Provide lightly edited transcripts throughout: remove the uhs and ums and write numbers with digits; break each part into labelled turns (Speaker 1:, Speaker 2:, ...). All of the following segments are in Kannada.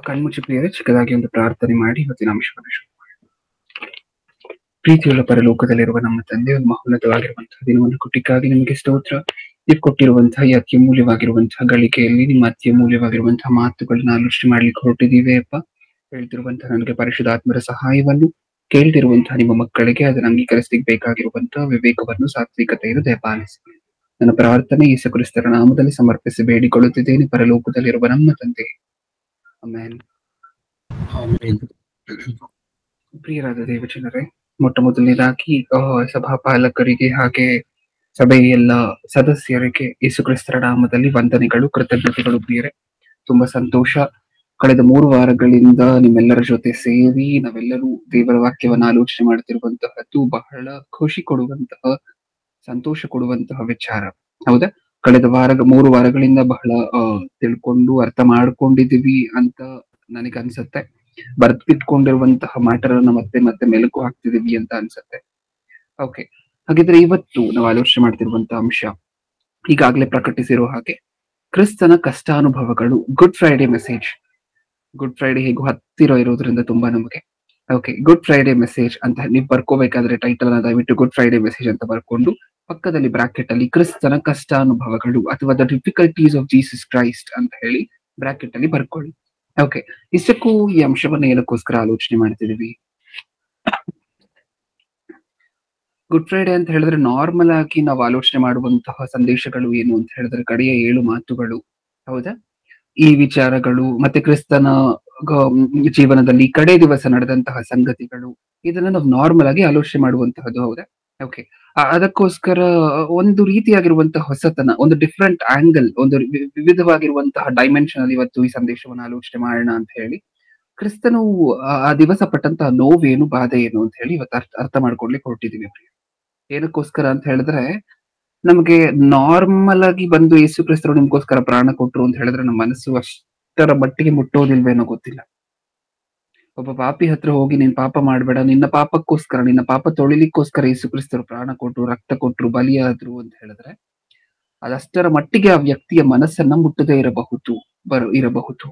Speaker 1: ಕಣ್ಮುಚ್ಚಿ ಪ್ರಿಯರೇ, ಚಿಕ್ಕದಾಗಿ ಒಂದು ಪ್ರಾರ್ಥನೆ ಮಾಡಿ ಇವತ್ತಿನ ಅಂಶವನ್ನು ಶುರು ಮಾಡಿ. ಪ್ರೀತಿಯುಳ್ಳ ಪರಲೋಕದಲ್ಲಿರುವ ನಮ್ಮ ತಂದೆ, ಒಂದು ಮಹೋನ್ನತವಾಗಿರುವಂತಹ ದಿನವನ್ನು ಕೊಟ್ಟಿಕ್ಕಾಗಿ ನಿಮಗೆ ಸ್ತೋತ್ರ. ನೀವು ಕೊಟ್ಟಿರುವಂತಹ ಈ ಅತ್ಯಮೂಲ್ಯವಾಗಿರುವಂತಹ ಗಳಿಕೆಯಲ್ಲಿ ನಿಮ್ಮ ಅತ್ಯಮೂಲ್ಯವಾಗಿರುವಂತಹ ಮಾತುಗಳನ್ನ ಆಲೋಚನೆ ಮಾಡ್ಲಿಕ್ಕೆ ಹೊರಟಿದ್ದೀವಿ ಅಪ್ಪ. ಹೇಳ್ತಿರುವಂತಹ ನನಗೆ ಪರಿಶುದ್ಧಾತ್ಮರ ಸಹಾಯವನ್ನು, ಕೇಳ್ತಿರುವಂತಹ ನಿಮ್ಮ ಮಕ್ಕಳಿಗೆ ಅದನ್ನು ಅಂಗೀಕರಿಸಲಿಕ್ಕೆ ಬೇಕಾಗಿರುವಂತಹ ವಿವೇಕವನ್ನು, ಸಾತ್ವಿಕತೆಯನ್ನು ದಯಪಾಲಿಸಿ. ನನ್ನ ಪ್ರಾರ್ಥನೆ ಯೇಸು ಕ್ರಿಸ್ತರ ನಾಮದಲ್ಲಿ ಸಮರ್ಪಿಸಿ ಬೇಡಿಕೊಳ್ಳುತ್ತಿದ್ದೇನೆ, ಪರಲೋಕದಲ್ಲಿರುವ ನಮ್ಮ ತಂದೆ, ಆಮೆನ್. ಪ್ರಿಯರಾದ ದೇವಜನರೇ, ಮೊಟ್ಟ ಮೊದಲನೇದಾಗಿ ಸಭಾಪಾಲಕರಿಗೆ ಹಾಗೆ ಸಭೆಯ ಎಲ್ಲ ಸದಸ್ಯರಿಗೆ ಯೇಸು ಕ್ರಿಸ್ತರ ನಾಮದಲ್ಲಿ ವಂದನೆಗಳು, ಕೃತಜ್ಞತೆಗಳು. ಪ್ರಿಯರೇ, ತುಂಬಾ ಸಂತೋಷ. ಕಳೆದ 3 ವಾರಗಳಿಂದ ನಿಮ್ಮೆಲ್ಲರ ಜೊತೆ ಸೇರಿ ನಾವೆಲ್ಲರೂ ದೇವರ ವಾಕ್ಯವನ್ನು ಆಲೋಚನೆ ಮಾಡ್ತಿರುವಂತಹದ್ದು ಬಹಳ ಖುಷಿ ಕೊಡುವಂತಹ, ಸಂತೋಷ ಕೊಡುವಂತಹ ವಿಚಾರ. ಹೌದಾ? ಕಳೆದ 3 ವಾರಗಳಿಂದ ಬಹಳ ತಿಳ್ಕೊಂಡು ಅರ್ಥ ಮಾಡ್ಕೊಂಡಿದೀವಿ ಅಂತ ನನಗನ್ಸತ್ತೆ. ಬರ್ತಿಟ್ಕೊಂಡಿರುವಂತಹ ಮ್ಯಾಟರ್ ಅನ್ನ ಮತ್ತೆ ಮತ್ತೆ ಮೆಲುಕು ಹಾಕ್ತಿದೀವಿ ಅಂತ ಅನ್ಸತ್ತೆ. ಓಕೆ, ಹಾಗಿದ್ರೆ ಇವತ್ತು ನಾವು ಆಲೋಚನೆ ಮಾಡ್ತಿರುವಂತಹ ಅಂಶ ಈಗಾಗಲೇ ಪ್ರಕಟಿಸಿರೋ ಹಾಗೆ ಕ್ರಿಸ್ತನ ಕಷ್ಟಾನುಭವಗಳು. Good Friday message. Good Friday ಹೇಗೂ ಹತ್ತಿರ ಇರೋದ್ರಿಂದ ತುಂಬಾ ನಮಗೆ ಓಕೆ, ಗುಡ್ ಫ್ರೈಡೆ ಮೆಸೇಜ್ ಅಂತ ನೀವು ಬರ್ಕೋಬೇಕಾದ್ರೆ ಟೈಟಲ್ ನ ದಯವಿಟ್ಟು ಗುಡ್ ಫ್ರೈಡೆ ಮೆಸೇಜ್ ಅಂತ ಬರ್ಕೊಂಡು ಪಕ್ಕದಲ್ಲಿ ಬ್ರಾಕೆಟ್ ಅಲ್ಲಿ ಕ್ರಿಸ್ತನ ಕಷ್ಟಾನುಭವಗಳು ಅಥವಾ the difficulties of Jesus Christ ಅಂತ ಹೇಳಿ ಬ್ರಾಕೆಟ್ ಅಲ್ಲಿ ಬರ್ಕೊಳ್ಳಿ. ಓಕೆ, ಇಷ್ಟಕ್ಕೂ ಈ ಅಂಶವನ್ನ ಏನಕ್ಕೋಸ್ಕರ ಆಲೋಚನೆ ಮಾಡ್ತಿದೀವಿ? ಗುಡ್ ಫ್ರೈಡೆ ಅಂತ ಹೇಳಿದ್ರೆ ನಾರ್ಮಲ್ ಆಗಿ ನಾವು ಆಲೋಚನೆ ಮಾಡುವಂತಹ ಸಂದೇಶಗಳು ಏನು ಅಂತ ಹೇಳಿದ್ರೆ ಕಡೆಯ 7 ಮಾತುಗಳು. ಹೌದಾ? ಈ ವಿಚಾರಗಳು ಮತ್ತೆ ಕ್ರಿಸ್ತನ ಜೀವನದಲ್ಲಿ ಕಡೆ ದಿವಸ ನಡೆದಂತಹ ಸಂಗತಿಗಳು, ಇದನ್ನ ನಾವು ನಾರ್ಮಲ್ ಆಗಿ ಆಲೋಚನೆ ಮಾಡುವಂತಹದ್ದು. ಹೌದಾ? ಓಕೆ, ಅದಕ್ಕೋಸ್ಕರ ಒಂದು ರೀತಿಯಾಗಿರುವಂತಹ ಹೊಸತನ, ಒಂದು ಡಿಫ್ರೆಂಟ್ ಆಂಗಲ್, ಒಂದು ವಿವಿಧವಾಗಿರುವಂತಹ ಡೈಮೆನ್ಷನ್ ಅಲ್ಲಿ ಇವತ್ತು ಈ ಸಂದೇಶವನ್ನು ಆಲೋಚನೆ ಮಾಡೋಣ ಅಂತ ಹೇಳಿ, ಕ್ರಿಸ್ತನು ಆ ದಿವಸ ಪಟ್ಟಂತಹ ನೋವೇನು, ಬಾಧೆ ಏನು ಅಂತ ಹೇಳಿ ಇವತ್ತು ಅರ್ಥ ಮಾಡ್ಕೊಡ್ಲಿಕ್ಕೆ ಹೊರಟಿದೀವಿ. ಏನಕ್ಕೋಸ್ಕರ ಅಂತ ಹೇಳಿದ್ರೆ, ನಮಗೆ ನಾರ್ಮಲ್ ಆಗಿ ಬಂದು ಯೇಸು ಕ್ರಿಸ್ತರು ನಿಮ್ಗೋಸ್ಕರ ಪ್ರಾಣ ಕೊಟ್ರು ಅಂತ ಹೇಳಿದ್ರೆ ನಮ್ಮ ಮನಸ್ಸು ಅಷ್ಟರ ಮಟ್ಟಿಗೆ ಮುಟ್ಟೋದಿಲ್ವೇನೋ ಗೊತ್ತಿಲ್ಲ. ಒಬ್ಬ ಪಾಪಿ ಹತ್ರ ಹೋಗಿ ನೀನ್ ಪಾಪ ಮಾಡ್ಬೇಡ, ನಿನ್ನ ಪಾಪಕ್ಕೋಸ್ಕರ, ನಿನ್ನ ಪಾಪ ತೊಳಿಲಿಕ್ಕೋಸ್ಕರ ಯೇಸು ಕ್ರಿಸ್ತರು ಪ್ರಾಣ ಕೊಟ್ರು, ರಕ್ತ ಕೊಟ್ರು, ಬಲಿಯಾದ್ರು ಅಂತ ಹೇಳಿದ್ರೆ ಅದಷ್ಟರ ಮಟ್ಟಿಗೆ ಆ ವ್ಯಕ್ತಿಯ ಮನಸ್ಸನ್ನ ಮುಟ್ಟದೇ ಇರಬಹುದು.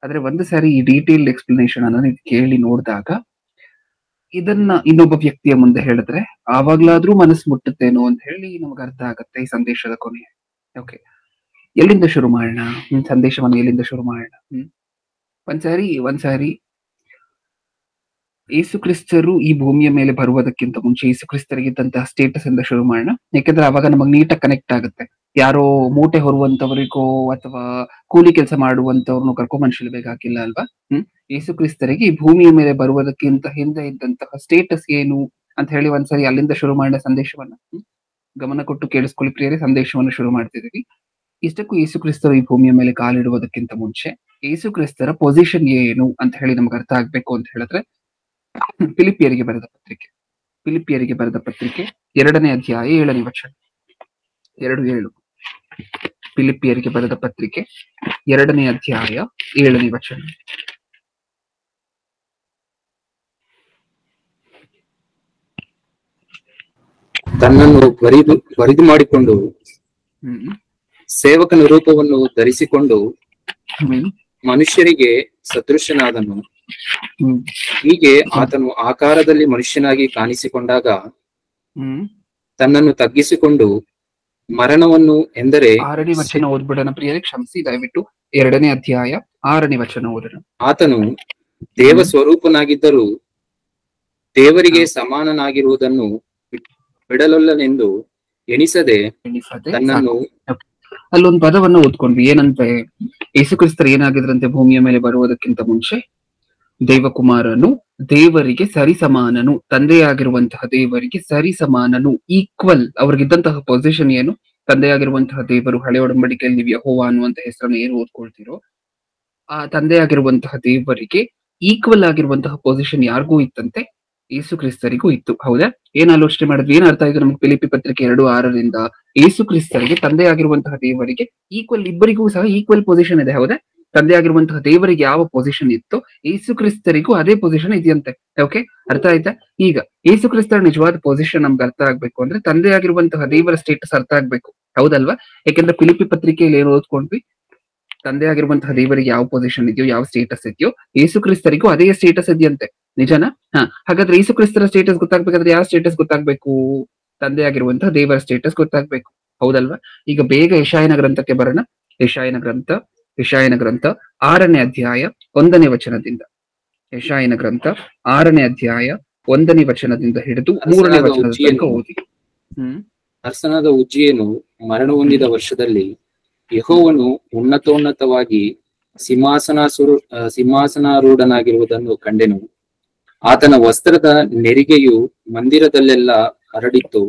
Speaker 1: ಆದ್ರೆ ಒಂದು ಸಾರಿ ಈ ಡೀಟೇಲ್ಡ್ ಎಕ್ಸ್ಪ್ಲನೇಷನ್ ಅನ್ನ ನೀವು ಕೇಳಿ ನೋಡಿದಾಗ, ಇದನ್ನ ಇನ್ನೊಬ್ಬ ವ್ಯಕ್ತಿಯ ಮುಂದೆ ಹೇಳಿದ್ರೆ ಆವಾಗ್ಲಾದ್ರೂ ಮನಸ್ಸು ಮುಟ್ಟುತ್ತೇನೋ ಅಂತ ಹೇಳಿ ನಮ್ಗೆ ಅರ್ಥ ಆಗತ್ತೆ ಈ ಸಂದೇಶದ ಕೊನೆ. ಓಕೆ, ಎಲ್ಲಿಂದ ಶುರು ಮಾಡೋಣ? ಸಂದೇಶವನ್ನು ಎಲ್ಲಿಂದ ಶುರು ಮಾಡೋಣ? ಒಂದ್ಸಾರಿ ಯೇಸು ಕ್ರಿಸ್ತರು ಈ ಭೂಮಿಯ ಮೇಲೆ ಬರುವುದಕ್ಕಿಂತ ಮುಂಚೆ ಯೇಸು ಕ್ರಿಸ್ತರಿಗಿದ್ದಂತಹ ಸ್ಟೇಟಸ್ ಇಂದ ಶುರು ಮಾಡೋಣ. ಯಾಕಂದ್ರೆ ಅವಾಗ ನಮಗ್ ನೀಟಾಗಿ ಕನೆಕ್ಟ್ ಆಗುತ್ತೆ. ಯಾರೋ ಮೂಟೆ ಹೊರುವಂತವರಿಗೋ ಅಥವಾ ಕೂಲಿ ಕೆಲಸ ಮಾಡುವಂತವ್ರನ್ನು ಕರ್ಕೊಂಡ್ ಮನುಷ್ಯಬೇಕಾಗಿಲ್ಲ ಅಲ್ವಾ? ಯೇಸು ಕ್ರಿಸ್ತರಿಗೆ ಈ ಭೂಮಿಯ ಮೇಲೆ ಬರುವುದಕ್ಕಿಂತ ಹಿಂದೆ ಇದ್ದಂತಹ ಸ್ಟೇಟಸ್ ಏನು ಅಂತ ಹೇಳಿ ಒಂದ್ಸರಿ ಅಲ್ಲಿಂದ ಶುರು ಮಾಡಿದ ಸಂದೇಶವನ್ನ ಗಮನ ಕೊಟ್ಟು ಕೇಳಿಸ್ಕೊಳ್ಳಿ ಪ್ರಿಯರೇ. ಸಂದೇಶವನ್ನು ಶುರು ಮಾಡ್ತಿದೀವಿ. ಇಷ್ಟಕ್ಕೂ ಯೇಸು ಕ್ರಿಸ್ತರು ಈ ಭೂಮಿಯ ಮೇಲೆ ಕಾಲಿಡುವುದಕ್ಕಿಂತ ಮುಂಚೆ ಯೇಸು ಕ್ರಿಸ್ತರ ಪೊಸಿಷನ್ ಏನು ಅಂತ ಹೇಳಿ ನಮ್ಗೆ ಅರ್ಥ ಆಗ್ಬೇಕು ಅಂತ ಹೇಳಿದ್ರೆ, ಫಿಲಿಪಿಯರಿಗೆ ಬರೆದ ಪತ್ರಿಕೆ 2ನೇ ಅಧ್ಯಾಯ 7ನೇ ವಚನ. 2:7. ಫಿಲಿಪಿಯರಿಗೆ ಬರೆದ ಪತ್ರಿಕೆ 2ನೇ ಅಧ್ಯಾಯ 7ನೇ ವಚನ.
Speaker 2: ತನ್ನನ್ನು ಬರಿದು ಮಾಡಿಕೊಂಡು ಸೇವಕನ ರೂಪವನ್ನು ಧರಿಸಿಕೊಂಡು ಮನುಷ್ಯರಿಗೆ ಸದೃಶನಾದನು. ಹೀಗೆ ಆತನು ಆಕಾರದಲ್ಲಿ ಮನುಷ್ಯನಾಗಿ ಕಾಣಿಸಿಕೊಂಡಾಗ ತನ್ನನ್ನು ತಗ್ಗಿಸಿಕೊಂಡು ಮರಣವನ್ನು, ಎಂದರೆ
Speaker 1: 6ನೇ ವಚನ ಓದ್ಬಿಡೋಣ ಪ್ರಿಯರೇ. ಕ್ಷಮಿಸಿ, ದಯವಿಟ್ಟು 2ನೇ ಅಧ್ಯಾಯ 6ನೇ ವಚನ ಓದೋಣ.
Speaker 2: ಆತನು ದೇವ ಸ್ವರೂಪನಾಗಿದ್ದರೂ ದೇವರಿಗೆ ಸಮಾನನಾಗಿರುವುದನ್ನು ಬಿಡಲೊಲ್ಲನೆಂದು ಎಣಿಸದೆ ತನ್ನನ್ನು.
Speaker 1: ಅಲ್ಲೊಂದು ಪದವನ್ನು ಓದ್ಕೊಂಡ್ವಿ, ಏನಂತೆ? ಯೇಸು ಕ್ರಿಸ್ತರು ಏನಾಗಿದ್ರಂತೆ ಭೂಮಿಯ ಮೇಲೆ ಬರುವುದಕ್ಕಿಂತ ಮುಂಚೆ? ದೇವಕುಮಾರನು, ದೇವರಿಗೆ ಸರಿಸಮಾನನು, ತಂದೆಯಾಗಿರುವಂತಹ ದೇವರಿಗೆ ಸರಿಸಮಾನನು, ಈಕ್ವಲ್. ಅವ್ರಿಗಿದ್ದಂತಹ ಪೊಸಿಷನ್ ಏನು? ತಂದೆಯಾಗಿರುವಂತಹ ದೇವರು, ಹಳೆ ಒಡಂಬಡಿಕೆಯಲ್ಲಿ ನೀವು ಯೆಹೋವ ಅನ್ನುವಂತ ಹೆಸರನ್ನು ಏನು ಓದ್ಕೊಳ್ತೀರೋ, ಆ ತಂದೆಯಾಗಿರುವಂತಹ ದೇವರಿಗೆ ಈಕ್ವಲ್ ಆಗಿರುವಂತಹ ಪೊಸಿಷನ್ ಯಾರಿಗೂ ಇತ್ತಂತೆ? ಯೇಸು ಕ್ರಿಸ್ತರಿಗೂ ಇತ್ತು. ಹೌದಾ? ಏನ್ ಆಲೋಚನೆ ಮಾಡಿದ್ವಿ? ಏನ್ ಅರ್ಥ ಆಯ್ತು ನಮ್ಗೆ ಫಿಲಿಪ್ಪಿ ಪತ್ರಿಕೆ 2:6 ಯೇಸು ಕ್ರಿಸ್ತರಿಗೆ, ತಂದೆಯಾಗಿರುವಂತಹ ದೇವರಿಗೆ ಈಕ್ವಲ್, ಇಬ್ಬರಿಗೂ ಸಹ ಈಕ್ವಲ್ ಪೊಸಿಷನ್ ಇದೆ. ಹೌದಾ? ತಂದೆಯಾಗಿರುವಂತಹ ದೇವರಿಗೆ ಯಾವ ಪೊಸಿಷನ್ ಇತ್ತು, ಯೇಸು ಕ್ರಿಸ್ತರಿಗೂ ಅದೇ ಪೊಸಿಷನ್ ಇದೆಯಂತೆ. ಓಕೆ, ಅರ್ಥ ಆಯ್ತಾ? ಈಗ ಯೇಸು ಕ್ರಿಸ್ತರ ನಿಜವಾದ ಪೊಸಿಷನ್ ನಮ್ಗೆ ಅರ್ಥ ಆಗ್ಬೇಕು ಅಂದ್ರೆ ತಂದೆಯಾಗಿರುವಂತಹ ದೇವರ ಸ್ಟೇಟಸ್ ಅರ್ಥ ಆಗ್ಬೇಕು. ಹೌದಲ್ವಾ? ಯಾಕೆಂದ್ರೆ ಫಿಲಿಪ್ಪಿ ಪತ್ರಿಕೆಯಲ್ಲಿ ಏನು ಓದ್ಕೊಂಡ್ವಿ? ತಂದೆ ಆಗಿರುವಂತಹ ದೇವರಿಗೆ ಯಾವ ಪೊಸಿಷನ್ ಇದೆಯೋ, ಯಾವ ಸ್ಟೇಟಸ್ ಇದೆಯೋ, ಯೇಸು ಕ್ರಿಸ್ತರಿಗೂ ಅದೇ ಸ್ಟೇಟಸ್ ಇದೆಯಂತೆ. ನಿಜನಾ? ಹಾಗಾದ್ರೆ ಯೇಸು ಕ್ರಿಸ್ತರ ಸ್ಟೇಟಸ್ ಗೊತ್ತಾಗ್ಬೇಕಾದ್ರೆ ಯಾವ ಸ್ಟೇಟಸ್ ಗೊತ್ತಾಗ್ಬೇಕು? ತಂದೆ ಆಗಿರುವಂತಹ ದೇವರ ಸ್ಟೇಟಸ್ ಗೊತ್ತಾಗ್ಬೇಕು, ಹೌದಲ್ವಾ? ಈಗ ಬೇಗ ಯೆಶಾಯನ ಗ್ರಂಥಕ್ಕೆ ಬರೋಣ. ಯೆಶಾಯನ ಗ್ರಂಥ 6ನೇ ಅಧ್ಯಾಯ 1ನೇ ವಚನದಿಂದ. ಯೆಶಾಯನ ಗ್ರಂಥ 6ನೇ ಅಧ್ಯಾಯ 1ನೇ ವಚನದಿಂದ ಹಿಡಿದು 3ನೇ ವಚನದ ತನಕ ಓದಿ.
Speaker 2: ಅರಸನಾದ ಉಜ್ಜಿಯನು ಮರಣ ಹೊಂದಿದ ವರ್ಷದಲ್ಲಿ ಯೆಹೋವನು ಉನ್ನತೋನ್ನತವಾಗಿ ಸಿಂಹಾಸನಾರೂಢನಾಗಿರುವುದನ್ನು ಕಂಡೆನು. ಆತನ ವಸ್ತ್ರದ ನೆರಿಗೆಯು ಮಂದಿರದಲ್ಲೆಲ್ಲ ಹರಡಿತ್ತು.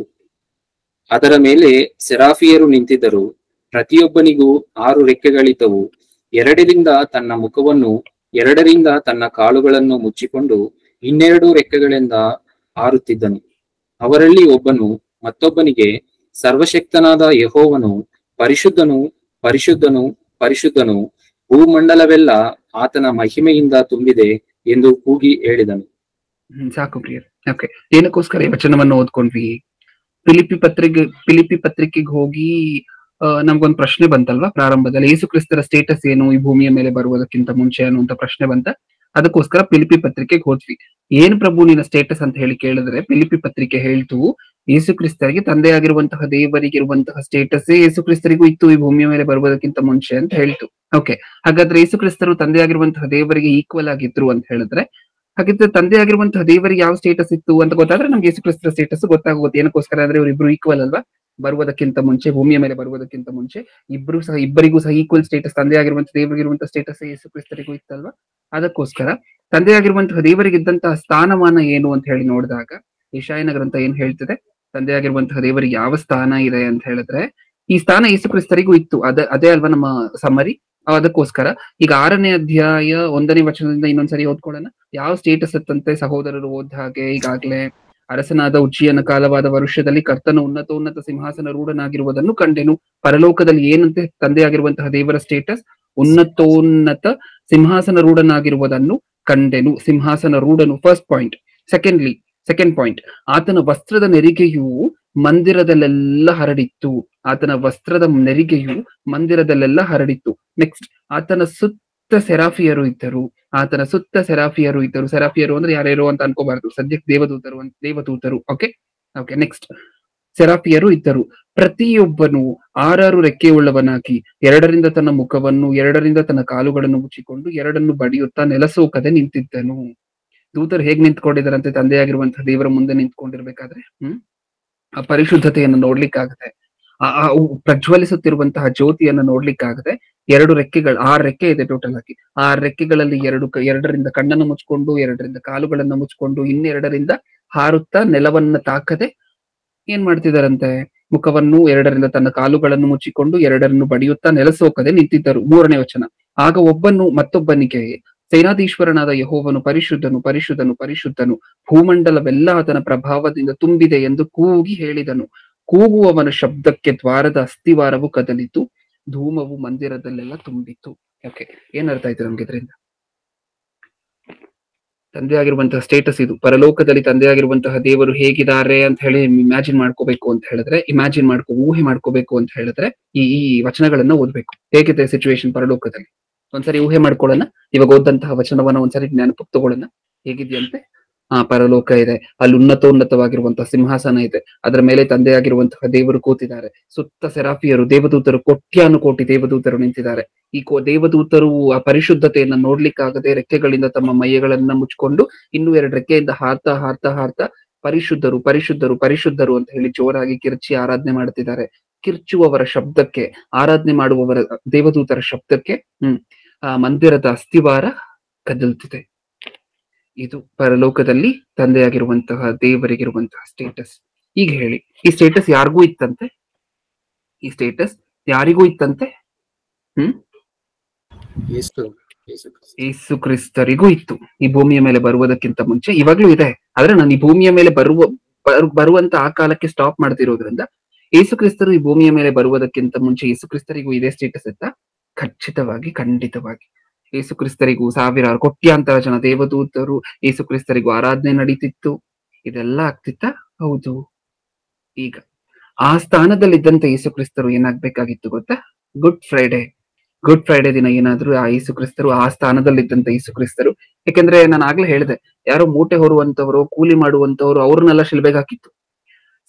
Speaker 2: ಅದರ ಮೇಲೆ ಸೆರಾಫಿಯರು ನಿಂತಿದ್ದರು. ಪ್ರತಿಯೊಬ್ಬನಿಗೂ 6 ರೆಕ್ಕೆಗಳಿದ್ದವು. 2ರಿಂದ ತನ್ನ ಮುಖವನ್ನು 2ರಿಂದ ತನ್ನ ಕಾಲುಗಳನ್ನು ಮುಚ್ಚಿಕೊಂಡು 12 ರೆಕ್ಕೆಗಳಿಂದ ಹಾರುತ್ತಿದ್ದನು. ಅವರಲ್ಲಿ ಒಬ್ಬನು ಮತ್ತೊಬ್ಬನಿಗೆ, ಸರ್ವಶಕ್ತನಾದ ಯೆಹೋವನು ಪರಿಶುದ್ಧನು, ಪರಿಶುದ್ಧನು, ಪರಿಶುದ್ಧನು, ಭೂಮಂಡಲವೆಲ್ಲ ಆತನ ಮಹಿಮೆಯಿಂದ ತುಂಬಿದೆ ಎಂದು ಕೂಗಿ ಹೇಳಿದನು.
Speaker 1: ಸಾಕು ಪ್ರಿಯರ್. ಓಕೆ, ಏನಕ್ಕೋಸ್ಕರ ಈ ವಚನವನ್ನು ಓದ್ಕೊಂಡ್ವಿ? ಫಿಲಿಪ್ಪಿ ಪತ್ರಿಕೆಗೆ ಹೋಗಿ ನಮ್ಗೊಂದು ಪ್ರಶ್ನೆ ಬಂತಲ್ವಾ ಪ್ರಾರಂಭದಲ್ಲಿ, ಯೇಸು ಕ್ರಿಸ್ತರ ಸ್ಟೇಟಸ್ ಏನು ಈ ಭೂಮಿಯ ಮೇಲೆ ಬರುವುದಕ್ಕಿಂತ ಮುಂಚೆ ಅನ್ನುವಂತ ಪ್ರಶ್ನೆ ಬಂತ. ಅದಕ್ಕೋಸ್ಕರ ಫಿಲಿಪ್ಪಿ ಪತ್ರಿಕೆಗೆ ಹೋದ್ವಿ. ಏನ್ ಪ್ರಭು ನಿನ್ನ ಸ್ಟೇಟಸ್ ಅಂತ ಹೇಳಿ ಕೇಳಿದ್ರೆ, ಫಿಲಿಪ್ಪಿ ಪತ್ರಿಕೆ ಹೇಳ್ತು ಯೇಸು ಕ್ರಿಸ್ತರಿಗೆ ತಂದೆ ಆಗಿರುವಂತಹ ದೇವರಿಗೆ ಇರುವಂತಹ ಸ್ಟೇಟಸ್ ಯೇಸು ಕ್ರಿಸ್ತರಿಗೂ ಇತ್ತು ಈ ಭೂಮಿಯ ಮೇಲೆ ಬರುವುದಕ್ಕಿಂತ ಮುಂಚೆ ಅಂತ ಹೇಳ್ತು. ಓಕೆ, ಹಾಗಾದ್ರೆ ಯೇಸು ಕ್ರಿಸ್ತರು ತಂದೆ ಆಗಿರುವಂತಹ ದೇವರಿಗೆ ಈಕ್ವಲ್ ಆಗಿದ್ರು ಅಂತ ಹೇಳಿದ್ರೆ, ಹಾಗಿದ್ರೆ ತಂದೆ ಆಗಿರುವಂತಹ ದೇವರಿಗೆ ಯಾವ ಸ್ಟೇಟಸ್ ಇತ್ತು ಅಂತ ಗೊತ್ತಾದ್ರೆ ನಮ್ಗೆ ಯೇಸು ಕ್ರಿಸ್ತರ ಸ್ಟೇಟಸ್ ಗೊತ್ತಾಗುತ್ತೆ. ಏನಕ್ಕೋಸ್ಕರ ಅಂದ್ರೆ ಇವ್ರಿಬ್ರು ಈಕ್ವಲ್ ಅಲ್ವಾ? ಬರುವುದಕ್ಕಿಂತ ಮುಂಚೆ, ಭೂಮಿಯ ಮೇಲೆ ಬರುವುದಕ್ಕಿಂತ ಮುಂಚೆ ಇಬ್ಬರಿಗೂ ಸಹ ಈಕ್ವಲ್ ಸ್ಟೇಟಸ್, ತಂದೆ ಆಗಿರುವಂತಹ ದೇವರಿಗಿರುವಂತಹ ಸ್ಟೇಟಸ್ ಯೇಸು ಕ್ರಿಸ್ತರಿಗೂ ಇತ್ತಲ್ವಾ? ಅದಕ್ಕೋಸ್ಕರ ತಂದೆ ಆಗಿರುವಂತಹ ದೇವರಿಗಿದ್ದಂತಹ ಸ್ಥಾನಮಾನ ಏನು ಅಂತ ಹೇಳಿ ನೋಡಿದಾಗ ಯೆಶಾಯನ ಗ್ರಂಥ ಏನ್ ಹೇಳ್ತಿದೆ? ತಂದೆ ಆಗಿರುವಂತಹ ದೇವರಿಗೆ ಯಾವ ಸ್ಥಾನ ಇದೆ ಅಂತ ಹೇಳಿದ್ರೆ, ಈ ಸ್ಥಾನ ಯೇಸು ಕ್ರಿಸ್ತರಿಗೂ ಇತ್ತು. ಅದೇ ಅಲ್ವಾ ನಮ್ಮ ಸಮ್ಮರಿ. ಅದಕ್ಕೋಸ್ಕರ ಈಗ 6ನೇ ಅಧ್ಯಾಯ 1ನೇ ವಚನದಿಂದ ಇನ್ನೊಂದ್ಸರಿ ಓದ್ಕೊಳ್ಳೋಣ. ಯಾವ ಸ್ಟೇಟಸ್ ಇತ್ತಂತೆ ಸಹೋದರರು ಓದ್ ಹಾಗೆ. ಈಗಾಗ್ಲೇ ಅರಸನಾದ ಉಜ್ಜಿಯನ ಕಾಲವಾದ ವರುಷದಲ್ಲಿ ಕರ್ತನ ಉನ್ನತ ಸಿಂಹಾಸನ ರೂಢನಾಗಿರುವುದನ್ನು ಕಂಡೆನು. ಪರಲೋಕದಲ್ಲಿ ಏನಂತೆ ತಂದೆ ಆಗಿರುವಂತಹ ದೇವರ ಸ್ಟೇಟಸ್? ಉನ್ನತ ಸಿಂಹಾಸನ ರೂಢನಾಗಿರುವುದನ್ನು ಕಂಡೆನು. ಸಿಂಹಾಸನ ರೂಢನು ಫಸ್ಟ್ ಪಾಯಿಂಟ್. ಸೆಕೆಂಡ್ ಪಾಯಿಂಟ್, ಆತನ ವಸ್ತ್ರದ ನೆರಿಗೆಯು ಮಂದಿರದಲ್ಲೆಲ್ಲ ಹರಡಿತ್ತು. ಆತನ ವಸ್ತ್ರದ ನೆರಿಗೆಯು ಮಂದಿರದಲ್ಲೆಲ್ಲ ಹರಡಿತ್ತು. ನೆಕ್ಸ್ಟ್, ಆತನ ಸುತ್ತ ಸೆರಾಫಿಯರು ಇದ್ದರು. ಸೆರಾಫಿಯರು ಅಂದ್ರೆ ಯಾರ್ಯಾರು ಅಂತ ಅನ್ಕೋಬಾರ್ದು, ಸದ್ಯಕ್ಕೆ ದೇವದೂತರು. ಓಕೆ, ನೆಕ್ಸ್ಟ್, ಸೆರಾಫಿಯರು ಇದ್ದರು. ಪ್ರತಿಯೊಬ್ಬನು 6 ರೆಕ್ಕೆಯುಳ್ಳವನಾಗಿ 2ರಿಂದ ತನ್ನ ಮುಖವನ್ನು 2ರಿಂದ ತನ್ನ ಕಾಲುಗಳನ್ನು ಮುಚ್ಚಿಕೊಂಡು 2 ಬಡಿಯುತ್ತಾ ನೆಲಸೋಕದೆ ನಿಂತಿದ್ದನು. ದೂತರು ಹೇಗ್ ನಿಂತ್ಕೊಂಡಿದಾರಂತೆ ತಂದೆಯಾಗಿರುವಂತಹ ದೇವರ ಮುಂದೆ ನಿಂತ್ಕೊಂಡಿರ್ಬೇಕಾದ್ರೆ ಆ ಪರಿಶುದ್ಧತೆಯನ್ನು ನೋಡ್ಲಿಕ್ಕಾಗದೆ, ಪ್ರಜ್ವಲಿಸುತ್ತಿರುವಂತಹ ಜ್ಯೋತಿಯನ್ನು ನೋಡ್ಲಿಕ್ಕಾಗದೆ 2 ರೆಕ್ಕೆಗಳು, 6 ರೆಕ್ಕೆ ಇದೆ ಟೋಟಲ್ ಆಗಿ. 6 ರೆಕ್ಕೆಗಳಲ್ಲಿ 2ರಿಂದ ಕಣ್ಣನ್ನು ಮುಚ್ಕೊಂಡು 2ರಿಂದ ಕಾಲುಗಳನ್ನು ಮುಚ್ಕೊಂಡು 2ರಿಂದ ಹಾರುತ್ತಾ ನೆಲವನ್ನ ತಾಕದೆ ಏನ್ ಮಾಡ್ತಿದಾರಂತೆ? ಮುಖವನ್ನು 2ರಿಂದ ತನ್ನ ಕಾಲುಗಳನ್ನು ಮುಚ್ಚಿಕೊಂಡು 2 ಬಡಿಯುತ್ತಾ ನೆಲಸೋಕದೆ ನಿಂತಿದ್ದರು. 3ನೇ ವಚನ, ಆಗ ಮತ್ತೊಬ್ಬನಿಗೆ, ಸೇನಾಧೀಶ್ವರನಾದ ಯೆಹೋವನು ಪರಿಶುದ್ಧನು, ಪರಿಶುದ್ಧನು, ಪರಿಶುದ್ಧನು, ಭೂಮಂಡಲವೆಲ್ಲ ಆತನ ಪ್ರಭಾವದಿಂದ ತುಂಬಿದೆ ಎಂದು ಕೂಗಿ ಹೇಳಿದನು. ಕೂಗುವವನ ಶಬ್ದಕ್ಕೆ ದ್ವಾರದ ಅಸ್ಥಿವಾರವು ಕದಲಿತು, ಧೂಮವು ಮಂದಿರದಲ್ಲೆಲ್ಲ ತುಂಬಿತು. ಓಕೆ, ಏನ್ ಅರ್ಥ ಆಯ್ತು ನಮ್ಗೆ ಇದರಿಂದ? ತಂದೆ ಆಗಿರುವಂತಹ ಸ್ಟೇಟಸ್ ಇದು. ಪರಲೋಕದಲ್ಲಿ ತಂದೆ ಆಗಿರುವಂತಹ ದೇವರು ಹೇಗಿದ್ದಾರೆ ಅಂತ ಹೇಳಿ ಇಮ್ಯಾಜಿನ್ ಮಾಡ್ಕೋಬೇಕು ಅಂತ ಹೇಳಿದ್ರೆ, ಊಹೆ ಮಾಡ್ಕೋಬೇಕು ಅಂತ ಹೇಳಿದ್ರೆ ಈ ವಚನಗಳನ್ನ ಓದ್ಬೇಕು. ಹೇಗಿದೆ ಸಿಚುವೇಶನ್ ಪರಲೋಕದಲ್ಲಿ? ಒಂದ್ಸರಿ ಊಹೆ ಮಾಡ್ಕೊಳ್ಳೋಣ. ಇವಾಗ ಓದಂತಹ ವಚನವನ್ನ ಒಂದ್ಸರಿ ಜ್ಞಾನಪಕ್ಕೆ ತಗೊಳ್ಳೋಣ. ಹೇಗಿದೆಯಂತೆ? ಪರಲೋಕ ಇದೆ, ಅಲ್ಲಿ ಉನ್ನತವಾಗಿರುವಂತಹ ಸಿಂಹಾಸನ ಇದೆ, ಅದರ ಮೇಲೆ ತಂದೆಯಾಗಿರುವಂತಹ ದೇವರು ಕೂತಿದ್ದಾರೆ. ಸುತ್ತ ಸೆರಾಫಿಯರು, ದೇವದೂತರು, ಕೋಟಿ ದೇವದೂತರು ನಿಂತಿದ್ದಾರೆ. ಈ ದೇವದೂತರು ಆ ಪರಿಶುದ್ಧತೆಯನ್ನ ನೋಡ್ಲಿಕ್ಕಾಗದೆ ರೆಕ್ಕೆಗಳಿಂದ ತಮ್ಮ ಮೈಯಗಳನ್ನ ಮುಚ್ಕೊಂಡು 2 ರೆಕ್ಕೆಯಿಂದ ಹಾರ್ತಾ ಪರಿಶುದ್ಧರು, ಪರಿಶುದ್ಧರು, ಪರಿಶುದ್ಧರು ಅಂತ ಹೇಳಿ ಜೋರಾಗಿ ಕಿರ್ಚಿ ಆರಾಧನೆ ಮಾಡ್ತಿದ್ದಾರೆ. ಕಿರ್ಚುವವರ ಶಬ್ದಕ್ಕೆ, ಆರಾಧನೆ ಮಾಡುವವರ ದೇವದೂತರ ಶಬ್ದಕ್ಕೆ ಆ ಮಂದಿರದ ಅಸ್ಥಿವಾರ ಕದಲ್ತಿದೆ. ಇದು ಪರಲೋಕದಲ್ಲಿ ತಂದೆಯಾಗಿರುವಂತಹ ದೇವರಿಗಿರುವಂತಹ ಸ್ಟೇಟಸ್. ಈಗ ಹೇಳಿ, ಈ ಸ್ಟೇಟಸ್ ಯಾರಿಗೂ ಇತ್ತಂತೆ? ಯೇಸು ಕ್ರಿಸ್ತರಿಗೂ ಇತ್ತು ಈ ಭೂಮಿಯ ಮೇಲೆ ಬರುವುದಕ್ಕಿಂತ ಮುಂಚೆ. ಇವಾಗ್ಲೂ ಇದೆ, ಆದ್ರೆ ನಾನು ಈ ಭೂಮಿಯ ಮೇಲೆ ಬರುವಂತ ಆ ಕಾಲಕ್ಕೆ ಸ್ಟಾಪ್ ಮಾಡ್ತಿರೋದ್ರಿಂದ ಯೇಸು ಕ್ರಿಸ್ತರು ಈ ಭೂಮಿಯ ಮೇಲೆ ಬರುವುದಕ್ಕಿಂತ ಮುಂಚೆ ಯೇಸು ಕ್ರಿಸ್ತರಿಗೂ ಇದೇ ಸ್ಟೇಟಸ್ ಇತ್ತ? ಖಂಡಿತವಾಗಿ ಯೇಸು ಕ್ರಿಸ್ತರಿಗೂ ಸಾವಿರಾರು ಕೋಟ್ಯಾಂತರ ಜನ ದೇವದೂತರು, ಯೇಸು ಕ್ರಿಸ್ತರಿಗೂ ಆರಾಧನೆ ನಡೀತಿತ್ತು. ಇದೆಲ್ಲ ಆಗ್ತಿತ್ತ? ಹೌದು. ಈಗ ಆ ಸ್ಥಾನದಲ್ಲಿದ್ದಂತೆ ಯೇಸು ಕ್ರಿಸ್ತರು ಏನಾಗ್ಬೇಕಾಗಿತ್ತು ಗೊತ್ತಾ? ಗುಡ್ ಗುಡ್ ಫ್ರೈಡೆ ದಿನ ಏನಾದ್ರು ಆ ಯೇಸು ಕ್ರಿಸ್ತರು ಆ ಸ್ಥಾನದಲ್ಲಿದ್ದಂತ ಯೇಸು ಕ್ರಿಸ್ತರು, ಯಾಕೆಂದ್ರೆ ನಾನು ಆಗ್ಲೇ ಹೇಳಿದೆ, ಯಾರೋ ಮೂಟೆ ಹೊರುವಂತವರು, ಕೂಲಿ ಮಾಡುವಂತವ್ರು ಅವ್ರನ್ನೆಲ್ಲ ಶಿಲ್ಬೆಗೆ ಹಾಕಿತ್ತು.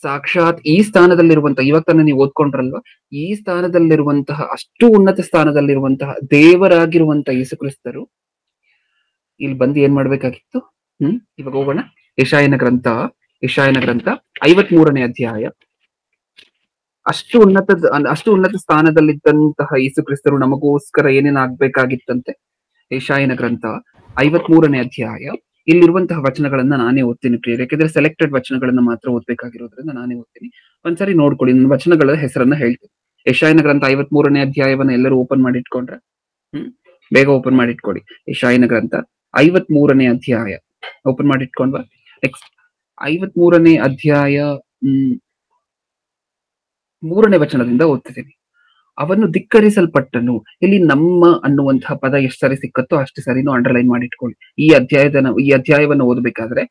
Speaker 1: ಸಾಕ್ಷಾತ್ ಈ ಸ್ಥಾನದಲ್ಲಿರುವಂತಹ, ಇವಾಗ ತಾನೇ ನೀವು ಓದ್ಕೊಂಡ್ರಲ್ವಾ, ಈ ಸ್ಥಾನದಲ್ಲಿರುವಂತಹ, ಅಷ್ಟು ಉನ್ನತ ಸ್ಥಾನದಲ್ಲಿರುವಂತಹ ದೇವರಾಗಿರುವಂತಹ ಯೇಸು ಕ್ರಿಸ್ತರು ಇಲ್ಲಿ ಬಂದು ಏನ್ ಮಾಡ್ಬೇಕಾಗಿತ್ತು? ಇವಾಗ ಹೋಗೋಣ. ಯೆಶಾಯನ ಗ್ರಂಥ 53ನೇ ಅಧ್ಯಾಯ. ಅಷ್ಟು ಉನ್ನತ ಸ್ಥಾನದಲ್ಲಿದ್ದಂತಹ ಯೇಸು ಕ್ರಿಸ್ತರು ನಮಗೋಸ್ಕರ ಏನೇನ್ ಆಗ್ಬೇಕಾಗಿತ್ತಂತೆ. ಯೆಶಾಯನ ಗ್ರಂಥ 53ನೇ ಅಧ್ಯಾಯ. ಇಲ್ಲಿರುವಂತಹ ವಚನಗಳನ್ನ ನಾನೇ ಓದ್ತೀನಿ ಪ್ರಿಯರೇ, ಯಾಕೆಂದ್ರೆ ಸೆಲೆಕ್ಟೆಡ್ ವಚನಗಳನ್ನ ಮಾತ್ರ ಓದ್ಬೇಕಾಗಿರೋದ್ರಿಂದ ನಾನೇ ಓದ್ತೀನಿ. ಒಂದ್ಸರಿ ನೋಡ್ಕೊಳ್ಳಿ, ವಚನಗಳ ಹೆಸರನ್ನ ಹೇಳ್ತೀನಿ. ಯೆಶಾಯನ ಗ್ರಂಥ 53ನೇ ಅಧ್ಯಾಯವನ್ನ ಎಲ್ಲರೂ ಓಪನ್ ಮಾಡಿ ಇಟ್ಕೊಂಡ್ರೆ, ಬೇಗ ಓಪನ್ ಮಾಡಿ ಇಟ್ಕೊಳ್ಳಿ. ಯೆಶಾಯನ ಗ್ರಂಥ 53ನೇ ಅಧ್ಯಾಯ ಓಪನ್ ಮಾಡಿ ಇಟ್ಕೊಂಡ್ವಾ? ನೆಕ್ಸ್ಟ್ 53ನೇ ಅಧ್ಯಾಯ 3ನೇ ವಚನದಿಂದ ಓದ್ತಿದ್ದೀನಿ. ಅವನು ಧಿಕ್ಕರಿಸಲ್ಪಟ್ಟನು. ಇಲ್ಲಿ ನಮ್ಮ ಅನ್ನುವಂತಹ ಪದ ಎಷ್ಟು ಸರಿ ಸಿಕ್ಕತ್ತೋ ಅಷ್ಟು ಸರಿನೂ ಅಂಡರ್ಲೈನ್ ಮಾಡಿ ಇಟ್ಕೊಳ್ಳಿ. ಈ ಅಧ್ಯಾಯವನ್ನು ಓದಬೇಕಾದ್ರೆ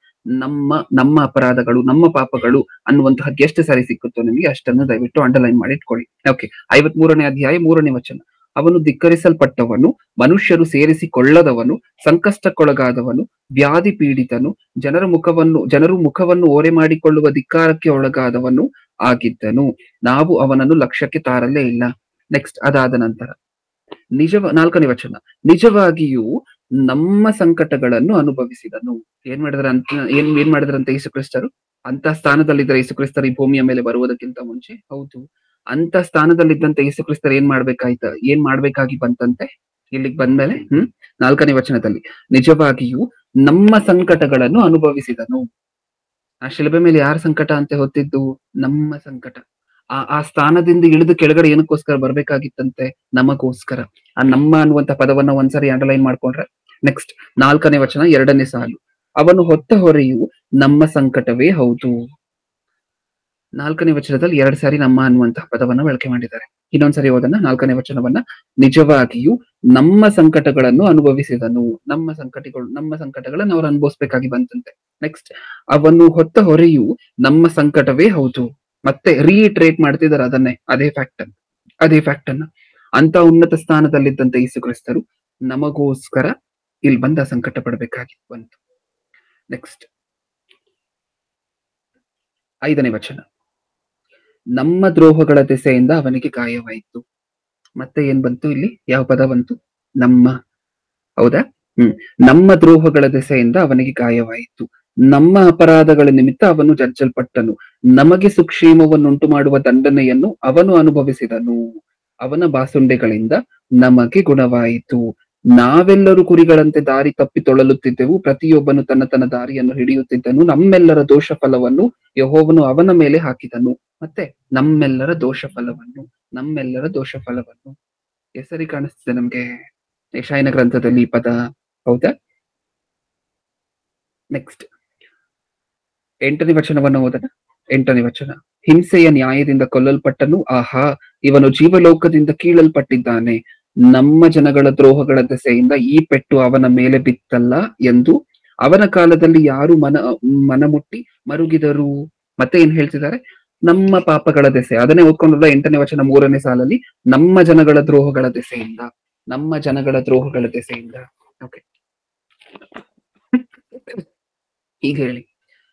Speaker 1: ನಮ್ಮ ಅಪರಾಧಗಳು, ನಮ್ಮ ಪಾಪಗಳು ಅನ್ನುವಂತಹದ್ದು ಎಷ್ಟು ಸರಿ ಸಿಕ್ಕುತ್ತೋ ನಿಮಗೆ ಅಷ್ಟನ್ನು ದಯವಿಟ್ಟು ಅಂಡರ್ಲೈನ್ ಮಾಡಿ ಇಟ್ಕೊಳ್ಳಿ. ಓಕೆ, 53ನೇ ಅಧ್ಯಾಯ 3ನೇ ವಚನ. ಅವನು ಧಿಕ್ಕರಿಸಲ್ಪಟ್ಟವನು, ಮನುಷ್ಯರು ಸೇರಿಸಿಕೊಳ್ಳದವನು, ಸಂಕಷ್ಟಕ್ಕೊಳಗಾದವನು, ವ್ಯಾಧಿ ಪೀಡಿತನು, ಜನರು ಮುಖವನ್ನು ಓರೆ ಮಾಡಿಕೊಳ್ಳುವ ಧಿಕ್ಕಾರಕ್ಕೆ ಒಳಗಾದವನು ಆಗಿದ್ದನು. ನಾವು ಅವನನ್ನು ಲಕ್ಷ್ಯಕ್ಕೆ ತಾರಲೇ ಇಲ್ಲ. ನೆಕ್ಸ್ಟ್, ಅದಾದ ನಂತರ 4ನೇ ವಚನ. ನಿಜವಾಗಿಯೂ ನಮ್ಮ ಸಂಕಟಗಳನ್ನು ಅನುಭವಿಸಿದನು. ಏನ್ ಮಾಡಿದ್ರಂತೆ ಯೇಸು ಕ್ರಿಸ್ತರು? ಅಂತ ಸ್ಥಾನದಲ್ಲಿದ್ದ ಯೇಸು ಕ್ರಿಸ್ತರು ಈ ಭೂಮಿಯ ಮೇಲೆ ಬರುವುದಕ್ಕಿಂತ ಮುಂಚೆ, ಹೌದು, ಅಂತ ಸ್ಥಾನದಲ್ಲಿದ್ದಂತ ಯೇಸು ಕ್ರಿಸ್ತರು ಏನ್ ಮಾಡ್ಬೇಕಾಗಿ ಬಂತಂತೆ ಇಲ್ಲಿಗೆ ಬಂದ್ಮೇಲೆ? 4ನೇ ವಚನದಲ್ಲಿ ನಿಜವಾಗಿಯೂ ನಮ್ಮ ಸಂಕಟಗಳನ್ನು ಅನುಭವಿಸಿದನು. ಆ ಶಿಲುಬೆ ಮೇಲೆ ಯಾರ ಸಂಕಟ ಅಂತ ಹೊತ್ತಿದ್ದು? ನಮ್ಮ ಸಂಕಟ. ಆ ಸ್ಥಾನದಿಂದ ಇಳಿದು ಕೆಳಗಡೆ ಏನಕ್ಕೋಸ್ಕರ ಬರ್ಬೇಕಾಗಿತ್ತಂತೆ? ನಮಗೋಸ್ಕರ. ಆ ನಮ್ಮ ಅನ್ನುವಂತ ಪದವನ್ನ ಒಂದ್ಸರಿ ಅಂಡರ್ಲೈನ್ ಮಾಡ್ಕೊಂಡ್ರೆ, ನೆಕ್ಸ್ಟ್ 4ನೇ ವಚನ 2ನೇ ಸಾಲು. ಅವನು ಹೊತ್ತ ಹೊರೆಯು ನಮ್ಮ ಸಂಕಟವೇ ಹೌದು. 4ನೇ ವಚನದಲ್ಲಿ 2 ಸಾರಿ ನಮ್ಮ ಅನ್ನುವಂತಹ ಪದವನ್ನ ಬಳಕೆ ಮಾಡಿದ್ದಾರೆ. ಇನ್ನೊಂದ್ಸರಿ ಓದೋಣ 4ನೇ ವಚನವನ್ನ. ನಿಜವಾಗಿಯೂ ನಮ್ಮ ಸಂಕಟಗಳನ್ನು ಅನುಭವಿಸಿದನು. ನಮ್ಮ ಸಂಕಟಗಳನ್ನು ಅವ್ರು ಅನುಭವಿಸ್ಬೇಕಾಗಿ ಬಂತಂತೆ. ನೆಕ್ಸ್ಟ್, ಅವನು ಹೊತ್ತ ಹೊರೆಯು ನಮ್ಮ ಸಂಕಟವೇ ಹೌದು. ಮತ್ತೆ ರೀಟ್ರೇಟ್ ಮಾಡ್ತಿದ್ದಾರೆ ಅದನ್ನೇ, ಅದೇ ಫ್ಯಾಕ್ಟ್ ಅನ್ನ. ಅಂತ ಉನ್ನತ ಸ್ಥಾನದಲ್ಲಿದ್ದಂತ ಯೇಸು ಕ್ರಿಸ್ತರು ನಮಗೋಸ್ಕರ ಇಲ್ಲಿ ಬಂದ ಸಂಕಟ ಪಡಬೇಕಾಗಿ ಬಂತು. ನೆಕ್ಸ್ಟ್ 5ನೇ ವಚನ. ನಮ್ಮ ದ್ರೋಹಗಳ ದೆಸೆಯಿಂದ ಅವನಿಗೆ ಗಾಯವಾಯಿತು. ಮತ್ತೆ ಏನ್ ಬಂತು ಇಲ್ಲಿ? ಯಾವ ಪದ ಬಂತು? ನಮ್ಮ. ಹೌದಾ? ನಮ್ಮ ದ್ರೋಹಗಳ ದೆಸೆಯಿಂದ ಅವನಿಗೆ ಗಾಯವಾಯಿತು, ನಮ್ಮ ಅಪರಾಧಗಳ ನಿಮಿತ್ತ ಅವನು ಜಜ್ಜಲ್ಪಟ್ಟನು, ನಮಗೆ ಸುಕ್ಷೇಮವನ್ನುಂಟು ಮಾಡುವ ದಂಡನೆಯನ್ನು ಅವನು ಅನುಭವಿಸಿದನು, ಅವನ ಬಾಸುಂಡೆಗಳಿಂದ ನಮಗೆ ಗುಣವಾಯಿತು. ನಾವೆಲ್ಲರೂ ಕುರಿಗಳಂತೆ ದಾರಿ ತಪ್ಪಿ ತೊಳಲುತ್ತಿದ್ದೆವು, ಪ್ರತಿಯೊಬ್ಬನು ತನ್ನ ದಾರಿಯನ್ನು ಹಿಡಿಯುತ್ತಿದ್ದನು. ನಮ್ಮೆಲ್ಲರ ದೋಷ ಫಲವನ್ನು ಯೆಹೋವನು ಅವನ ಮೇಲೆ ಹಾಕಿದನು. ಮತ್ತೆ ನಮ್ಮೆಲ್ಲರ ದೋಷ ಫಲವನ್ನು ಹೆಸರಿ ಕಾಣಿಸ್ತಿದೆ ನಮ್ಗೆ ಯೆಶಾಯನ ಗ್ರಂಥದಲ್ಲಿ ಈ ಪದ. ಹೌದಾ? ನೆಕ್ಸ್ಟ್ 8ನೇ ವಚನವನ್ನು ಓದೋಣ. 8ನೇ ವಚನ. ಹಿಂಸೆಯ ನ್ಯಾಯದಿಂದ ಕೊಲ್ಲಲ್ಪಟ್ಟನು, ಆಹಾ, ಇವನು ಜೀವಲೋಕದಿಂದ ಕೀಳಲ್ಪಟ್ಟಿದ್ದಾನೆ. ನಮ್ಮ ಜನಗಳ ದ್ರೋಹಗಳ ದೆಸೆಯಿಂದ ಈ ಪೆಟ್ಟು ಅವನ ಮೇಲೆ ಬಿತ್ತಲ್ಲ ಎಂದು ಅವನ ಕಾಲದಲ್ಲಿ ಯಾರು ಮನಮುಟ್ಟಿ ಮರುಗಿದರು. ಮತ್ತೆ ಏನ್ ಹೇಳ್ತಿದ್ದಾರೆ? ನಮ್ಮ ಪಾಪಗಳ ದೆಸೆ. ಅದನ್ನೇ ಓದ್ಕೊಂಡ್ರಲ್ಲ 8ನೇ ವಚನ 3ನೇ ಸಾಲಲ್ಲಿ. ನಮ್ಮ ಜನಗಳ ದ್ರೋಹಗಳ ದೆಸೆಯಿಂದ. ಓಕೆ, ಈಗ ಹೇಳಿ,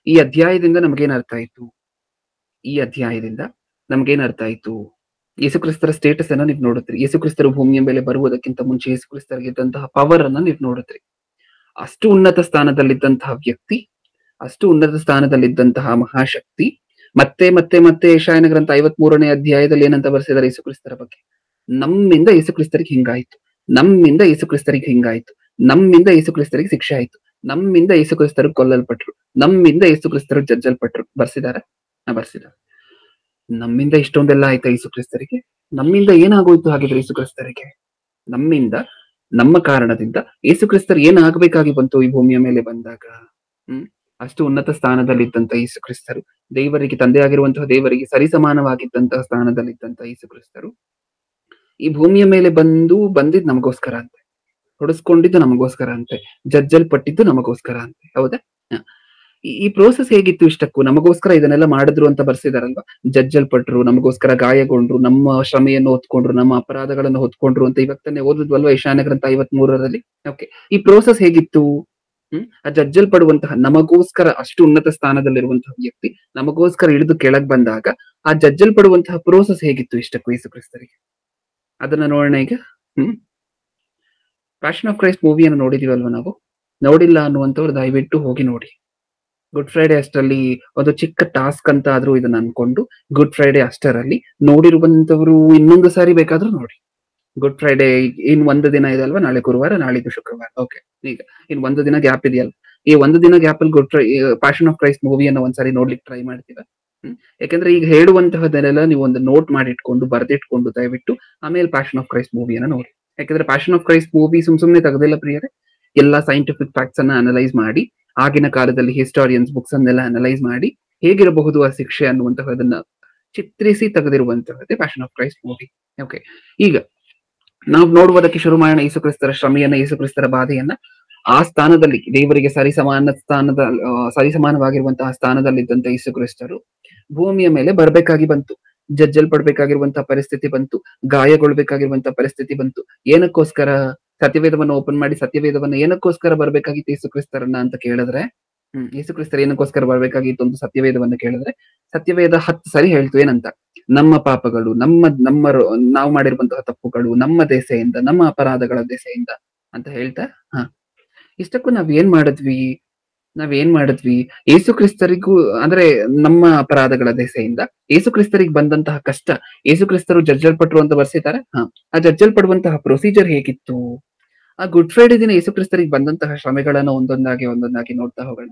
Speaker 1: ಈ ಅಧ್ಯಾಯದಿಂದ ನಮಗೇನ್ ಅರ್ಥ ಆಯ್ತು? ಯೇಸುಕ್ರಿಸ್ತರ ಸ್ಟೇಟಸ್ ಅನ್ನ ನೀವು ನೋಡಿದ್ರಿ. ಯೇಸುಕ್ರಿಸ್ತರು ಭೂಮಿಯ ಮೇಲೆ ಬರುವುದಕ್ಕಿಂತ ಮುಂಚೆ ಯೇಸುಕ್ರಿಸ್ತರಿಗೆ ಇದ್ದಂತಹ ಪವರ್ ಅನ್ನ ನೀವು ನೋಡಿದ್ರಿ. ಅಷ್ಟು ಉನ್ನತ ಸ್ಥಾನದಲ್ಲಿದ್ದಂತಹ ವ್ಯಕ್ತಿ, ಅಷ್ಟು ಉನ್ನತ ಸ್ಥಾನದಲ್ಲಿದ್ದಂತಹ ಮಹಾಶಕ್ತಿ. ಮತ್ತೆ ಮತ್ತೆ ಮತ್ತೆ ಯೆಶಾಯನ ಗ್ರಂಥ 53ನೇ ಅಧ್ಯಾಯದಲ್ಲಿ ಏನಂತ ಬರ್ಸಿದ್ದಾರೆ ಯೇಸುಕ್ರಿಸ್ತರ ಬಗ್ಗೆ? ನಮ್ಮಿಂದ ಯೇಸುಕ್ರಿಸ್ತರಿಗೆ ಹಿಂಗಾಯ್ತು, ನಮ್ಮಿಂದ ಯೇಸುಕ್ರಿಸ್ತರಿಗೆ ಶಿಕ್ಷೆ ಆಯ್ತು, ನಮ್ಮಿಂದ ಯೇಸುಕ್ರಿಸ್ತರು ಕೊಲ್ಲಲ್ಪಟ್ರು, ನಮ್ಮಿಂದ ಯೇಸುಕ್ರಿಸ್ತರು ಜಜ್ಜಲ್ಪಟ್ರು. ಬರ್ಸಿದ್ದಾರೆ. ನಮ್ಮಿಂದ ಇಷ್ಟೊಂದೆಲ್ಲ ಆಯ್ತಾ ಯೇಸುಕ್ರಿಸ್ತರಿಗೆ? ನಮ್ಮಿಂದ ಏನಾಗೋಯ್ತು ಹಾಗಿದ್ರೆ ಯೇಸುಕ್ರಿಸ್ತರಿಗೆ? ನಮ್ಮಿಂದ, ನಮ್ಮ ಕಾರಣದಿಂದ ಯೇಸುಕ್ರಿಸ್ತರು ಏನಾಗಬೇಕಾಗಿ ಬಂತು ಈ ಭೂಮಿಯ ಮೇಲೆ ಬಂದಾಗ? ಅಷ್ಟು ಉನ್ನತ ಸ್ಥಾನದಲ್ಲಿದ್ದಂತ ಯೇಸುಕ್ರಿಸ್ತರು, ದೇವರಿಗೆ ತಂದೆಯಾಗಿರುವಂತಹ ದೇವರಿಗೆ ಸರಿಸಮಾನವಾಗಿದ್ದಂತಹ ಸ್ಥಾನದಲ್ಲಿದ್ದಂತಹ ಯೇಸುಕ್ರಿಸ್ತರು ಈ ಭೂಮಿಯ ಮೇಲೆ ಬಂದಿದ್ದು ನಮಗೋಸ್ಕರ ಅಂತೆ, ಹೊಡೆಸ್ಕೊಂಡಿದ್ದು ನಮಗೋಸ್ಕರ ಅಂತೆ, ಜಜ್ಜಲ್ಪಟ್ಟಿದ್ದು ನಮಗೋಸ್ಕರ ಅಂತೆ. ಹೌದಾ? ಈ ಪ್ರೋಸೆಸ್ ಹೇಗಿತ್ತು ಇಷ್ಟಕ್ಕೂ? ನಮಗೋಸ್ಕರ ಇದನ್ನೆಲ್ಲ ಮಾಡಿದ್ರು ಅಂತ ಬರ್ಸಿದಾರಲ್ವಾ? ಜಜ್ಜಲ್ಪಟ್ರು, ನಮಗೋಸ್ಕರ ಗಾಯಗೊಂಡ್ರು, ನಮ್ಮ ಶ್ರಮೆಯನ್ನು ಹೊತ್ಕೊಂಡ್ರು, ನಮ್ಮ ಅಪರಾಧಗಳನ್ನು ಹೊತ್ಕೊಂಡ್ರು ಅಂತ ಇವಾಗ ತಾನೇ ಓದಿದ್ವಲ್ವಾ ಯೆಶಾಯ ಗ್ರಂಥ 53ರಲ್ಲಿ. ಓಕೆ, ಈ ಪ್ರೋಸೆಸ್ ಹೇಗಿತ್ತು? ಆ ಜಜ್ಜಲ್ಪಡುವಂತಹ, ನಮಗೋಸ್ಕರ ಅಷ್ಟು ಉನ್ನತ ಸ್ಥಾನದಲ್ಲಿರುವಂತಹ ವ್ಯಕ್ತಿ ನಮಗೋಸ್ಕರ ಇಳಿದು ಕೆಳಗ್ ಬಂದಾಗ ಆ ಜಜ್ಜಲ್ಪಡುವಂತಹ ಪ್ರೋಸೆಸ್ ಹೇಗಿತ್ತು ಇಷ್ಟಕ್ಕೂ ಯೇಸು ಕ್ರಿಸ್ತರಿಗೆ? ಅದನ್ನ ನೋಡೋಣ ಈಗ. ಪ್ಯಾಷನ್ ಆಫ್ ಕ್ರೈಸ್ಟ್ ಮೂವಿಯನ್ನು ನೋಡಿದೀವಲ್ವಾ ನಾವು? ನೋಡಿಲ್ಲ ಅನ್ನುವಂಥವ್ರು ದಯವಿಟ್ಟು ಹೋಗಿ ನೋಡಿ. ಗುಡ್ ಫ್ರೈಡೆ ಅಷ್ಟರಲ್ಲಿ ಒಂದು ಚಿಕ್ಕ ಟಾಸ್ಕ್ ಅಂತ ಆದ್ರೂ ಇದನ್ನ ಅನ್ಕೊಂಡು ಗುಡ್ ಫ್ರೈಡೆ ಅಷ್ಟರಲ್ಲಿ ನೋಡಿರುವಂತವ್ರು ಇನ್ನೊಂದು ಸಾರಿ ಬೇಕಾದ್ರೂ ನೋಡಿ. ಗುಡ್ ಫ್ರೈಡೆ ಇನ್ ಒಂದು ದಿನ ಇದೆ ಅಲ್ವಾ? ನಾಳೆ ಗುರುವಾರ, ನಾಳಿದ್ದು ಶುಕ್ರವಾರ. ಓಕೆ, ಈಗ ಇನ್ ಒಂದು ದಿನ ಗ್ಯಾಪ್ ಇದೆಯಲ್ಲ, ಈ ಒಂದು ದಿನ ಗ್ಯಾಪ್ ಅಲ್ಲಿ ಪ್ಯಾಷನ್ ಆಫ್ ಕ್ರೈಸ್ಟ್ ಮೂವಿಯನ್ನು ಒಂದ್ಸರಿ ನೋಡ್ಲಿಕ್ಕೆ ಟ್ರೈ ಮಾಡ್ತೀವ. ಯಾಕಂದ್ರೆ ಈಗ ಹೇಳುವಂತಹದನ್ನೆಲ್ಲ ನೀವು ಒಂದು ನೋಟ್ ಮಾಡಿಟ್ಕೊಂಡು ಬರ್ದಿಟ್ಕೊಂಡು ದಯವಿಟ್ಟು ಆಮೇಲೆ ಪ್ಯಾಷನ್ ಆಫ್ ಕ್ರೈಸ್ಟ್ ಮೂವಿಯನ್ನ ನೋಡಿ. ಯಾಕಂದ್ರೆ ಪ್ಯಾಷನ್ ಆಫ್ ಕ್ರೈಸ್ಟ್ ಮೂವಿ ಸುಮ್ನೆ ತೆಗೆದಿಲ್ಲ ಪ್ರಿಯರೇ. ಎಲ್ಲಾ ಸೈಂಟಿಫಿಕ್ ಫ್ಯಾಕ್ಟ್ಸ್ ಅನ್ನ ಅನಲೈಸ್ ಮಾಡಿ, ಆಗಿನ ಕಾಲದಲ್ಲಿ ಹಿಸ್ಟಾರಿಯನ್ಸ್ ಬುಕ್ಸ್ ಅನ್ನೆಲ್ಲ ಅನಲೈಸ್ ಮಾಡಿ ಹೇಗಿರಬಹುದು ಆ ಶಿಕ್ಷೆ ಅನ್ನುವಂತಹದನ್ನ ಚಿತ್ರಿಸಿ ತೆಗೆದಿರುವಂತಹದ್ದೇ passion of Christ movie. Okay, ಈಗ ನಾವು ನೋಡುವುದಕ್ಕೆ ಶುರು ಮಾಡೋಣ ಯೇಸು ಕ್ರಿಸ್ತರ ಶ್ರಮೆಯನ್ನ, ಯೇಸು ಕ್ರಿಸ್ತರ ಬಾಧೆಯನ್ನ. ಆ ಸ್ಥಾನದಲ್ಲಿ ದೇವರಿಗೆ ಸರಿಸಮಾನವಾಗಿರುವಂತಹ ಸ್ಥಾನದಲ್ಲಿದ್ದಂತ ಯೇಸು ಕ್ರಿಸ್ತರು ಭೂಮಿಯ ಮೇಲೆ ಬರ್ಬೇಕಾಗಿ ಬಂತು. ಜಜ್ಜಲ್ಪಡ್ಬೇಕಾಗಿರುವಂತಹ ಪರಿಸ್ಥಿತಿ ಬಂತು, ಗಾಯಗೊಳ್ಬೇಕಾಗಿರುವಂತಹ ಪರಿಸ್ಥಿತಿ ಬಂತು. ಏನಕ್ಕೋಸ್ಕರ? ಸತ್ಯವೇದವನ್ನು ಓಪನ್ ಮಾಡಿ ಸತ್ಯವೇದವನ್ನ ಏನಕ್ಕೋಸ್ಕರ ಬರ್ಬೇಕಾಗಿತ್ತು ಯೇಸು ಕ್ರಿಸ್ತರನ್ನ ಅಂತ ಕೇಳಿದ್ರೆ, ಯೇಸು ಕ್ರಿಸ್ತರ ಏನಕ್ಕೋಸ್ಕರ ಬರ್ಬೇಕಾಗಿತ್ತು ಅಂತ ಸತ್ಯವೇದವನ್ನ ಕೇಳಿದ್ರೆ, ಸತ್ಯವೇದ 10 ಸರಿ ಹೇಳ್ತು ಏನಂತ? ನಮ್ಮ ಪಾಪಗಳು, ನಾವು ಮಾಡಿರುವಂತಹ ತಪ್ಪುಗಳು, ನಮ್ಮ ದೆಸೆಯಿಂದ, ನಮ್ಮ ಅಪರಾಧಗಳ ದೆಸೆಯಿಂದ ಅಂತ ಹೇಳ್ತಾ, ಇಷ್ಟಕ್ಕೂ ನಾವೇನ್ ಮಾಡಿದ್ವಿ? ಯೇಸು ಕ್ರಿಸ್ತರಿಗೂ ಅಂದ್ರೆ ನಮ್ಮ ಅಪರಾಧಗಳ ದೆಸೆಯಿಂದ ಯೇಸು ಕ್ರಿಸ್ತರಿಗೆ ಬಂದಂತಹ ಕಷ್ಟ, ಯೇಸು ಕ್ರಿಸ್ತರು ಜಜ್ಜಲ್ಪಟ್ರು ಅಂತ ಬರ್ಸಿದ್ದಾರೆ. ಆ ಜಜ್ಜಲ್ಪಡುವಂತಹ ಪ್ರೊಸೀಜರ್ ಹೇಗಿತ್ತು? ಆ ಗುಡ್ ಫ್ರೈಡೆ ದಿನ ಯೇಸು ಕ್ರಿಸ್ತರಿಗೆ ಬಂದಂತಹ ಶ್ರಮೆಗಳನ್ನ ಒಂದೊಂದಾಗಿ ನೋಡ್ತಾ ಹೋಗೋಣ.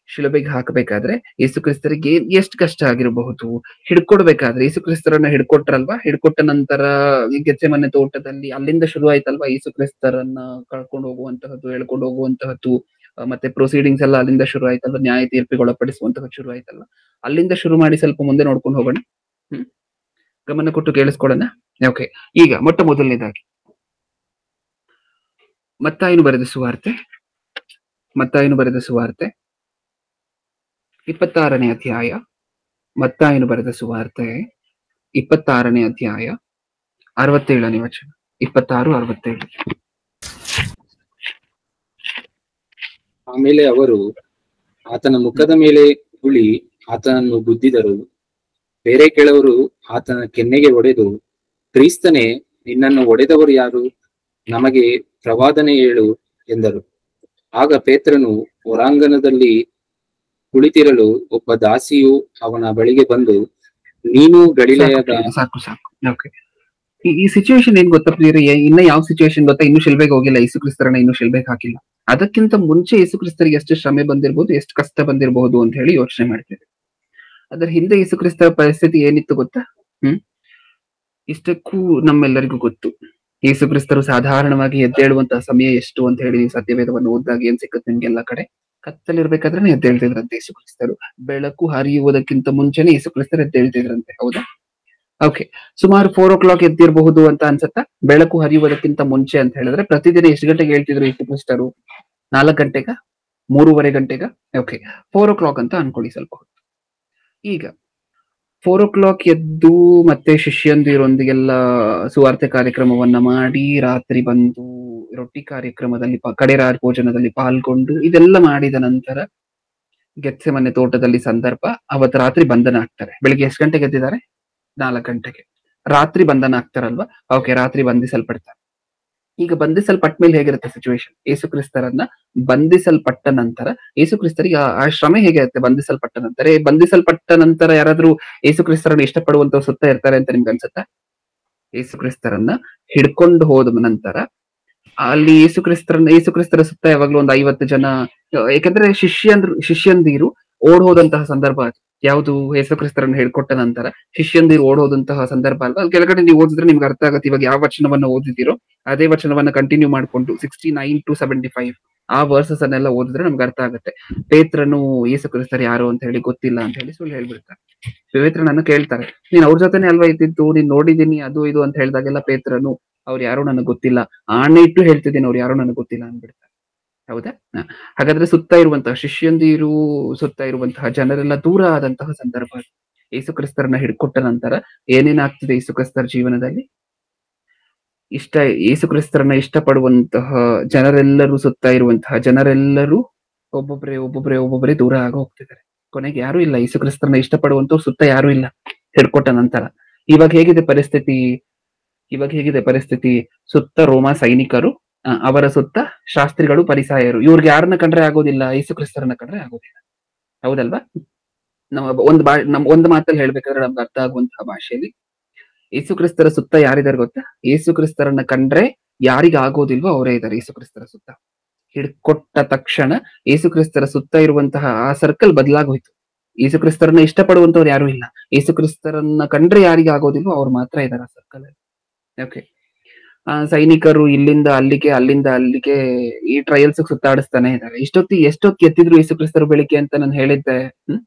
Speaker 1: ಶಿಲುಬೆಗೆ ಹಾಕಬೇಕಾದ್ರೆ ಯೇಸು ಕ್ರಿಸ್ತರಿಗೆ ಎಷ್ಟು ಕಷ್ಟ ಆಗಿರಬಹುದು. ಹಿಡ್ಕೊಡ್ಬೇಕಾದ್ರೆ ಯೇಸು ಕ್ರಿಸ್ತರನ್ನ ಹಿಡ್ಕೊಟ್ರಲ್ವಾ? ಹಿಡ್ಕೊಟ್ಟ ನಂತರ ಗೆತ್ಸೆಮನೆ ತೋಟದಲ್ಲಿ ಅಲ್ಲಿಂದ ಶುರು ಆಯ್ತಲ್ವಾ ಯೇಸು ಕ್ರಿಸ್ತರನ್ನ ಕಳ್ಕೊಂಡು ಹೋಗುವಂತಹದ್ದು, ಎಳ್ಕೊಂಡು ಹೋಗುವಂತಹದ್ದು, ಮತ್ತೆ ಪ್ರೊಸೀಡಿಂಗ್ಸ್ ಎಲ್ಲ ಅಲ್ಲಿಂದ ಶುರು ಆಯ್ತಲ್ವಾ? ನ್ಯಾಯ ತೀರ್ಪಿಗೆ ಒಳಪಡಿಸುವಂತಹದ್ದು ಶುರು ಆಯ್ತಲ್ಲ. ಅಲ್ಲಿಂದ ಶುರು ಮಾಡಿ ಸ್ವಲ್ಪ ಮುಂದೆ ನೋಡ್ಕೊಂಡು ಹೋಗೋಣ. ಗಮನ ಕೊಟ್ಟು ಕೇಳಿಸ್ಕೊಳ್ಳೋಣ. ಓಕೆ, ಈಗ ಮೊಟ್ಟ ಮೊದಲನೇದಾಗಿ ಮತ್ತಾಯನು ಬರೆದ ಸುವಾರ್ತೆ 26ನೇ ಅಧ್ಯಾಯ. ಮತ್ತಾಯನು ಬರೆದ ಸುವಾರ್ತೆ 26ನೇ ಅಧ್ಯಾಯ 67ನೇ ವಚನ. 26-67.
Speaker 2: ಆಮೇಲೆ ಅವರು ಆತನ ಮುಖದ ಮೇಲೆ ಹುಳಿ ಆತನನ್ನು ಗುದ್ದಿದರು. ಬೇರೆ ಕೆಲವರು ಆತನ ಕೆನ್ನೆಗೆ ಹೊಡೆದು, ಕ್ರಿಸ್ತನೇ, ನಿನ್ನನ್ನು ಹೊಡೆದವರು ಯಾರು? ನಮಗೆ ಪ್ರವಾದನೆ ಹೇಳು ಎಂದರು. ಆಗ ಪೇತ್ರನು ಹೊರಾಂಗಣದಲ್ಲಿ ಕುಳಿತಿರಲು ಒಬ್ಬ ದಾಸಿಯು ಅವನ ಬಳಿಗೆ ಬಂದು, ನೀನು ಗಲಿಲಾಯದ...
Speaker 1: ಸಾಕು. ಓಕೆ, ಈ ಸಿಚುವೇಶನ್ ಏನ್ ಗೊತ್ತಾ ಪ್ರಿಯರೇ? ಇನ್ನ ಯಾವ ಸಿಚುವೇಶನ್ ಗೊತ್ತಾ? ಇನ್ನು ಶಿಲ್ಬೆಗೆ ಹೋಗಿಲ್ಲ ಯೇಸು ಕ್ರಿಸ್ತರನ್ನ, ಇನ್ನು ಶಿಲ್ಬೆಗೆ ಹಾಕಿಲ್ಲ. ಅದಕ್ಕಿಂತ ಮುಂಚೆ ಯೇಸು ಕ್ರಿಸ್ತರಿಗೆ ಎಷ್ಟು ಶ್ರಮೆ ಬಂದಿರಬಹುದು, ಎಷ್ಟು ಕಷ್ಟ ಬಂದಿರಬಹುದು ಅಂತ ಹೇಳಿ ಯೋಚನೆ ಮಾಡ್ತೀವಿ. ಅದ್ರ ಹಿಂದೆ ಯೇಸು ಕ್ರಿಸ್ತರ ಪರಿಸ್ಥಿತಿ ಏನಿತ್ತು ಗೊತ್ತಾ? ಇಷ್ಟಕ್ಕೂ ನಮ್ಮೆಲ್ಲರಿಗೂ ಗೊತ್ತು. ಯೇಸು ಕ್ರಿಸ್ತರು ಸಾಧಾರಣವಾಗಿ ಎದ್ದೇಳುವಂತಹ ಸಮಯ ಎಷ್ಟು ಅಂತ ಹೇಳಿ ಸತ್ಯವೇದವನ್ನು ಓದಿದಾಗ ಏನ್ ಸಿಕ್ಕುತ್ತೆ ನಿಮ್ಗೆಲ್ಲ ಕಡೆ? ಕತ್ತಲಿರ್ಬೇಕಾದ್ರೆ ಎದ್ದೇಳ್ತಿದ್ರಂತೆ ಯೇಸು ಕ್ರಿಸ್ತರು. ಬೆಳಕು ಹರಿಯುವುದಕ್ಕಿಂತ ಮುಂಚೆನೆ ಯೇಸು ಕ್ರಿಸ್ತರು ಎದ್ದೇಳ್ತಿದ್ರಂತೆ. ಹೌದಾ? ಓಕೆ, ಸುಮಾರು 4 o'clock ಎದ್ದಿರಬಹುದು ಅಂತ ಅನ್ಸತ್ತಾ? ಬೆಳಕು ಹರಿಯುವುದಕ್ಕಿಂತ ಮುಂಚೆ ಅಂತ ಹೇಳಿದ್ರೆ ಪ್ರತಿದಿನ ಎಷ್ಟು ಗಂಟೆಗೆ ಹೇಳ್ತಿದ್ರು ಯೇಸು ಕ್ರಿಸ್ತರು? 4 ಗಂಟೆಗ? 3:30 ಗಂಟೆಗ? ಓಕೆ, 4 o'clock ಅಂತ ಅನ್ಕೊಳ್ಳಿ ಸ್ವಲ್ಪ ಹೊತ್ತು. ಈಗ 4 o'clock ಎದ್ದು ಮತ್ತೆ ಶಿಷ್ಯಂದಿರೊಂದಿಗೆಲ್ಲ ಸುವಾರ್ತೆ ಕಾರ್ಯಕ್ರಮವನ್ನ ಮಾಡಿ, ರಾತ್ರಿ ಬಂದು ರೊಟ್ಟಿ ಕಾರ್ಯಕ್ರಮದಲ್ಲಿ ಕಡೆರಾರ್ ಭೋಜನದಲ್ಲಿ ಪಾಲ್ಗೊಂಡು ಇದೆಲ್ಲ ಮಾಡಿದ ನಂತರ ಗೆತ್ಸೆಮನೆ ತೋಟದಲ್ಲಿ ಸಂದರ್ಭ, ಅವತ್ತು ರಾತ್ರಿ ಬಂಧನ ಆಗ್ತಾರೆ. ಬೆಳಿಗ್ಗೆ ಎಷ್ಟು ಗಂಟೆಗೆ ಎದ್ದಿದ್ದಾರೆ? 4 ಗಂಟೆಗೆ. ರಾತ್ರಿ ಬಂಧನ ಆಗ್ತಾರಲ್ವಾ? ಓಕೆ, ರಾತ್ರಿ ಬಂಧಿಸಲ್ಪಡ್ತಾರೆ. ಈಗ ಬಂಧಿಸಲ್ಪಟ್ಟ ಮೇಲೆ ಹೇಗಿರುತ್ತೆ ಸಿಚುವೇಶನ್? ಯೇಸು ಕ್ರಿಸ್ತರನ್ನ ಬಂಧಿಸಲ್ಪಟ್ಟ ನಂತರ ಯೇಸು ಕ್ರಿಸ್ತರಿಗೆ ಆ ಶ್ರಮೆ ಹೇಗಿರುತ್ತೆ? ಬಂಧಿಸಲ್ಪಟ್ಟ ನಂತರ ಯಾರಾದ್ರೂ ಯೇಸು ಕ್ರಿಸ್ತರನ್ನ ಇಷ್ಟಪಡುವಂತ ಸುತ್ತ ಇರ್ತಾರೆ ಅಂತ ನಿಮ್ಗೆ ಅನ್ಸುತ್ತಾ? ಯೇಸು ಕ್ರಿಸ್ತರನ್ನ ಹಿಡ್ಕೊಂಡು ಹೋದ ನಂತರ ಅಲ್ಲಿ ಯೇಸು ಕ್ರಿಸ್ತರ ಸುತ್ತ ಯಾವಾಗ್ಲೂ ಒಂದು 50 ಜನ, ಯಾಕಂದ್ರೆ ಶಿಷ್ಯಂದಿರು ಓಡ್ ಹೋದಂತಹ ಸಂದರ್ಭ ಅದು. ಯಾವುದು? ಯೇಸು ಕ್ರಿಸ್ತರನ್ನ ಹೇಳ್ಕೊಟ್ಟ ನಂತರ ಶಿಷ್ಯಂದಿರು ಓಡ್ ಹೋದಂತಹ ಸಂದರ್ಭ ಅಲ್ವಾ? ಅಲ್ಲಿ ಕೆಳಗಡೆ ನೀವು ಓದಿದ್ರೆ ನಿಮ್ಗೆ ಅರ್ಥ ಆಗುತ್ತೆ. ಇವಾಗ ಯಾವ ವಚನವನ್ನ ಓದಿದಿರೋ ಅದೇ ವಚನವನ್ನ ಕಂಟಿನ್ಯೂ ಮಾಡ್ಕೊಂಡು 69-75 ಆ ವರ್ಸಸ್ ಅನ್ನೆಲ್ಲ ಓದಿದ್ರೆ ನಮ್ಗೆ ಅರ್ಥ ಆಗುತ್ತೆ. ಪೇತ್ರನು ಯೇಸು ಕ್ರಿಸ್ತರು ಯಾರು ಅಂತ ಹೇಳಿ ಗೊತ್ತಿಲ್ಲ ಅಂತ ಹೇಳಿ ಸುಳ್ಳು ಹೇಳ್ಬಿಡ್ತಾರೆ. ಪೇತ್ರನನ್ನು ಕೇಳ್ತಾರೆ, ನೀನ್ ಅವ್ರ ಜೊತೆನೆ ಅಲ್ವಾ ಇದ್ದಿದ್ದು, ನೀನ್ ನೋಡಿದೀನಿ ಅದು ಇದು ಅಂತ ಹೇಳಿದಾಗೆಲ್ಲ ಪೇತ್ರನು ಅವ್ರು ಯಾರೋ ನನಗೆ ಗೊತ್ತಿಲ್ಲ, ಆಣೆ ಇಟ್ಟು ಹೇಳ್ತಿದ್ದೀನಿ ಅವ್ರು ಯಾರೋ ನನಗೆ ಗೊತ್ತಿಲ್ಲ ಅಂದ್ಬಿಡ್ತಾರೆ. ಹೌದಾ? ಹಾಗಾದ್ರೆ ಸುತ್ತ ಇರುವಂತಹ ಶಿಷ್ಯಂದಿರು, ಸುತ್ತ ಇರುವಂತಹ ಜನರೆಲ್ಲ ದೂರ ಆದಂತಹ ಸಂದರ್ಭ ಅದು. ಯೇಸು ಕ್ರಿಸ್ತರನ್ನ ಹಿಡ್ಕೊಟ್ಟ ನಂತರ ಏನೇನಾಗ್ತಿದೆ ಯೇಸು ಕ್ರಿಸ್ತರ ಜೀವನದಲ್ಲಿ? ಇಷ್ಟ ಯೇಸು ಕ್ರಿಸ್ತರನ್ನ ಇಷ್ಟಪಡುವಂತಹ ಜನರೆಲ್ಲರೂ, ಸುತ್ತ ಇರುವಂತಹ ಜನರೆಲ್ಲರೂ ಒಬ್ಬೊಬ್ಬರೇ ದೂರ ಆಗ ಹೋಗ್ತಿದ್ದಾರೆ. ಕೊನೆಗೆ ಯಾರು ಇಲ್ಲ, ಯೇಸು ಕ್ರಿಸ್ತರನ್ನ ಇಷ್ಟಪಡುವಂತವ್ರು ಸುತ್ತ ಯಾರು ಇಲ್ಲ ಹಿಡ್ಕೊಟ್ಟ ನಂತರ. ಇವಾಗ ಹೇಗಿದೆ ಪರಿಸ್ಥಿತಿ? ಸುತ್ತ ರೋಮಾ ಸೈನಿಕರು, ಅವರ ಸುತ್ತ ಶಾಸ್ತ್ರಿಗಳು, ಪರಿಸಾಯರು. ಇವ್ರಿಗೆ ಯಾರನ್ನ ಕಂಡ್ರೆ ಆಗೋದಿಲ್ಲ? ಯೇಸು ಕ್ರಿಸ್ತರನ್ನ ಕಂಡ್ರೆ ಆಗೋದಿಲ್ಲ. ಹೌದಲ್ವಾ? ಒಂದು ಮಾತಲ್ಲಿ ಹೇಳ್ಬೇಕಾದ್ರೆ ನಮ್ಗೆ ಅರ್ಥ ಆಗುವಂತಹ ಭಾಷೆಯಲ್ಲಿ, ಯೇಸು ಕ್ರಿಸ್ತರ ಸುತ್ತ ಯಾರಿದ್ದಾರೆ ಗೊತ್ತಾ? ಯೇಸು ಕ್ರಿಸ್ತರನ್ನ ಕಂಡ್ರೆ ಯಾರಿಗ ಆಗೋದಿಲ್ವೋ ಅವರೇ ಇದ್ದಾರೆ ಯೇಸು ಕ್ರಿಸ್ತರ ಸುತ್ತ. ಹಿಡ್ಕೊಟ್ಟ ತಕ್ಷಣ ಯೇಸು ಕ್ರಿಸ್ತರ ಸುತ್ತ ಇರುವಂತಹ ಆ ಸರ್ಕಲ್ ಬದಲಾಗೋಯ್ತು. ಯೇಸು ಕ್ರಿಸ್ತರನ್ನ ಇಷ್ಟಪಡುವಂತವ್ರು ಯಾರು ಇಲ್ಲ. ಯೇಸು ಕ್ರಿಸ್ತರನ್ನ ಕಂಡ್ರೆ ಯಾರಿಗ ಆಗೋದಿಲ್ವೋ ಅವ್ರು ಮಾತ್ರ ಇದ್ದಾರೆ ಆ ಸರ್ಕಲ್ ಅಲ್ಲಿ. ಓಕೆ. ಸೈನಿಕರು ಇಲ್ಲಿಂದ ಅಲ್ಲಿಗೆ, ಅಲ್ಲಿಂದ ಅಲ್ಲಿಗೆ ಈ ಟ್ರಯಲ್ಸ್ ಸುತ್ತಾಡಿಸ್ತಾನೆ ಇದ್ದಾರೆ. ಎಷ್ಟೊತ್ತು ಎತ್ತಿದ್ರು ಯೇಸು ಕ್ರಿಸ್ತರು ಬೆಳಿಗ್ಗೆ ಅಂತ ನಾನು ಹೇಳಿದ್ದೆ.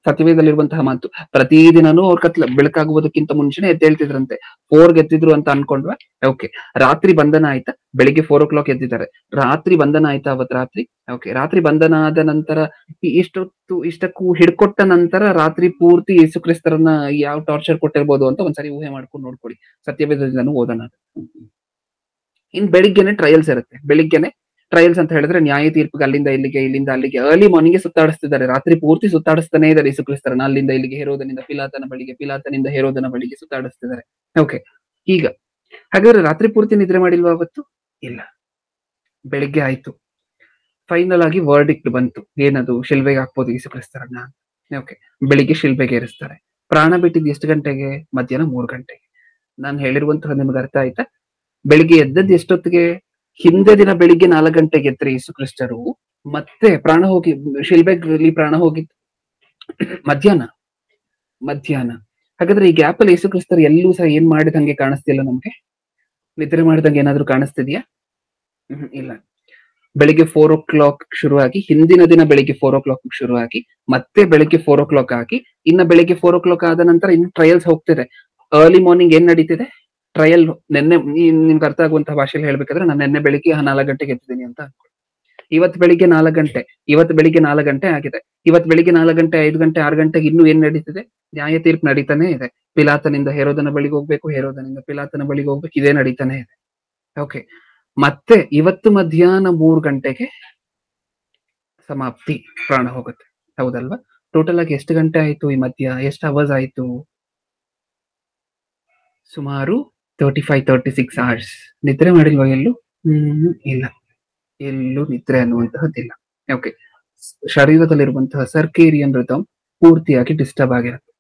Speaker 1: ಸತ್ಯವೇದಲ್ಲಿರುವಂತಹ ಮಾತು. ಪ್ರತಿದಿನನೂ ಅವ್ರ ಬೆಳಕಾಗುವುದಕ್ಕಿಂತ ಮುಂಚೆನೆ ಎದ್ದೇಳ್ತಿದ್ರಂತೆ. 4 ಎತ್ತಿದ್ರು ಅಂತ ಅನ್ಕೊಂಡ್ವಾ? ಓಕೆ. ರಾತ್ರಿ ಬಂಧನ ಆಯ್ತಾ? ಬೆಳಿಗ್ಗೆ 4 o'clock ಎದ್ದಿದ್ದಾರೆ. ರಾತ್ರಿ ಬಂಧನ ಆಯ್ತಾ ಅವತ್ ರಾತ್ರಿ? ಓಕೆ. ರಾತ್ರಿ ಬಂಧನ ಆದ ನಂತರ ಇಷ್ಟಕ್ಕೂ ಹಿಡ್ಕೊಟ್ಟ ನಂತರ ರಾತ್ರಿ ಪೂರ್ತಿ ಯೇಸು ಕ್ರಿಸ್ತರನ್ನ ಯಾವ ಟಾರ್ಚರ್ ಕೊಟ್ಟಿರ್ಬೋದು ಅಂತ ಒಂದ್ಸರಿ ಊಹೆ ಮಾಡ್ಕೊಂಡು ನೋಡ್ಕೊಳ್ಳಿ. ಸತ್ಯವೇದದಿಂದನೂ ಓದೋಣ. ಇನ್ ಬೆಳಿಗ್ಗೆನೆ ಟ್ರಯಲ್ಸ್ ಇರುತ್ತೆ. ಬೆಳಿಗ್ಗೆನೆ ಟ್ರಯಲ್ಸ್ ಅಂತ ಹೇಳಿದ್ರೆ ನ್ಯಾಯ ತೀರ್ಪಿಗೆ ಅಲ್ಲಿಂದ ಇಲ್ಲಿಗೆ, ಇಲ್ಲಿಂದ ಅಲ್ಲಿಗೆ, ಅರ್ಲಿ ಮಾರ್ನಿಂಗ್ ಸುತ್ತಾಡಿಸ್ತಿದ್ದಾರೆ. ರಾತ್ರಿ ಪೂರ್ತಿ ಸುತ್ತಾಡಿಸ್ತಾನೆ ಇದ್ದಾರೆ ಯೇಸು ಕ್ರಿಸ್ತರನ್ನ. ಅಲ್ಲಿಂದ ಇಲ್ಲಿಗೆ, ಹೆರೋದನಿಂದ ಪಿಲಾತನ ಬಳಿಗೆ, ಪಿಲಾತನಿಂದ ಹೆರೋದನ ಬಳಿಗೆ ಸುತ್ತಾಡಿಸ್ತಿದ್ದಾರೆ. ಓಕೆ. ಈಗ ಹಾಗಾದ್ರೆ ರಾತ್ರಿ ಪೂರ್ತಿ ನಿದ್ರೆ ಮಾಡಿಲ್ವಾ ಅವತ್ತು? ಇಲ್ಲ. ಬೆಳಿಗ್ಗೆ ಆಯ್ತು. ಫೈನಲ್ ಆಗಿ ವರ್ಡಿಕ್ಟ್ ಬಂತು. ಏನದು? ಶಿಲ್ಬೆಗೆ ಹಾಕ್ಬೋದು ಯೇಸು ಕ್ರಿಸ್ತರನ್ನ. ಓಕೆ. ಬೆಳಿಗ್ಗೆ ಶಿಲ್ಬೆಗೆ ಏರಿಸ್ತಾರೆ. ಪ್ರಾಣ ಬಿಟ್ಟಿದ್ದು ಎಷ್ಟು ಗಂಟೆಗೆ? ಮಧ್ಯಾಹ್ನ 3 ಗಂಟೆಗೆ. ನಾನು ಹೇಳಿರುವಂತಹ ನಿಮ್ಗೆ ಅರ್ಥ ಆಯ್ತಾ? ಬೆಳಿಗ್ಗೆ ಎದ್ದದ್ದು ಎಷ್ಟೊತ್ತಿಗೆ? ಹಿಂದೆ ದಿನ ಬೆಳಿಗ್ಗೆ 4 ಗಂಟೆಗೆ ಎದ್ರೆ ಯೇಸು ಕ್ರಿಸ್ತರು, ಮತ್ತೆ ಪ್ರಾಣ ಹೋಗಿ ಶಿಲ್ಬೆಯಲ್ಲಿ ಪ್ರಾಣ ಹೋಗಿದ್ದು ಮಧ್ಯಾಹ್ನ. ಹಾಗಾದ್ರೆ ಈ ಗ್ಯಾಪ್ ಅಲ್ಲಿ ಯೇಸು ಕ್ರಿಸ್ತರು ಎಲ್ಲೂ ಸಹ ಏನ್ ಮಾಡಿದಂಗೆ ಕಾಣಿಸ್ತಿಲ್ಲ ನಮ್ಗೆ? ನಿದ್ರೆ ಮಾಡಿದಂಗೆ ಏನಾದ್ರು ಕಾಣಿಸ್ತಿದ್ಯಾ? ಇಲ್ಲ. ಬೆಳಿಗ್ಗೆ 4 o'clock ಶುರುವಾಗಿ, ಹಿಂದಿನ ದಿನ ಬೆಳಿಗ್ಗೆ 4 o'clock ಶುರುವಾಗಿ, ಮತ್ತೆ ಬೆಳಿಗ್ಗೆ 4 o'clock ಆಗಿ, ಇನ್ನ ಬೆಳಿಗ್ಗೆ 4 o'clock ಆದ ನಂತರ ಇನ್ನು ಟ್ರಯಲ್ಸ್ ಹೋಗ್ತಿದೆ. ಅರ್ಲಿ ಮಾರ್ನಿಂಗ್ ಏನ್ ನಡೀತಿದೆ? ಟ್ರಯಲ್. ನಿಮ್ಗೆ ಅರ್ಥ ಆಗುವಂತಹ ಭಾಷೆಯಲ್ಲಿ ಹೇಳ್ಬೇಕಾದ್ರೆ, ನಾನು ನಿನ್ನೆ ಬೆಳಿಗ್ಗೆ 4 ಗಂಟೆಗೆ ಎದ್ದಿದ್ದೀನಿ ಅಂತ ಅನ್ಕೊಳ್ಳಿ. ಇವತ್ತು ಬೆಳಿಗ್ಗೆ 4 ಗಂಟೆ ಆಗಿದೆ. ಇವತ್ತು ಬೆಳಿಗ್ಗೆ 4 ಗಂಟೆ, 5 ಗಂಟೆ, 6 ಗಂಟೆಗೆ ಇನ್ನೂ ಏನ್ ನಡೀತಿದೆ? ನ್ಯಾಯ ತೀರ್ಪು ನಡೀತಾನೆ ಇದೆ. ಪಿಲಾತನಿಂದ ಹೆರೋದನ ಬಳಿಗೆ ಹೋಗ್ಬೇಕು, ಹೆರೋದನಿಂದ ಪಿಲಾತನ ಬಳಿಗೆ ಹೋಗ್ಬೇಕು, ಇದೇ ನಡೀತಾನೆ ಇದೆ. ಓಕೆ. ಮತ್ತೆ ಇವತ್ತು ಮಧ್ಯಾಹ್ನ 3 ಗಂಟೆಗೆ ಸಮಾಪ್ತಿ, ಪ್ರಾಣ ಹೋಗುತ್ತೆ. ಹೌದಲ್ವಾ? ಟೋಟಲ್ ಆಗಿ ಎಷ್ಟು ಗಂಟೆ ಆಯ್ತು? ಈ ಮಧ್ಯ ಎಷ್ಟು ಅವರ್ಸ್ ಆಯ್ತು? ಸುಮಾರು 35-36 hours. ನಿದ್ರೆ ಮಾಡಿಲ್ವಾ ಎಲ್ಲೂ? ಇಲ್ಲ. ಎಲ್ಲೂ ನಿದ್ರೆ ಅನ್ನುವಂತಹದ್ದಿಲ್ಲ. ಓಕೆ. ಶರೀರದಲ್ಲಿರುವಂತಹ ಸರ್ಕೇರಿಯನ್ ರಿದಮ್ ಪೂರ್ತಿಯಾಗಿ ಡಿಸ್ಟರ್ಬ್ ಆಗಿರುತ್ತೆ.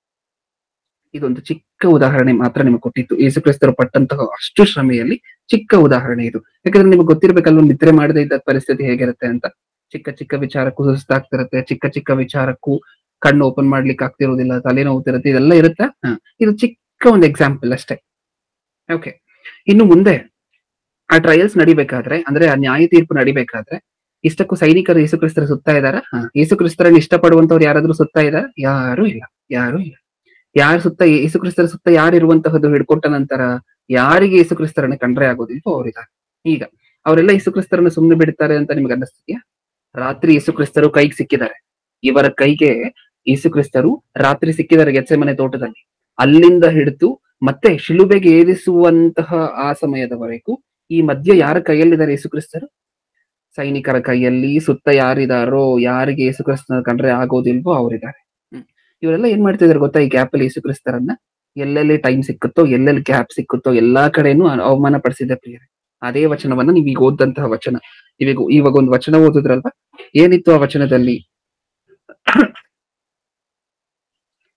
Speaker 1: ಇದೊಂದು ಚಿಕ್ಕ ಉದಾಹರಣೆ ಮಾತ್ರ ನಿಮಗೆ ಕೊಟ್ಟಿತ್ತು. ಯೇಸು ಕ್ರಿಸ್ತರು ಪಟ್ಟಂತಹ ಅಷ್ಟು ಶ್ರಮೆಯಲ್ಲಿ ಚಿಕ್ಕ ಉದಾಹರಣೆ ಇದು. ಯಾಕಂದ್ರೆ ನಿಮ್ಗೆ ಗೊತ್ತಿರ್ಬೇಕಲ್ವ ನಿದ್ರೆ ಮಾಡದೇ ಇದ್ದ ಪರಿಸ್ಥಿತಿ ಹೇಗಿರುತ್ತೆ ಅಂತ. ಚಿಕ್ಕ ಚಿಕ್ಕ ವಿಚಾರಕ್ಕೂ ಸುಸ್ತಾಗ್ತಿರುತ್ತೆ. ಚಿಕ್ಕ ಚಿಕ್ಕ ವಿಚಾರಕ್ಕೂ ಕಣ್ಣು ಓಪನ್ ಮಾಡ್ಲಿಕ್ಕೆ ಆಗ್ತಿರೋದಿಲ್ಲ, ತಲೆನೋವುತ್ತಿರುತ್ತೆ, ಇದೆಲ್ಲ ಇರುತ್ತೆ. ಇದು ಚಿಕ್ಕ ಒಂದು ಎಕ್ಸಾಂಪಲ್ ಅಷ್ಟೇ. ಓಕೆ. ಇನ್ನು ಮುಂದೆ ಆ ಟ್ರಯಲ್ಸ್ ನಡಿಬೇಕಾದ್ರೆ, ಅಂದ್ರೆ ಆ ನ್ಯಾಯ ತೀರ್ಪು ನಡಿಬೇಕಾದ್ರೆ, ಇಷ್ಟಕ್ಕೂ ಸೈನಿಕರು ಯೇಸು ಕ್ರಿಸ್ತರ ಸುತ್ತ ಇದಾರ? ಯೇಸು ಕ್ರಿಸ್ತರನ್ನು ಇಷ್ಟಪಡುವಂತವ್ರು ಯಾರಾದ್ರೂ ಸುತ್ತ ಇದಾರ? ಯಾರು ಇಲ್ಲ. ಯಾರು ಸುತ್ತ ಯೇಸು ಕ್ರಿಸ್ತರ ಸುತ್ತ ಯಾರು ಇರುವಂತಹದ್ದು ಹಿಡ್ಕೊಟ್ಟ ನಂತರ ಯಾರಿಗೆ ಯೇಸು ಕ್ರಿಸ್ತರನ್ನ ಕಂಡ್ರೆ ಆಗೋದಿಲ್ವೋ ಅವರಿದ್ದಾರೆ. ಈಗ ಅವರೆಲ್ಲ ಯೇಸು ಕ್ರಿಸ್ತರನ್ನ ಸುಮ್ಮನೆ ಬಿಡ್ತಾರೆ ಅಂತ ನಿಮ್ಗೆ ಅನ್ನಿಸ್ತಿದ್ಯಾ? ರಾತ್ರಿ ಯೇಸು ಕ್ರಿಸ್ತರು ಕೈಗೆ ಸಿಕ್ಕಿದ್ದಾರೆ. ಇವರ ಕೈಗೆ ಯೇಸು ಕ್ರಿಸ್ತರು ರಾತ್ರಿ ಸಿಕ್ಕಿದ್ದಾರೆ ಗೆತ್ಸೆಮನೆ ತೋಟದಲ್ಲಿ. ಅಲ್ಲಿಂದ ಹಿಡಿದು ಮತ್ತೆ ಶಿಲುಬೆಗೆ ಏರಿಸುವಂತಹ ಆ ಸಮಯದವರೆಗೂ ಈ ಮಧ್ಯ ಯಾರ ಕೈಯಲ್ಲಿದ್ದಾರೆ ಯೇಸು ಕ್ರಿಸ್ತರು? ಸೈನಿಕರ ಕೈಯಲ್ಲಿ. ಸುತ್ತ ಯಾರಿದಾರೋ, ಯಾರಿಗೆ ಯೇಸು ಕ್ರಿಸ್ತನ ಕಂಡ್ರೆ ಆಗೋದಿಲ್ವೋ ಅವರಿದ್ದಾರೆ. ಇವರೆಲ್ಲ ಏನ್ ಮಾಡ್ತಿದಾರೆ ಗೊತ್ತಾ? ಈ ಗ್ಯಾಪ್ ಅಲ್ಲಿ ಯೇಸು ಕ್ರಿಸ್ತರನ್ನ ಎಲ್ಲೆಲ್ಲಿ ಟೈಮ್ ಸಿಕ್ಕುತ್ತೋ, ಎಲ್ಲೆಲ್ಲಿ ಗ್ಯಾಪ್ ಸಿಕ್ಕುತ್ತೋ ಎಲ್ಲಾ ಕಡೆನೂ ಅವಮಾನ ಪಡಿಸಿದೆ ಪ್ರಿಯರೇ. ಅದೇ ವಚನವನ್ನ ನೀವ್ ಈಗ ಓದಂತಹ ವಚನ, ಇವಾಗ ಒಂದು ವಚನ ಓದಿದ್ರಲ್ವಾ? ಏನಿತ್ತು ಆ ವಚನದಲ್ಲಿ?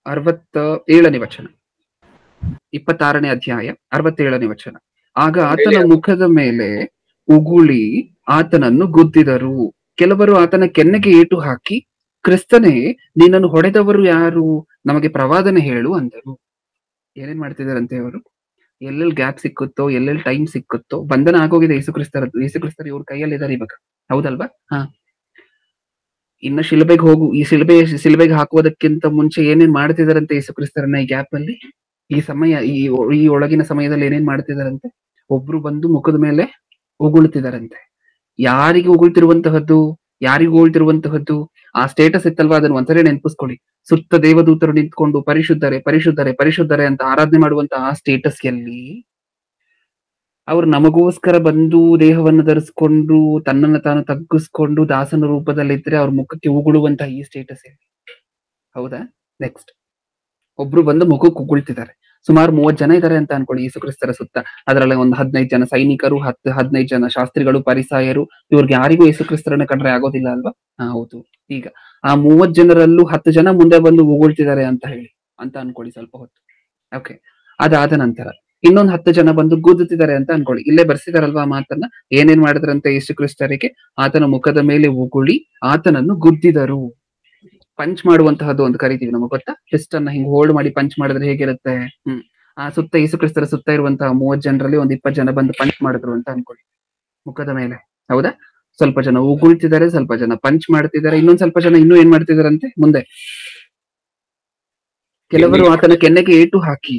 Speaker 1: 67ನೇ ವಚನ, 26ನೇ ಅಧ್ಯಾಯ 67ನೇ ವಚನ. ಆಗ ಆತನ ಮುಖದ ಮೇಲೆ ಉಗುಳಿ ಆತನನ್ನು ಗುದ್ದಿದರು. ಕೆಲವರು ಆತನ ಕೆನ್ನೆಗೆ ಏಟು ಹಾಕಿ, ಕ್ರಿಸ್ತನೇ, ನಿನ್ನನ್ನು ಹೊಡೆದವರು ಯಾರು? ನಮಗೆ ಪ್ರವಾದನೆ ಹೇಳು ಅಂದರು. ಏನೇನ್ ಮಾಡ್ತಿದಾರಂತೆ ಅವರು? ಎಲ್ಲೆಲ್ಲಿ ಗ್ಯಾಪ್ ಸಿಕ್ಕುತ್ತೋ, ಎಲ್ಲೆಲ್ಲಿ ಟೈಮ್ ಸಿಕ್ಕುತ್ತೋ, ಬಂಧನ ಆಗೋಗಿದೆ ಯೇಸು ಕ್ರಿಸ್ತರದ್ದು. ಯೇಸು ಕ್ರಿಸ್ತರು ಇವ್ರ ಕೈಯಲ್ಲಿ ಇದಾರೆ ಇವಾಗ. ಹೌದಲ್ವಾ? ಇನ್ನು ಶಿಲುಬೆಗೆ ಈ ಶಿಲುಬೆಗೆ ಹಾಕುವುದಕ್ಕಿಂತ ಮುಂಚೆ ಏನೇನ್ ಮಾಡ್ತಿದಾರಂತೆ ಯೇಸು ಕ್ರಿಸ್ತರನ್ನ ಈ ಗ್ಯಾಪ್ ಅಲ್ಲಿ? ಈ ಒಳಗಿನ ಸಮಯದಲ್ಲಿ ಏನೇನ್ ಮಾಡ್ತಿದಾರಂತೆ? ಒಬ್ರು ಬಂದು ಮುಖದ ಮೇಲೆ ಉಗುಳ್ತಿದಾರಂತೆ. ಯಾರಿಗೆ ಉಗುಳ್ತಿರುವಂತಹದ್ದು? ಯಾರಿಗೂ ಹೋಳ್ತಿರುವಂತಹದ್ದು ಆ ಸ್ಟೇಟಸ್ ಇತ್ತಲ್ವಾ, ಅದನ್ನ ಒಂದ್ಸರಿ ನೆನಪಿಸ್ಕೊಳ್ಳಿ. ಸುತ್ತ ದೇವದೂತರು ನಿಂತ್ಕೊಂಡು ಪರಿಶುದ್ಧರೆ ಪರಿಶುದ್ಧರೆ ಪರಿಶುದ್ಧರೆ ಅಂತ ಆರಾಧನೆ ಮಾಡುವಂತಹ ಆ ಸ್ಟೇಟಸ್ ಎಲ್ಲಿ ಅವ್ರು ನಮಗೋಸ್ಕರ ಬಂದು ದೇಹವನ್ನು ಧರಿಸ್ಕೊಂಡು ತನ್ನನ್ನು ತಾನು ತಗ್ಗಿಸ್ಕೊಂಡು ದಾಸನ ರೂಪದಲ್ಲಿದ್ರೆ ಅವ್ರ ಮುಖಕ್ಕೆ ಉಗುಳುವಂತಹ ಈ ಸ್ಟೇಟಸ್ ಎಲ್ಲಿ? ಹೌದಾ? ನೆಕ್ಸ್ಟ್, ಒಬ್ರು ಬಂದು ಮುಖಕ್ಕೆ ಉಗುಳ್ತಿದ್ದಾರೆ. ಸುಮಾರು 30 ಜನ ಇದ್ದಾರೆ ಅಂತ ಅನ್ಕೊಳ್ಳಿ ಯೇಸು ಕ್ರಿಸ್ತರ ಸುತ್ತ. ಅದರಲ್ಲಿ ಒಂದು 15 ಜನ ಸೈನಿಕರು, 15 ಜನ ಶಾಸ್ತ್ರಿಗಳು, ಪರಿಸಾಯರು. ಇವ್ರಿಗೆ ಯಾರಿಗೂ ಯೇಸು ಕ್ರಿಸ್ತರನ್ನ ಕಂಡ್ರೆ ಆಗೋದಿಲ್ಲ ಅಲ್ವಾ? ಹೌದು. ಈಗ ಆ 30 ಜನರಲ್ಲೂ 10 ಜನ ಮುಂದೆ ಬಂದು ಉಗುಳ್ತಿದ್ದಾರೆ ಅಂತ ಹೇಳಿ ಅಂತ ಅನ್ಕೊಳ್ಳಿ ಸ್ವಲ್ಪ ಹೊತ್ತು. ಓಕೆ, ಅದಾದ ನಂತರ ಇನ್ನೊಂದು 10 ಜನ ಬಂದು ಗುದ್ದುತ್ತಿದ್ದಾರೆ ಅಂತ ಅನ್ಕೊಳ್ಳಿ. ಇಲ್ಲೇ ಬರ್ಸಿದಾರಲ್ವಾ ಆ ಮಾತನ್ನ. ಏನೇನ್ ಮಾಡಿದ್ರಂತೆ ಯೇಸು ಕ್ರಿಸ್ತರಿಗೆ? ಆತನ ಮುಖದ ಮೇಲೆ ಉಗುಳಿ ಆತನನ್ನು ಗುದ್ದಿದರು. ಪಂಚ್ ಮಾಡುವಂತಹದ್ದು ಒಂದು ಕರಿತೀವಿ, ನಮಗೆ ಗೊತ್ತಾ? ಫಿಸ್ಟ್ ಅನ್ನ ಹಿಂಗ್ ಹೋಲ್ಡ್ ಮಾಡಿ ಪಂಚ್ ಮಾಡಿದ್ರೆ ಹೇಗಿರುತ್ತೆ? ಆ ಸುತ್ತ ಯೇಸು ಕ್ರಿಸ್ತರ ಸುತ್ತ ಇರುವಂತಹ 30 ಜನರಲ್ಲಿ ಒಂದು 20 ಜನ ಬಂದು ಪಂಚ್ ಮಾಡಿದ್ರು ಅಂತ ಅನ್ಕೊಳ್ಳಿ ಮುಖದ ಮೇಲೆ. ಹೌದಾ? ಸ್ವಲ್ಪ ಜನ ಉಗುಳ್ತಿದ್ದಾರೆ, ಸ್ವಲ್ಪ ಜನ ಪಂಚ್ ಮಾಡ್ತಿದ್ದಾರೆ, ಇನ್ನೊಂದ್ ಸ್ವಲ್ಪ ಜನ ಇನ್ನೂ ಏನ್ ಮಾಡ್ತಿದಾರಂತೆ ಮುಂದೆ. ಕೆಲವರು ಆತನ ಕೆನ್ನೆಗೆ ಏಟು ಹಾಕಿ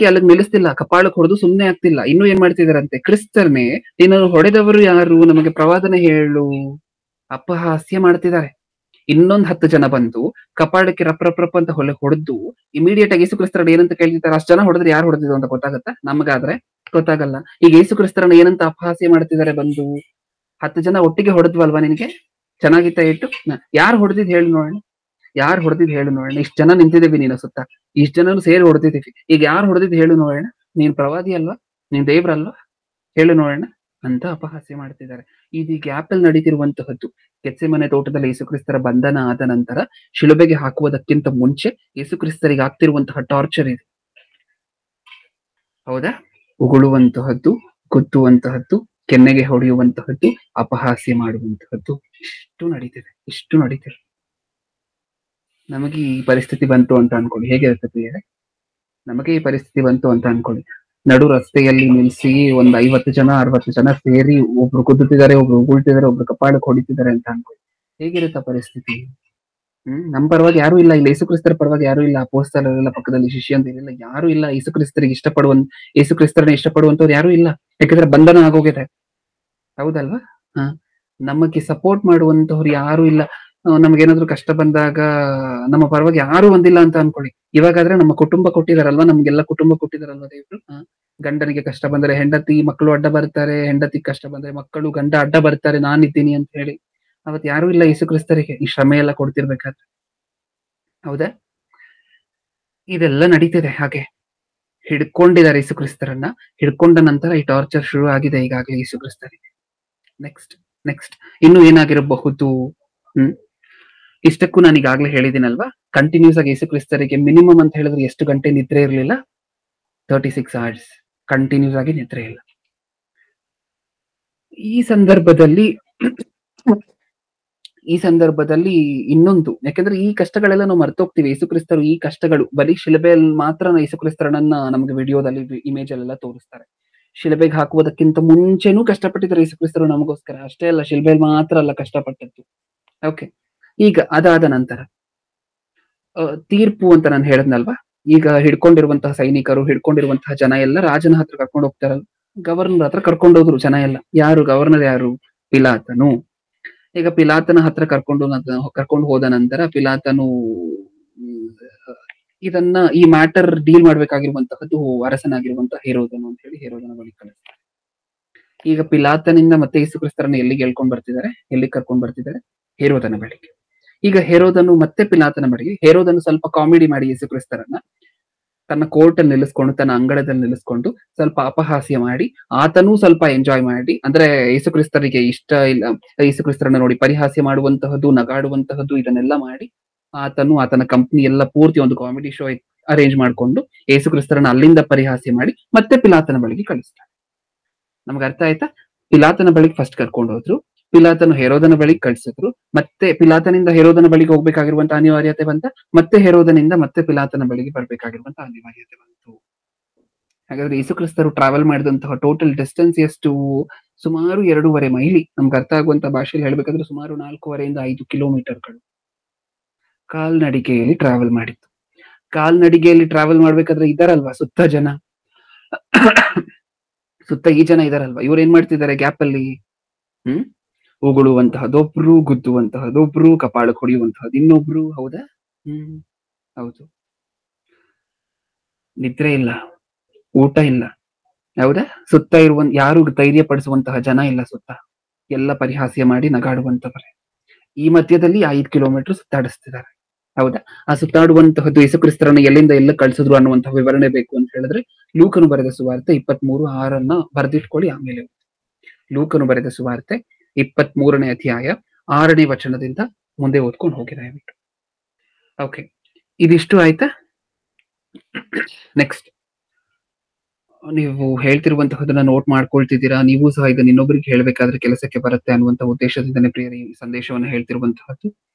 Speaker 1: ಅಲ್ಲಿಗೆ ನಿಲ್ಲಿಸ್ತಿಲ್ಲ, ಕಪಾಳಕ್ಕೆ ಹೊಡೆದು ಸುಮ್ನೆ ಆಗ್ತಿಲ್ಲ. ಇನ್ನೂ ಏನ್ ಮಾಡ್ತಿದಾರಂತೆ? ಕ್ರಿಸ್ತರ್ನೇ ನಿನ್ನನ್ನು ಹೊಡೆದವರು ಯಾರು? ನಮಗೆ ಪ್ರವಾದನೆ ಹೇಳು. ಅಪಹಾಸ್ಯ ಮಾಡ್ತಿದ್ದಾರೆ. ಇನ್ನೊಂದ್ 10 ಜನ ಬಂದು ಕಪಾಳಕ್ಕೆ ರಪ್ ಅಂತ ಹೊಡೆದು ಇಮಿಡಿಯೇಟ್ ಆಗಿ ಯೇಸು ಕ್ರಿಸ್ತರನ್ನ ಏನಂತ ಕೇಳ್ತಿದ್ದಾರೆ? ಅಷ್ಟು ಜನ ಹೊಡೆದ್ರೆ ಯಾರು ಹೊಡೆದಿದ್ರು ಅಂತ ಗೊತ್ತಾಗತ್ತಾ? ನಮಗಾದ್ರೆ ಗೊತ್ತಾಗಲ್ಲ. ಈಗ ಯೇಸು ಕ್ರಿಸ್ತರನ್ನ ಏನಂತ ಅಪಹಾಸ್ಯ ಮಾಡ್ತಿದ್ದಾರೆ ಬಂದು? 10 ಜನ ಒಟ್ಟಿಗೆ ಹೊಡೆದ್ವಲ್ವಾ? ನಿನ್ಗೆ ಚೆನ್ನಾಗಿತ್ತ ಏಟು? ಯಾರು ಹೊಡೆದಿದ್ ಹೇಳು ನೋಡೋಣ, ಯಾರು ಹೊಡೆದಿದ್ ಹೇಳು ನೋಡೋಣ. ಇಷ್ಟು ಜನ ನಿಂತಿದ್ದೀವಿ ನೀನು ಸುತ್ತ, ಇಷ್ಟು ಜನನು ಸೇರಿ ಹೊಡೆದಿದ್ದೀವಿ. ಈಗ ಯಾರು ಹೊಡೆದಿದ್ ಹೇಳು ನೋಡೋಣ. ನೀನ್ ಪ್ರವಾದಿ ಅಲ್ವಾ? ನೀನ್ ದೇವ್ರಲ್ವಾ? ಹೇಳು ನೋಡೋಣ ಅಂತ ಅಪಹಾಸ್ಯ ಮಾಡ್ತಿದ್ದಾರೆ. ಇದು ಗ್ಯಾಪ್ ಅಲ್ಲಿ ನಡೀತಿರುವಂತಹದ್ದು. ಗೆತ್ಸೆಮನೆ ತೋಟದಲ್ಲಿ ಯೇಸು ಕ್ರಿಸ್ತರ ಬಂಧನ ಆದ ನಂತರ ಶಿಲುಬೆಗೆ ಹಾಕುವುದಕ್ಕಿಂತ ಮುಂಚೆ ಯೇಸು ಕ್ರಿಸ್ತರಿಗೆ ಆಗ್ತಿರುವಂತಹ ಟಾರ್ಚರ್ ಇದೆ. ಹೌದಾ? ಉಗುಳುವಂತಹದ್ದು, ಗುದ್ದುವಂತಹದ್ದು, ಕೆನ್ನೆಗೆ ಹೊಡೆಯುವಂತಹದ್ದು, ಅಪಹಾಸ್ಯ ಮಾಡುವಂತಹದ್ದು, ಇಷ್ಟು ನಡೀತಿದೆ. ನಮಗೆ ಈ ಪರಿಸ್ಥಿತಿ ಬಂತು ಅಂತ ಅನ್ಕೊಳ್ಳಿ, ಹೇಗಿರುತ್ತೆ ಪ್ರಿಯರೇ? ನಮಗೆ ಈ ಪರಿಸ್ಥಿತಿ ಬಂತು ಅಂತ ಅನ್ಕೊಳ್ಳಿ. ನಡು ರಸ್ತೆಯಲ್ಲಿ ನಿಲ್ಸಿ ಒಂದ್ 50 ಜನ 60 ಜನ ಸೇರಿ ಒಬ್ರು ಕುದ್ದುತ್ತಿದ್ದಾರೆ, ಒಬ್ರು ಉಗುಳ್ತಿದ್ದಾರೆ, ಒಬ್ರು ಕಪಾಳಕ್ಕೆ ಹೊಡಿತಿದ್ದಾರೆ ಅಂತ ಅನ್ಕೊಳ್ಳಿ. ಹೇಗಿರುತ್ತೆ ಪರಿಸ್ಥಿತಿ? ನಮ್ ಪರವಾಗಿ ಯಾರು ಇಲ್ಲ ಇಲ್ಲಿ. ಯೇಸು ಕ್ರಿಸ್ತರ ಪರವಾಗಿ ಯಾರು ಇಲ್ಲ. ಅಪೊಸ್ತಲರಿಲ್ಲ, ಪಕ್ಕದಲ್ಲಿ ಶಿಷ್ಯಂದಿರಿಲ್ಲ, ಯಾರು ಇಲ್ಲ. ಯೇಸು ಕ್ರಿಸ್ತರಿಗೆ ಯೇಸು ಕ್ರಿಸ್ತರನ್ನ ಇಷ್ಟಪಡುವಂತವ್ರು ಯಾರು ಇಲ್ಲ. ಯಾಕಂದ್ರೆ ಬಂಧನ ಆಗೋಗಿದೆ. ಹೌದಲ್ವಾ? ನಮಗೆ ಸಪೋರ್ಟ್ ಮಾಡುವಂತವ್ರು ಯಾರು ಇಲ್ಲ. ನಮ್ಗೇನಾದ್ರು ಕಷ್ಟ ಬಂದಾಗ ನಮ್ಮ ಪರವಾಗಿ ಯಾರು ಬಂದಿಲ್ಲ ಅಂತ ಅನ್ಕೊಳ್ಳಿ. ಇವಾಗಾದ್ರೆ ನಮ್ಮ ಕುಟುಂಬ ಕೊಟ್ಟಿದಾರಲ್ವಾ, ನಮ್ಗೆಲ್ಲ ಕುಟುಂಬ ಕೊಟ್ಟಿದಾರಲ್ವಾ ದೇವ್ರು. ಗಂಡನಿಗೆ ಕಷ್ಟ ಬಂದರೆ ಹೆಂಡತಿ ಮಕ್ಕಳು ಅಡ್ಡ ಬರ್ತಾರೆ, ಹೆಂಡತಿ ಕಷ್ಟ ಬಂದ್ರೆ ಮಕ್ಕಳು ಗಂಡ ಅಡ್ಡ ಬರ್ತಾರೆ, ನಾನಿದ್ದೀನಿ ಅಂತ ಹೇಳಿ. ಅವತ್ ಯಾರು ಇಲ್ಲ ಯೇಸು ಕ್ರಿಸ್ತರಿಗೆ ಈ ಶ್ರಮೆ ಎಲ್ಲ ಕೊಡ್ತಿರ್ಬೇಕಾದ್ರೆ. ಹೌದಾ? ಇದೆಲ್ಲ ನಡೀತಿದೆ. ಹಾಗೆ ಹಿಡ್ಕೊಂಡಿದ್ದಾರೆ ಯೇಸು ಕ್ರಿಸ್ತರನ್ನ. ಹಿಡ್ಕೊಂಡ ನಂತರ ಈ ಟಾರ್ಚರ್ ಶುರು ಆಗಿದೆ ಈಗಾಗಲೇ ಯೇಸು ಕ್ರಿಸ್ತರಿಗೆ. ನೆಕ್ಸ್ಟ್ ಇನ್ನು ಏನಾಗಿರಬಹುದು? ಇಷ್ಟಕ್ಕೂ ನಾನು ಈಗಾಗ್ಲೇ ಹೇಳಿದ್ದೀನಲ್ವಾ, ಕಂಟಿನ್ಯೂಸ್ ಆಗಿ ಯೇಸು ಕ್ರಿಸ್ತರಿಗೆ ಮಿನಿಮಮ್ ಅಂತ ಹೇಳಿದ್ರೆ ಎಷ್ಟು ಗಂಟೆ ನಿದ್ರೆ ಇರಲಿಲ್ಲ? 36 hours ಕಂಟಿನ್ಯೂಸ್ ಆಗಿ ನಿದ್ರೆ ಇಲ್ಲ. ಈ ಸಂದರ್ಭದಲ್ಲಿ ಇನ್ನೊಂದು, ಯಾಕಂದ್ರೆ ಈ ಕಷ್ಟಗಳೆಲ್ಲ ನಾವು ಮರ್ತೋಗ್ತೀವಿ. ಯೇಸು ಕ್ರಿಸ್ತರು ಈ ಕಷ್ಟಗಳು ಬರೀ ಶಿಲುಬೆಯಲ್ಲಿ ಮಾತ್ರ ಯೇಸು ಕ್ರಿಸ್ತರನ್ನ ನಮಗೆ ವಿಡಿಯೋದಲ್ಲಿ ಇಮೇಜ್ ಅಲ್ಲೆಲ್ಲ ತೋರಿಸ್ತಾರೆ. ಶಿಲುಬೆಗೆ ಹಾಕುವುದಕ್ಕಿಂತ ಮುಂಚೆನೂ ಕಷ್ಟಪಟ್ಟಿದ್ದಾರೆ ಯೇಸು ಕ್ರಿಸ್ತರು ನಮಗೋಸ್ಕರ. ಅಷ್ಟೇ ಅಲ್ಲ, ಶಿಲುಬೆಯಲ್ಲಿ ಮಾತ್ರ ಅಲ್ಲ ಕಷ್ಟಪಟ್ಟದ್ದು. ಓಕೆ, ಈಗ ಅದಾದ ನಂತರ ತೀರ್ಪು ಅಂತ ನಾನು ಹೇಳದ್ನಲ್ವಾ. ಈಗ ಹಿಡ್ಕೊಂಡಿರುವಂತಹ ಸೈನಿಕರು, ಹಿಡ್ಕೊಂಡಿರುವಂತಹ ಜನ ಎಲ್ಲ ರಾಜನ ಹತ್ರ ಕರ್ಕೊಂಡು ಹೋಗ್ತಾರಲ್ಲ, ಗವರ್ನರ್ ಹತ್ರ ಕರ್ಕೊಂಡು ಹೋದ್ರು ಜನ ಎಲ್ಲ. ಯಾರು ಗವರ್ನರ್? ಯಾರು? ಪಿಲಾತನು. ಈಗ ಪಿಲಾತನ ಹತ್ರ ಕರ್ಕೊಂಡು ಹೋದ ನಂತರ ಪಿಲಾತನು ಈ ಮ್ಯಾಟರ್ ಡೀಲ್ ಮಾಡ್ಬೇಕಾಗಿರುವಂತಹದ್ದು ಅರಸನಾಗಿರುವಂತಹ ಹೇರೋದನು ಅಂತ ಹೇಳಿ ಹೇರೋದನ ಬಳಿ ಕಳಿಸ್ತಾರೆ. ಈಗ ಪಿಲಾತನಿಂದ ಮತ್ತೆ ಯೇಸು ಕ್ರಿಸ್ತರನ್ನ ಎಲ್ಲಿಗೆ ಕರ್ಕೊಂಡು ಬರ್ತಿದ್ದಾರೆ? ಹೇರೋದನ ಬಳಿಗೆ. ಈಗ ಹೇರೋದನು ಮತ್ತೆ ಪಿಲಾತನ ಬಳಿಗೆ. ಹೇರೋದನು ಸ್ವಲ್ಪ ಕಾಮಿಡಿ ಮಾಡಿ ಯೇಸು ಕ್ರಿಸ್ತರನ್ನ ತನ್ನ ಕೋರ್ಟ್ ಅಲ್ಲಿ ನಿಲ್ಲಿಸ್ಕೊಂಡು, ತನ್ನ ಅಂಗಳದಲ್ಲಿ ನಿಲ್ಲಿಸ್ಕೊಂಡು ಸ್ವಲ್ಪ ಅಪಹಾಸ್ಯ ಮಾಡಿ, ಆತನೂ ಸ್ವಲ್ಪ ಎಂಜಾಯ್ ಮಾಡಿ, ಅಂದ್ರೆ ಯೇಸು ಕ್ರಿಸ್ತರಿಗೆ ಇಷ್ಟ ಇಲ್ಲ ಯೇಸು ಕ್ರಿಸ್ತರನ್ನ ನೋಡಿ ಪರಿಹಾಸ್ಯ ಮಾಡುವಂತಹದ್ದು, ನಗಾಡುವಂತಹದ್ದು, ಇದನ್ನೆಲ್ಲ ಮಾಡಿ ಆತನ ಕಂಪ್ನಿ ಎಲ್ಲ ಪೂರ್ತಿ ಒಂದು ಕಾಮಿಡಿ ಶೋ ಅರೇಂಜ್ ಮಾಡ್ಕೊಂಡು ಯೇಸು ಕ್ರಿಸ್ತರನ್ನ ಅಲ್ಲಿಂದ ಪರಿಹಾಸ್ಯ ಮಾಡಿ ಮತ್ತೆ ಪಿಲಾತನ ಬಳಿಗೆ ಕಳಿಸ್ತಾರೆ. ನಮ್ಗೆ ಅರ್ಥ ಆಯ್ತಾ? ಪಿಲಾತನ ಬಳಿಗೆ ಫಸ್ಟ್ ಕರ್ಕೊಂಡು ಹೋದ್ರು, ಪಿಲಾತನು ಹೇರೋದನ ಬಳಿಗೆ ಕಳ್ಸಿದ್ರು, ಮತ್ತೆ ಪಿಲಾತನಿಂದ ಹೇರೋದನ ಬಳಿಗೆ ಹೋಗ್ಬೇಕಾಗಿರುವಂತ ಅನಿವಾರ್ಯತೆ ಬಂತ, ಮತ್ತೆ ಹೇರೋದನಿಂದ ಮತ್ತೆ ಪಿಲಾತನ ಬಳಿಗೆ ಬರ್ಬೇಕಾಗಿರುವಂತ ಅನಿವಾರ್ಯತೆ ಬಂತು. ಹಾಗಾದ್ರೆ ಯೇಸು ಕ್ರಿಸ್ತರು ಟ್ರಾವೆಲ್ ಮಾಡಿದಂತಹ ಟೋಟಲ್ ಡಿಸ್ಟೆನ್ಸ್ ಎಷ್ಟು? ಸುಮಾರು 2.5 ಮೈಲಿ. ನಮ್ಗೆ ಅರ್ಥ ಆಗುವಂತ ಭಾಷೆಯಲ್ಲಿ ಹೇಳ್ಬೇಕಾದ್ರೆ ಸುಮಾರು 4.5 5 ಕಿಲೋಮೀಟರ್ಗಳು ಕಾಲ್ನಡಿಗೆಯಲ್ಲಿ ಟ್ರಾವೆಲ್ ಮಾಡಿತ್ತು. ಕಾಲ್ನಡಿಗೆಯಲ್ಲಿ ಟ್ರಾವೆಲ್ ಮಾಡ್ಬೇಕಾದ್ರೆ ಇದಾರಲ್ವಾ ಸುತ್ತ ಈ ಜನ ಇದಾರಲ್ವಾ, ಇವ್ರು ಏನ್ ಮಾಡ್ತಿದ್ದಾರೆ ಗ್ಯಾಪ್ ಅಲ್ಲಿ? ಉಗುಳುವಂತಹದೊಬ್ರು, ಗುದ್ದುವಂತಹದೊಬ್ರು, ಕಪಾಳಕ್ಕೆ ಹೊಡೆಯುವಂತಹದ್ದು ಇನ್ನೊಬ್ರು. ಹೌದಾ? ಹೌದು. ನಿದ್ರೆ ಇಲ್ಲ, ಊಟ ಇಲ್ಲ. ಹೌದಾ? ಸುತ್ತ ಯಾರು ಧೈರ್ಯ ಪಡಿಸುವಂತಹ ಜನ ಇಲ್ಲ ಸುತ್ತ. ಎಲ್ಲ ಪರಿಹಾಸ್ಯ ಮಾಡಿ ನಗಾಡುವಂತವರೇ. ಈ ಮಧ್ಯದಲ್ಲಿ 5 ಕಿಲೋಮೀಟರ್ ಸುತ್ತಾಡಿಸ್ತಿದ್ದಾರೆ. ಹೌದಾ? ಆ ಸುತ್ತಾಡುವಂತಹದ್ದು ಯೇಸುಕ್ರಿಸ್ತರನ್ನು ಎಲ್ಲಿಂದ ಎಲ್ಲ ಕಳಿಸಿದ್ರು ಅನ್ನುವಂತಹ ವಿವರಣೆ ಬೇಕು ಅಂತ ಹೇಳಿದ್ರೆ ಲೂಕನು ಬರೆದ ಸುವಾರ್ತೆ 23:6 ಬರೆದಿಟ್ಕೊಳ್ಳಿ. ಆಮೇಲೆ ಲೂಕನು ಬರೆದ ಸುವಾರ್ತೆ 23ನೇ ಅಧ್ಯಾಯ 6ನೇ ವಚನದಿಂದ ಮುಂದೆ ಓದ್ಕೊಂಡು ಹೋಗಿ ದಯವಿಟ್ಟು. ಓಕೆ, ಇದಿಷ್ಟು ಆಯ್ತಾ? ನೆಕ್ಸ್ಟ್, ನೀವು ಹೇಳ್ತಿರುವಂತಹದನ್ನ ನೋಟ್ ಮಾಡ್ಕೊಳ್ತಿದ್ದೀರಾ. ನೀವು ಸಹ ಇದನ್ನ ಇನ್ನೊಬ್ಬರಿಗೆ ಹೇಳ್ಬೇಕಾದ್ರೆ ಕೆಲಸಕ್ಕೆ ಬರುತ್ತೆ ಅನ್ನುವಂತ ಉದ್ದೇಶದಿಂದನೇ ಪ್ರಿಯರೇ ಈ ಸಂದೇಶವನ್ನು ಹೇಳ್ತಿರುವಂತಹದ್ದು.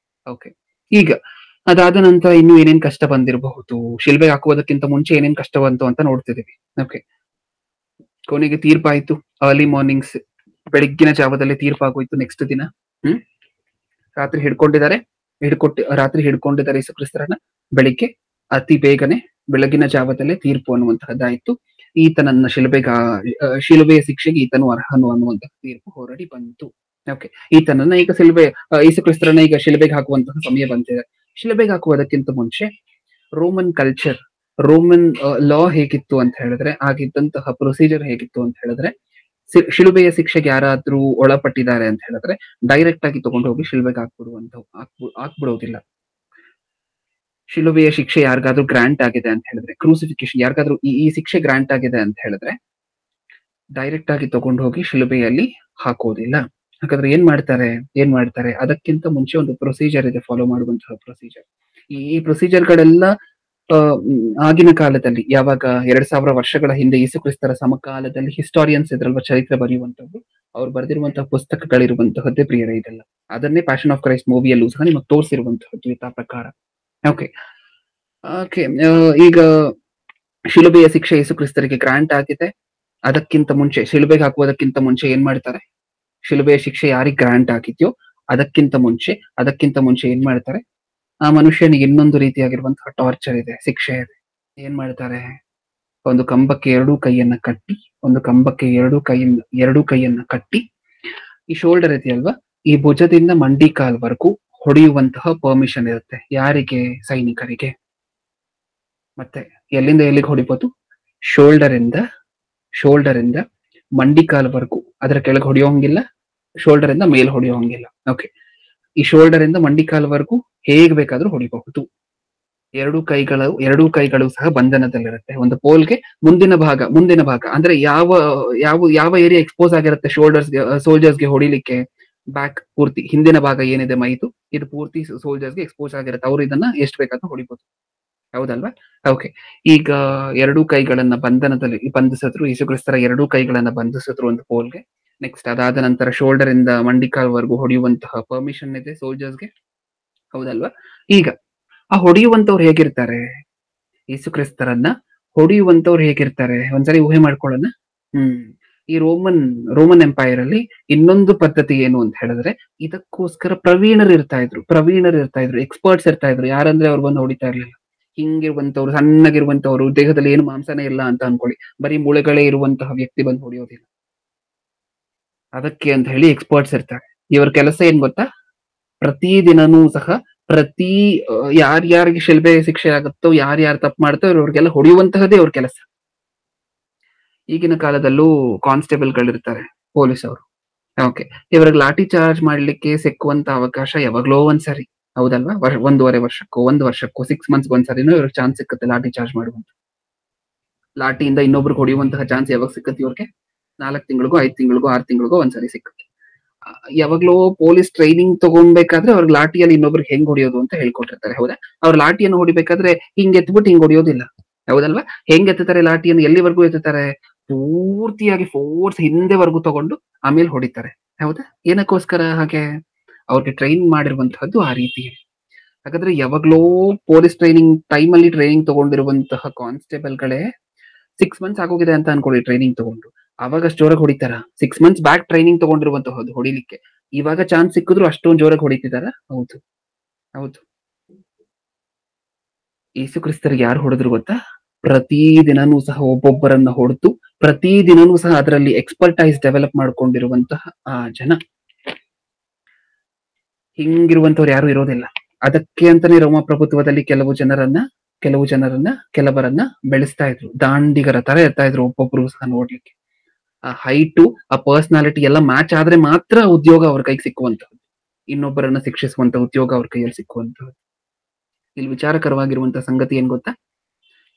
Speaker 1: ಓಕೆ, ಈಗ ಅದಾದ ನಂತರ ಇನ್ನು ಏನೇನ್ ಕಷ್ಟ ಬಂದಿರಬಹುದು, ಶಿಲ್ಬೆ ಹಾಕುವುದಕ್ಕಿಂತ ಮುಂಚೆ ಏನೇನ್ ಕಷ್ಟ ಬಂತು ಅಂತ ನೋಡ್ತಿದೀವಿ. ಓಕೆ, ಕೊನೆಗೆ ತೀರ್ಪಾಯ್ತು. ಅರ್ಲಿ ಮಾರ್ನಿಂಗ್ಸ್, ಬೆಳಗ್ಗಿನ ಜಾವದಲ್ಲಿ ತೀರ್ಪಾಗೋಯ್ತು. ನೆಕ್ಸ್ಟ್ ದಿನ ರಾತ್ರಿ ಹಿಡ್ಕೊಂಡಿದ್ದಾರೆ ಯೇಸುಕ್ರಿಸ್ತರನ್ನ. ಬೆಳಿಗ್ಗೆ ಅತಿ ಬೇಗನೆ ಬೆಳಗಿನ ಜಾವದಲ್ಲೇ ತೀರ್ಪು ಅನ್ನುವಂತಹದ್ದಾಯ್ತು. ಈತನನ್ನ ಶಿಲುಬೆಯ ಶಿಕ್ಷೆಗೆ ಈತನು ಅರ್ಹನು ಅನ್ನುವಂತಹ ತೀರ್ಪು ಹೊರಡಿ ಬಂತು. ಓಕೆ, ಈತನನ್ನ ಈಗ ಯೇಸುಕ್ರಿಸ್ತರನ್ನ ಈಗ ಶಿಲುಬೆಗೆ ಹಾಕುವಂತಹ ಸಮಯ ಬಂದಿದೆ. ಶಿಲುಬೆಗೆ ಹಾಕುವುದಕ್ಕಿಂತ ಮುಂಚೆ ರೋಮನ್ ಕಲ್ಚರ್, ರೋಮನ್ ಲಾ ಹೇಗಿತ್ತು ಅಂತ ಹೇಳಿದ್ರೆ, ಆಗಿದ್ದಂತಹ ಪ್ರೊಸೀಜರ್ ಹೇಗಿತ್ತು ಅಂತ ಹೇಳಿದ್ರೆ, ಶಿಲುಬೆಯ ಶಿಕ್ಷೆಗೆ ಯಾರಾದ್ರೂ ಒಳಪಟ್ಟಿದ್ದಾರೆ ಅಂತ ಹೇಳಿದ್ರೆ ಡೈರೆಕ್ಟ್ ಆಗಿ ತಗೊಂಡು ಹೋಗಿ ಶಿಲುಬೆಗೆ ಹಾಕ್ಬಿಡೋದಿಲ್ಲ. ಶಿಲುಬೆಯ ಶಿಕ್ಷೆ ಯಾರಿಗಾದ್ರೂ ಗ್ರಾಂಟ್ ಆಗಿದೆ ಅಂತ ಹೇಳಿದ್ರೆ, ಕ್ರೂಸಿಫಿಕೇಶನ್ ಯಾರಿಗಾದ್ರೂ ಈ ಶಿಕ್ಷೆ ಗ್ರಾಂಟ್ ಆಗಿದೆ ಅಂತ ಹೇಳಿದ್ರೆ ಡೈರೆಕ್ಟ್ ಆಗಿ ತಗೊಂಡು ಹೋಗಿ ಶಿಲುಬೆಯಲ್ಲಿ ಹಾಕೋದಿಲ್ಲ. ಹಾಗಾದ್ರೆ ಏನ್ ಮಾಡ್ತಾರೆ, ಅದಕ್ಕಿಂತ ಮುಂಚೆ ಒಂದು ಪ್ರೊಸೀಜರ್ ಇದೆ, ಫಾಲೋ ಮಾಡುವಂತಹ ಪ್ರೊಸೀಜರ್. ಈ ಪ್ರೊಸೀಜರ್ಗಳೆಲ್ಲ ಆಗಿನ ಕಾಲದಲ್ಲಿ, ಯಾವಾಗ 2000 ವರ್ಷಗಳ ಹಿಂದೆ ಯೇಸುಕ್ರಿಸ್ತರ ಸಮಕಾಲದಲ್ಲಿ ಹಿಸ್ಟಾರಿಯನ್ಸ್ ಇದ್ರಲ್ವ, ಚರಿತ್ರೆ ಬರೆಯುವಂತದ್ದು, ಅವ್ರು ಬರೆದಿರುವಂತಹ ಪುಸ್ತಕಗಳಿರುವಂತಹದ್ದೇ ಪ್ರಿಯರೇ ಇದೆಲ್ಲ. ಅದನ್ನೇ ಪ್ಯಾಷನ್ ಆಫ್ ಕ್ರೈಸ್ಟ್ ಮೂವಿಯಲ್ಲೂ ಸಹ ನಿಮಗೆ ತೋರಿಸಿರುವಂತಹದ್ದು ಯಥಾ ಪ್ರಕಾರ. ಓಕೆ, ಈಗ ಶಿಲುಬೆಯ ಶಿಕ್ಷೆ ಯೇಸುಕ್ರಿಸ್ತರಿಗೆ ಗ್ರಾಂಟ್ ಆಗಿದೆ. ಅದಕ್ಕಿಂತ ಮುಂಚೆ, ಶಿಲುಬೆಗೆ ಹಾಕುವುದಕ್ಕಿಂತ ಮುಂಚೆ ಏನ್ ಮಾಡ್ತಾರೆ, ಶಿಲುಬೆಯ ಶಿಕ್ಷೆ ಯಾರಿಗೆ ಗ್ರಾಂಟ್ ಆಗಿದ್ಯೋ ಅದಕ್ಕಿಂತ ಮುಂಚೆ ಏನ್ ಮಾಡ್ತಾರೆ, ಆ ಮನುಷ್ಯನಿಗೆ ಇನ್ನೊಂದು ರೀತಿಯಾಗಿರುವಂತಹ ಟಾರ್ಚರ್ ಇದೆ, ಶಿಕ್ಷೆ ಇದೆ. ಏನ್ ಮಾಡ್ತಾರೆ, ಒಂದು ಕಂಬಕ್ಕೆ ಎರಡೂ ಕೈಯನ್ನ ಕಟ್ಟಿ ಈ ಶೋಲ್ಡರ್ ಇದೆಯಲ್ವಾ, ಈ ಭುಜದಿಂದ ಮಂಡಿ ಕಾಲ್ವರೆಗೂ ಹೊಡೆಯುವಂತಹ ಪರ್ಮಿಷನ್ ಇರುತ್ತೆ. ಯಾರಿಗೆ? ಸೈನಿಕರಿಗೆ. ಮತ್ತೆ ಎಲ್ಲಿಂದ ಎಲ್ಲಿಗೆ ಹೊಡಿಬೋದು? ಶೋಲ್ಡರ್ ಇಂದ ಮಂಡಿ ಕಾಲ್ವರೆಗೂ. ಅದರ ಕೆಳಗೆ ಹೊಡೆಯೋಂಗಿಲ್ಲ, ಶೋಲ್ಡರ್ ಇಂದ ಮೇಲೆ ಹೊಡೆಯೋಂಗಿಲ್ಲ. ಓಕೆ, ಈ ಶೋಲ್ಡರ್ ಇಂದ ಮಂಡಿ ಕಾಲ್ವರೆಗೂ ಹೇಗ್ ಬೇಕಾದ್ರೂ ಹೊಡಿಬಹುದು. ಎರಡೂ ಕೈಗಳು ಸಹ ಬಂಧನದಲ್ಲಿರುತ್ತೆ. ಒಂದು ಪೋಲ್ಗೆ ಮುಂದಿನ ಭಾಗ ಅಂದ್ರೆ ಯಾವ ಏರಿಯಾ ಎಕ್ಸ್ಪೋಸ್ ಆಗಿರುತ್ತೆ ಸೋಲ್ಜರ್ಸ್ಗೆ ಹೊಡಿಲಿಕ್ಕೆ, ಬ್ಯಾಕ್ ಪೂರ್ತಿ ಹಿಂದಿನ ಭಾಗ ಏನಿದೆ ಮೈದು, ಇದು ಪೂರ್ತಿ ಸೋಲ್ಜರ್ಸ್ಗೆ ಎಕ್ಸ್ಪೋಸ್ ಆಗಿರುತ್ತೆ. ಅವ್ರು ಇದನ್ನ ಎಷ್ಟು ಬೇಕಾದ್ರೂ ಹೊಡಿಬಹುದು. ಹೌದಲ್ವಾ? ಓಕೆ, ಈಗ ಎರಡೂ ಕೈಗಳನ್ನ ಬಂಧಿಸಿದ್ರು, ಯೇಸುಕ್ರಿಸ್ತರ ಎರಡೂ ಕೈಗಳನ್ನ ಬಂಧಿಸಿದ್ರು ಒಂದು ಪೋಲ್ಗೆ. ನೆಕ್ಸ್ಟ್ ಅದಾದ ನಂತರ ಶೋಲ್ಡರ್ ಇಂದ ಮಂಡಿಕಾಲ್ವರೆಗೂ ಹೊಡೆಯುವಂತಹ ಪರ್ಮಿಷನ್ ಇದೆ ಸೋಲ್ಜರ್ಸ್ಗೆ. ಹೌದಲ್ವಾ? ಈಗ ಆ ಹೊಡೆಯುವಂತವ್ರು ಹೇಗಿರ್ತಾರೆ, ಯೇಸುಕ್ರಿಸ್ತರನ್ನ ಹೊಡೆಯುವಂತವ್ರು ಹೇಗಿರ್ತಾರೆ ಒಂದ್ಸರಿ ಊಹೆ ಮಾಡ್ಕೊಳ್ಳೋಣ. ಈ ರೋಮನ್ ಎಂಪೈರ್ ಅಲ್ಲಿ ಇನ್ನೊಂದು ಪದ್ಧತಿ ಏನು ಅಂತ ಹೇಳಿದ್ರೆ, ಇದಕ್ಕೋಸ್ಕರ ಪ್ರವೀಣರು ಇರ್ತಾ ಇದ್ರು, ಎಕ್ಸ್ಪರ್ಟ್ಸ್ ಇರ್ತಾ ಇದ್ರು. ಯಾರಂದ್ರೆ ಅವ್ರು ಬಂದು ಹೊಡಿತಾ ಇರ್ಲಿಲ್ಲ. ಹಿಂಗಿರುವಂತವ್ರು, ಸಣ್ಣಗಿರುವಂತವ್ರು, ದೇಹದಲ್ಲಿ ಏನು ಮಾಂಸನೇ ಇಲ್ಲ ಅಂತ ಅನ್ಕೊಳ್ಳಿ, ಬರೀ ಮೂಳೆಗಳೇ ಇರುವಂತಹ ವ್ಯಕ್ತಿ ಬಂದು ಹೊಡೆಯೋದಿಲ್ಲ. ಅದಕ್ಕೆ ಅಂತ ಹೇಳಿ ಎಕ್ಸ್ಪರ್ಟ್ಸ್ ಇರ್ತಾರೆ. ಇವ್ರ ಕೆಲಸ ಏನ್ ಗೊತ್ತಾ, ಪ್ರತಿದಿನನೂ ಸಹ ಯಾರ್ಯಾರಿಗೆ ಶಿಲ್ಬೆ ಶಿಕ್ಷೆ ಆಗುತ್ತೋ, ಯಾರ್ಯಾರು ತಪ್ಪು ಮಾಡ್ತೋ ಇವ್ರಿಗೆಲ್ಲ ಹೊಡೆಯುವಂತಹದ್ದೇ ಅವ್ರ ಕೆಲಸ. ಈಗಿನ ಕಾಲದಲ್ಲೂ ಕಾನ್ಸ್ಟೇಬಲ್ಗಳಿರ್ತಾರೆ, ಪೊಲೀಸ್ ಅವರು. ಓಕೆ, ಇವ್ರಿಗೆ ಲಾಠಿ ಚಾರ್ಜ್ ಮಾಡ್ಲಿಕ್ಕೆ ಸಿಕ್ಕುವಂತ ಅವಕಾಶ ಯಾವಾಗ್ಲೋ ಒಂದ್ಸರಿ, ಹೌದಲ್ವಾ? 1.5 ವರ್ಷಕ್ಕೋ 1 ವರ್ಷಕ್ಕೋ 6 months ಒಂದ್ಸರಿನೂ ಇವ್ರಿಗೆ ಚಾನ್ಸ್ ಸಿಕ್ಕುತ್ತೆ ಲಾಠಿ ಚಾರ್ಜ್ ಮಾಡುವಂತ. ಲಾಠಿಯಿಂದ ಇನ್ನೊಬ್ರಿಗೆ ಹೊಡೆಯುವಂತಹ ಚಾನ್ಸ್ ಯಾವಾಗ ಸಿಕ್ಕತ್ತೆ ಇವ್ರಿಗೆ? 4 ತಿಂಗಳಿಗೋ 5 ತಿಂಗಳಿಗೋ 6 ತಿಂಗಳಿಗೋ ಒಂದ್ಸರಿ ಸಿಕ್ಕುತ್ತೆ. ಯಾವಾಗ್ಲೋ ಪೊಲೀಸ್ ಟ್ರೈನಿಂಗ್ ತಗೊಬೇಕಾದ್ರೆ ಅವ್ರಿಗೆ ಲಾಠಿಯಲ್ಲಿ ಇನ್ನೊಬ್ರಿಗೆ ಹೆಂಗ್ ಹೊಡಿಯೋದು ಅಂತ ಹೇಳ್ಕೊಟ್ಟಿರ್ತಾರೆ. ಹೌದಾ? ಅವ್ರ ಲಾಠಿಯನ್ನು ಹೊಡಿಬೇಕಾದ್ರೆ ಹಿಂಗ್ ಎತ್ಬಿಟ್ಟು ಹಿಂಗ್ ಹೊಡಿಯೋದಿಲ್ಲ. ಹೌದಲ್ವಾ? ಹೆಂಗ್ ಎತ್ತುತ್ತಾರೆ ಲಾಠಿಯನ್ನು? ಎಲ್ಲಿವರೆಗೂ ಎತ್ತುತ್ತಾರೆ? ಪೂರ್ತಿಯಾಗಿ ಫೋರ್ಸ್ ಹಿಂದೆವರೆಗೂ ತಗೊಂಡು ಆಮೇಲೆ ಹೊಡಿತಾರೆ. ಹೌದಾ? ಏನಕ್ಕೋಸ್ಕರ ಹಾಗೆ? ಅವ್ರಿಗೆ ಟ್ರೈನ್ ಮಾಡಿರುವಂತಹದ್ದು ಆ ರೀತಿ. ಹಾಗಾದ್ರೆ ಯಾವಾಗ್ಲೋ ಪೊಲೀಸ್ ಟೈಮಲ್ಲಿ ಟ್ರೈನಿಂಗ್ ತಗೊಂಡಿರುವಂತಹ ಕಾನ್ಸ್ಟೇಬಲ್ಗಳೇ 6 months ಆಗೋಗಿದೆ ಅಂತ ಅನ್ಕೊಳ್ಳಿ ಟ್ರೈನಿಂಗ್ ತಗೊಂಡು, ಅವಾಗ ಅಷ್ಟು ಜೋರಾಗಿ ಹೊಡಿತಾರ? 6 months ಬ್ಯಾಕ್ ಟ್ರೈನಿಂಗ್ ತಗೊಂಡಿರುವಂತಹದ್ದು ಹೊಡಿಲಿಕ್ಕೆ, ಇವಾಗ ಚಾನ್ಸ್ ಸಿಕ್ಕಿದ್ರು ಅಷ್ಟೊಂದು ಜೋರಾಗಿ ಹೊಡಿತಿದಾರ? ಹೌದು. ಯೇಸುಕ್ರಿಸ್ತರಿಗೆ ಯಾರು ಹೊಡೆದ್ರು ಗೊತ್ತಾ? ಪ್ರತಿದಿನನೂ ಸಹ ಒಬ್ಬೊಬ್ಬರನ್ನ ಹೊಡೆದು, ಪ್ರತಿದಿನನೂ ಸಹ ಅದರಲ್ಲಿ ಎಕ್ಸ್ಪರ್ಟೈಸ್ ಡೆವಲಪ್ ಮಾಡ್ಕೊಂಡಿರುವಂತಹ ಆ ಜನ. ಹಿಂಗಿರುವಂತವ್ರು ಯಾರು ಇರೋದಿಲ್ಲ. ಅದಕ್ಕೆ ಅಂತಾನೆ ರೋಮ ಪ್ರಭುತ್ವದಲ್ಲಿ ಕೆಲವರನ್ನ ಬೆಳೆಸ್ತಾ ಇದ್ರು. ದಾಂಡಿಗರ ತರ ಇರ್ತಾ ಇದ್ರು ಒಬ್ಬೊಬ್ರು ಸಹ ನೋಡ್ಲಿಕ್ಕೆ. ಆ ಹೈಟು, ಆ ಪರ್ಸನಾಲಿಟಿ ಎಲ್ಲ ಮ್ಯಾಚ್ ಆದ್ರೆ ಮಾತ್ರ ಉದ್ಯೋಗ ಅವ್ರ ಕೈಗೆ ಸಿಕ್ಕುವಂತದ್ದು, ಇನ್ನೊಬ್ಬರನ್ನ ಶಿಕ್ಷಿಸುವಂತ ಉದ್ಯೋಗ ಅವ್ರ ಕೈಯಲ್ಲಿ ಸಿಕ್ಕುವಂತದ್ದು. ಇಲ್ಲಿ ವಿಚಾರಕರವಾಗಿರುವಂತ ಸಂಗತಿ ಏನ್ ಗೊತ್ತಾ,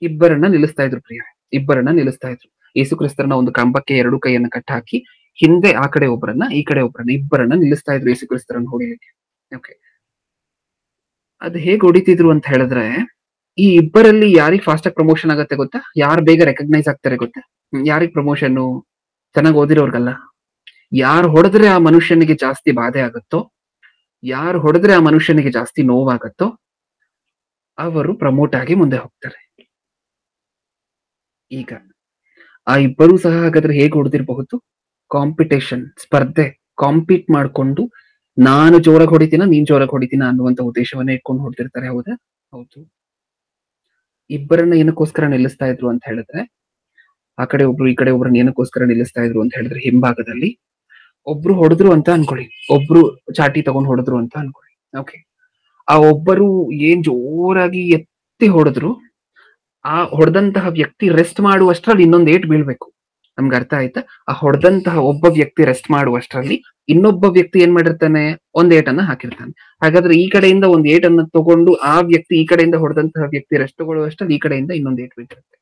Speaker 1: ಇಬ್ಬರನ್ನ ನಿಲ್ಲಿಸ್ತಾ ಇದ್ರು ಪ್ರಿಯ, ಇಬ್ಬರನ್ನ ನಿಲ್ಲಿಸ್ತಾ ಇದ್ರು. ಯೇಸು ಕ್ರಿಸ್ತರನ್ನ ಒಂದು ಕಂಬಕ್ಕೆ ಎರಡು ಕೈಯನ್ನ ಕಟ್ಟಾಕಿ ಹಿಂದೆ ಆ ಕಡೆ ಒಬ್ಬರನ್ನ ಈ ಕಡೆ ಒಬ್ಬರನ್ನ ಇಬ್ಬರನ್ನ ನಿಲ್ಲಿಸ್ತಾ ಇದ್ರು ಯೇಸು ಕ್ರಿಸ್ತರನ್ನ ಹೊಡಿಲಿಕ್ಕೆ. ಓಕೆ, ಅದು ಹೇಗೆ ಹೊಡಿತಿದ್ರು ಅಂತ ಹೇಳಿದ್ರೆ, ಈ ಇಬ್ಬರಲ್ಲಿ ಯಾರಿಗ್ ಫಾಸ್ಟ್ ಆಗಿ ಪ್ರಮೋಷನ್ ಆಗತ್ತೆ ಗೊತ್ತಾ, ಯಾರು ಬೇಗ ರೆಕಗ್ನೈಸ್ ಆಗ್ತಾರೆ ಗೊತ್ತಾ? ಯಾರಿಗ್ ಪ್ರಮೋಷನ್? ಚೆನ್ನಾಗಿ ಓದಿರೋರ್ಗಲ್ಲ. ಯಾರು ಹೊಡೆದ್ರೆ ಆ ಮನುಷ್ಯನಿಗೆ ಜಾಸ್ತಿ ಬಾಧೆ ಆಗುತ್ತೋ, ಯಾರು ಹೊಡೆದ್ರೆ ಆ ಮನುಷ್ಯನಿಗೆ ಜಾಸ್ತಿ ನೋವಾಗತ್ತೋ ಅವರು ಪ್ರಮೋಟ್ ಆಗಿ ಮುಂದೆ ಹೋಗ್ತಾರೆ. ಈಗ ಆ ಇಬ್ಬರೂ ಸಹ ಹಾಗಾದ್ರೆ ಹೇಗೆ ಹೊಡೆದಿರಬಹುದು? ಕಾಂಪಿಟೇಷನ್, ಸ್ಪರ್ಧೆ, ಕಾಂಪೀಟ್ ಮಾಡ್ಕೊಂಡು ನಾನು ಜೋರಾಗಿ ಹೊಡಿತೀನ ನೀನ್ ಜೋರಾಗಿ ಹೊಡಿತೀನ ಅನ್ನುವಂತ ಉದ್ದೇಶವನ್ನ ಇಟ್ಕೊಂಡು ಹೊಡೆದಿರ್ತಾರೆ. ಹೌದಾ? ಹೌದು. ಇಬ್ಬರನ್ನ ಏನಕ್ಕೋಸ್ಕರ ನಿಲ್ಲಿಸ್ತಾ ಇದ್ರು ಅಂತ ಹೇಳಿದ್ರೆ, ಆ ಕಡೆ ಒಬ್ರು ಈ ಕಡೆ ಒಬ್ರನ್ನ ಏನಕ್ಕೋಸ್ಕರ ನಿಲ್ಲಿಸ್ತಾ ಇದ್ರು ಅಂತ ಹೇಳಿದ್ರೆ, ಹಿಂಭಾಗದಲ್ಲಿ ಒಬ್ರು ಹೊಡೆದ್ರು ಅಂತ ಅನ್ಕೊಳ್ಳಿ, ಒಬ್ರು ಚಾಟಿ ತಗೊಂಡ್ ಹೊಡೆದ್ರು ಅಂತ ಅನ್ಕೊಳ್ಳಿ. ಓಕೆ, ಆ ಒಬ್ಬರು ಏನ್ ಜೋರಾಗಿ ಎತ್ತಿ ಹೊಡೆದ್ರು, ಆ ಹೊಡೆದಂತಹ ವ್ಯಕ್ತಿ ರೆಸ್ಟ್ ಮಾಡುವಷ್ಟರಲ್ಲಿ ಇನ್ನೊಂದು ಏಟ್ ಬೀಳ್ಬೇಕು. ನಮ್ಗೆ ಅರ್ಥ ಆಯ್ತಾ? ಆ ಹೊಡೆದಂತಹ ಒಬ್ಬ ವ್ಯಕ್ತಿ ರೆಸ್ಟ್ ಮಾಡುವಷ್ಟರಲ್ಲಿ ಇನ್ನೊಬ್ಬ ವ್ಯಕ್ತಿ ಏನ್ ಮಾಡಿರ್ತಾನೆ, ಒಂದ್ ಏಟನ್ನ ಹಾಕಿರ್ತಾನೆ. ಹಾಗಾದ್ರೆ ಈ ಕಡೆಯಿಂದ ಒಂದ್ ಏಟನ್ನ ತಗೊಂಡು ಆ ವ್ಯಕ್ತಿ ಈ ಕಡೆಯಿಂದ ಹೊಡೆದಂತಹ ವ್ಯಕ್ತಿ ರೆಸ್ಟ್ ತಗೊಳ್ಳುವಷ್ಟರಲ್ಲಿ ಈ ಕಡೆಯಿಂದ ಇನ್ನೊಂದ್ ಏಟ್ ಬೀಳ್ತಿರುತ್ತೆ.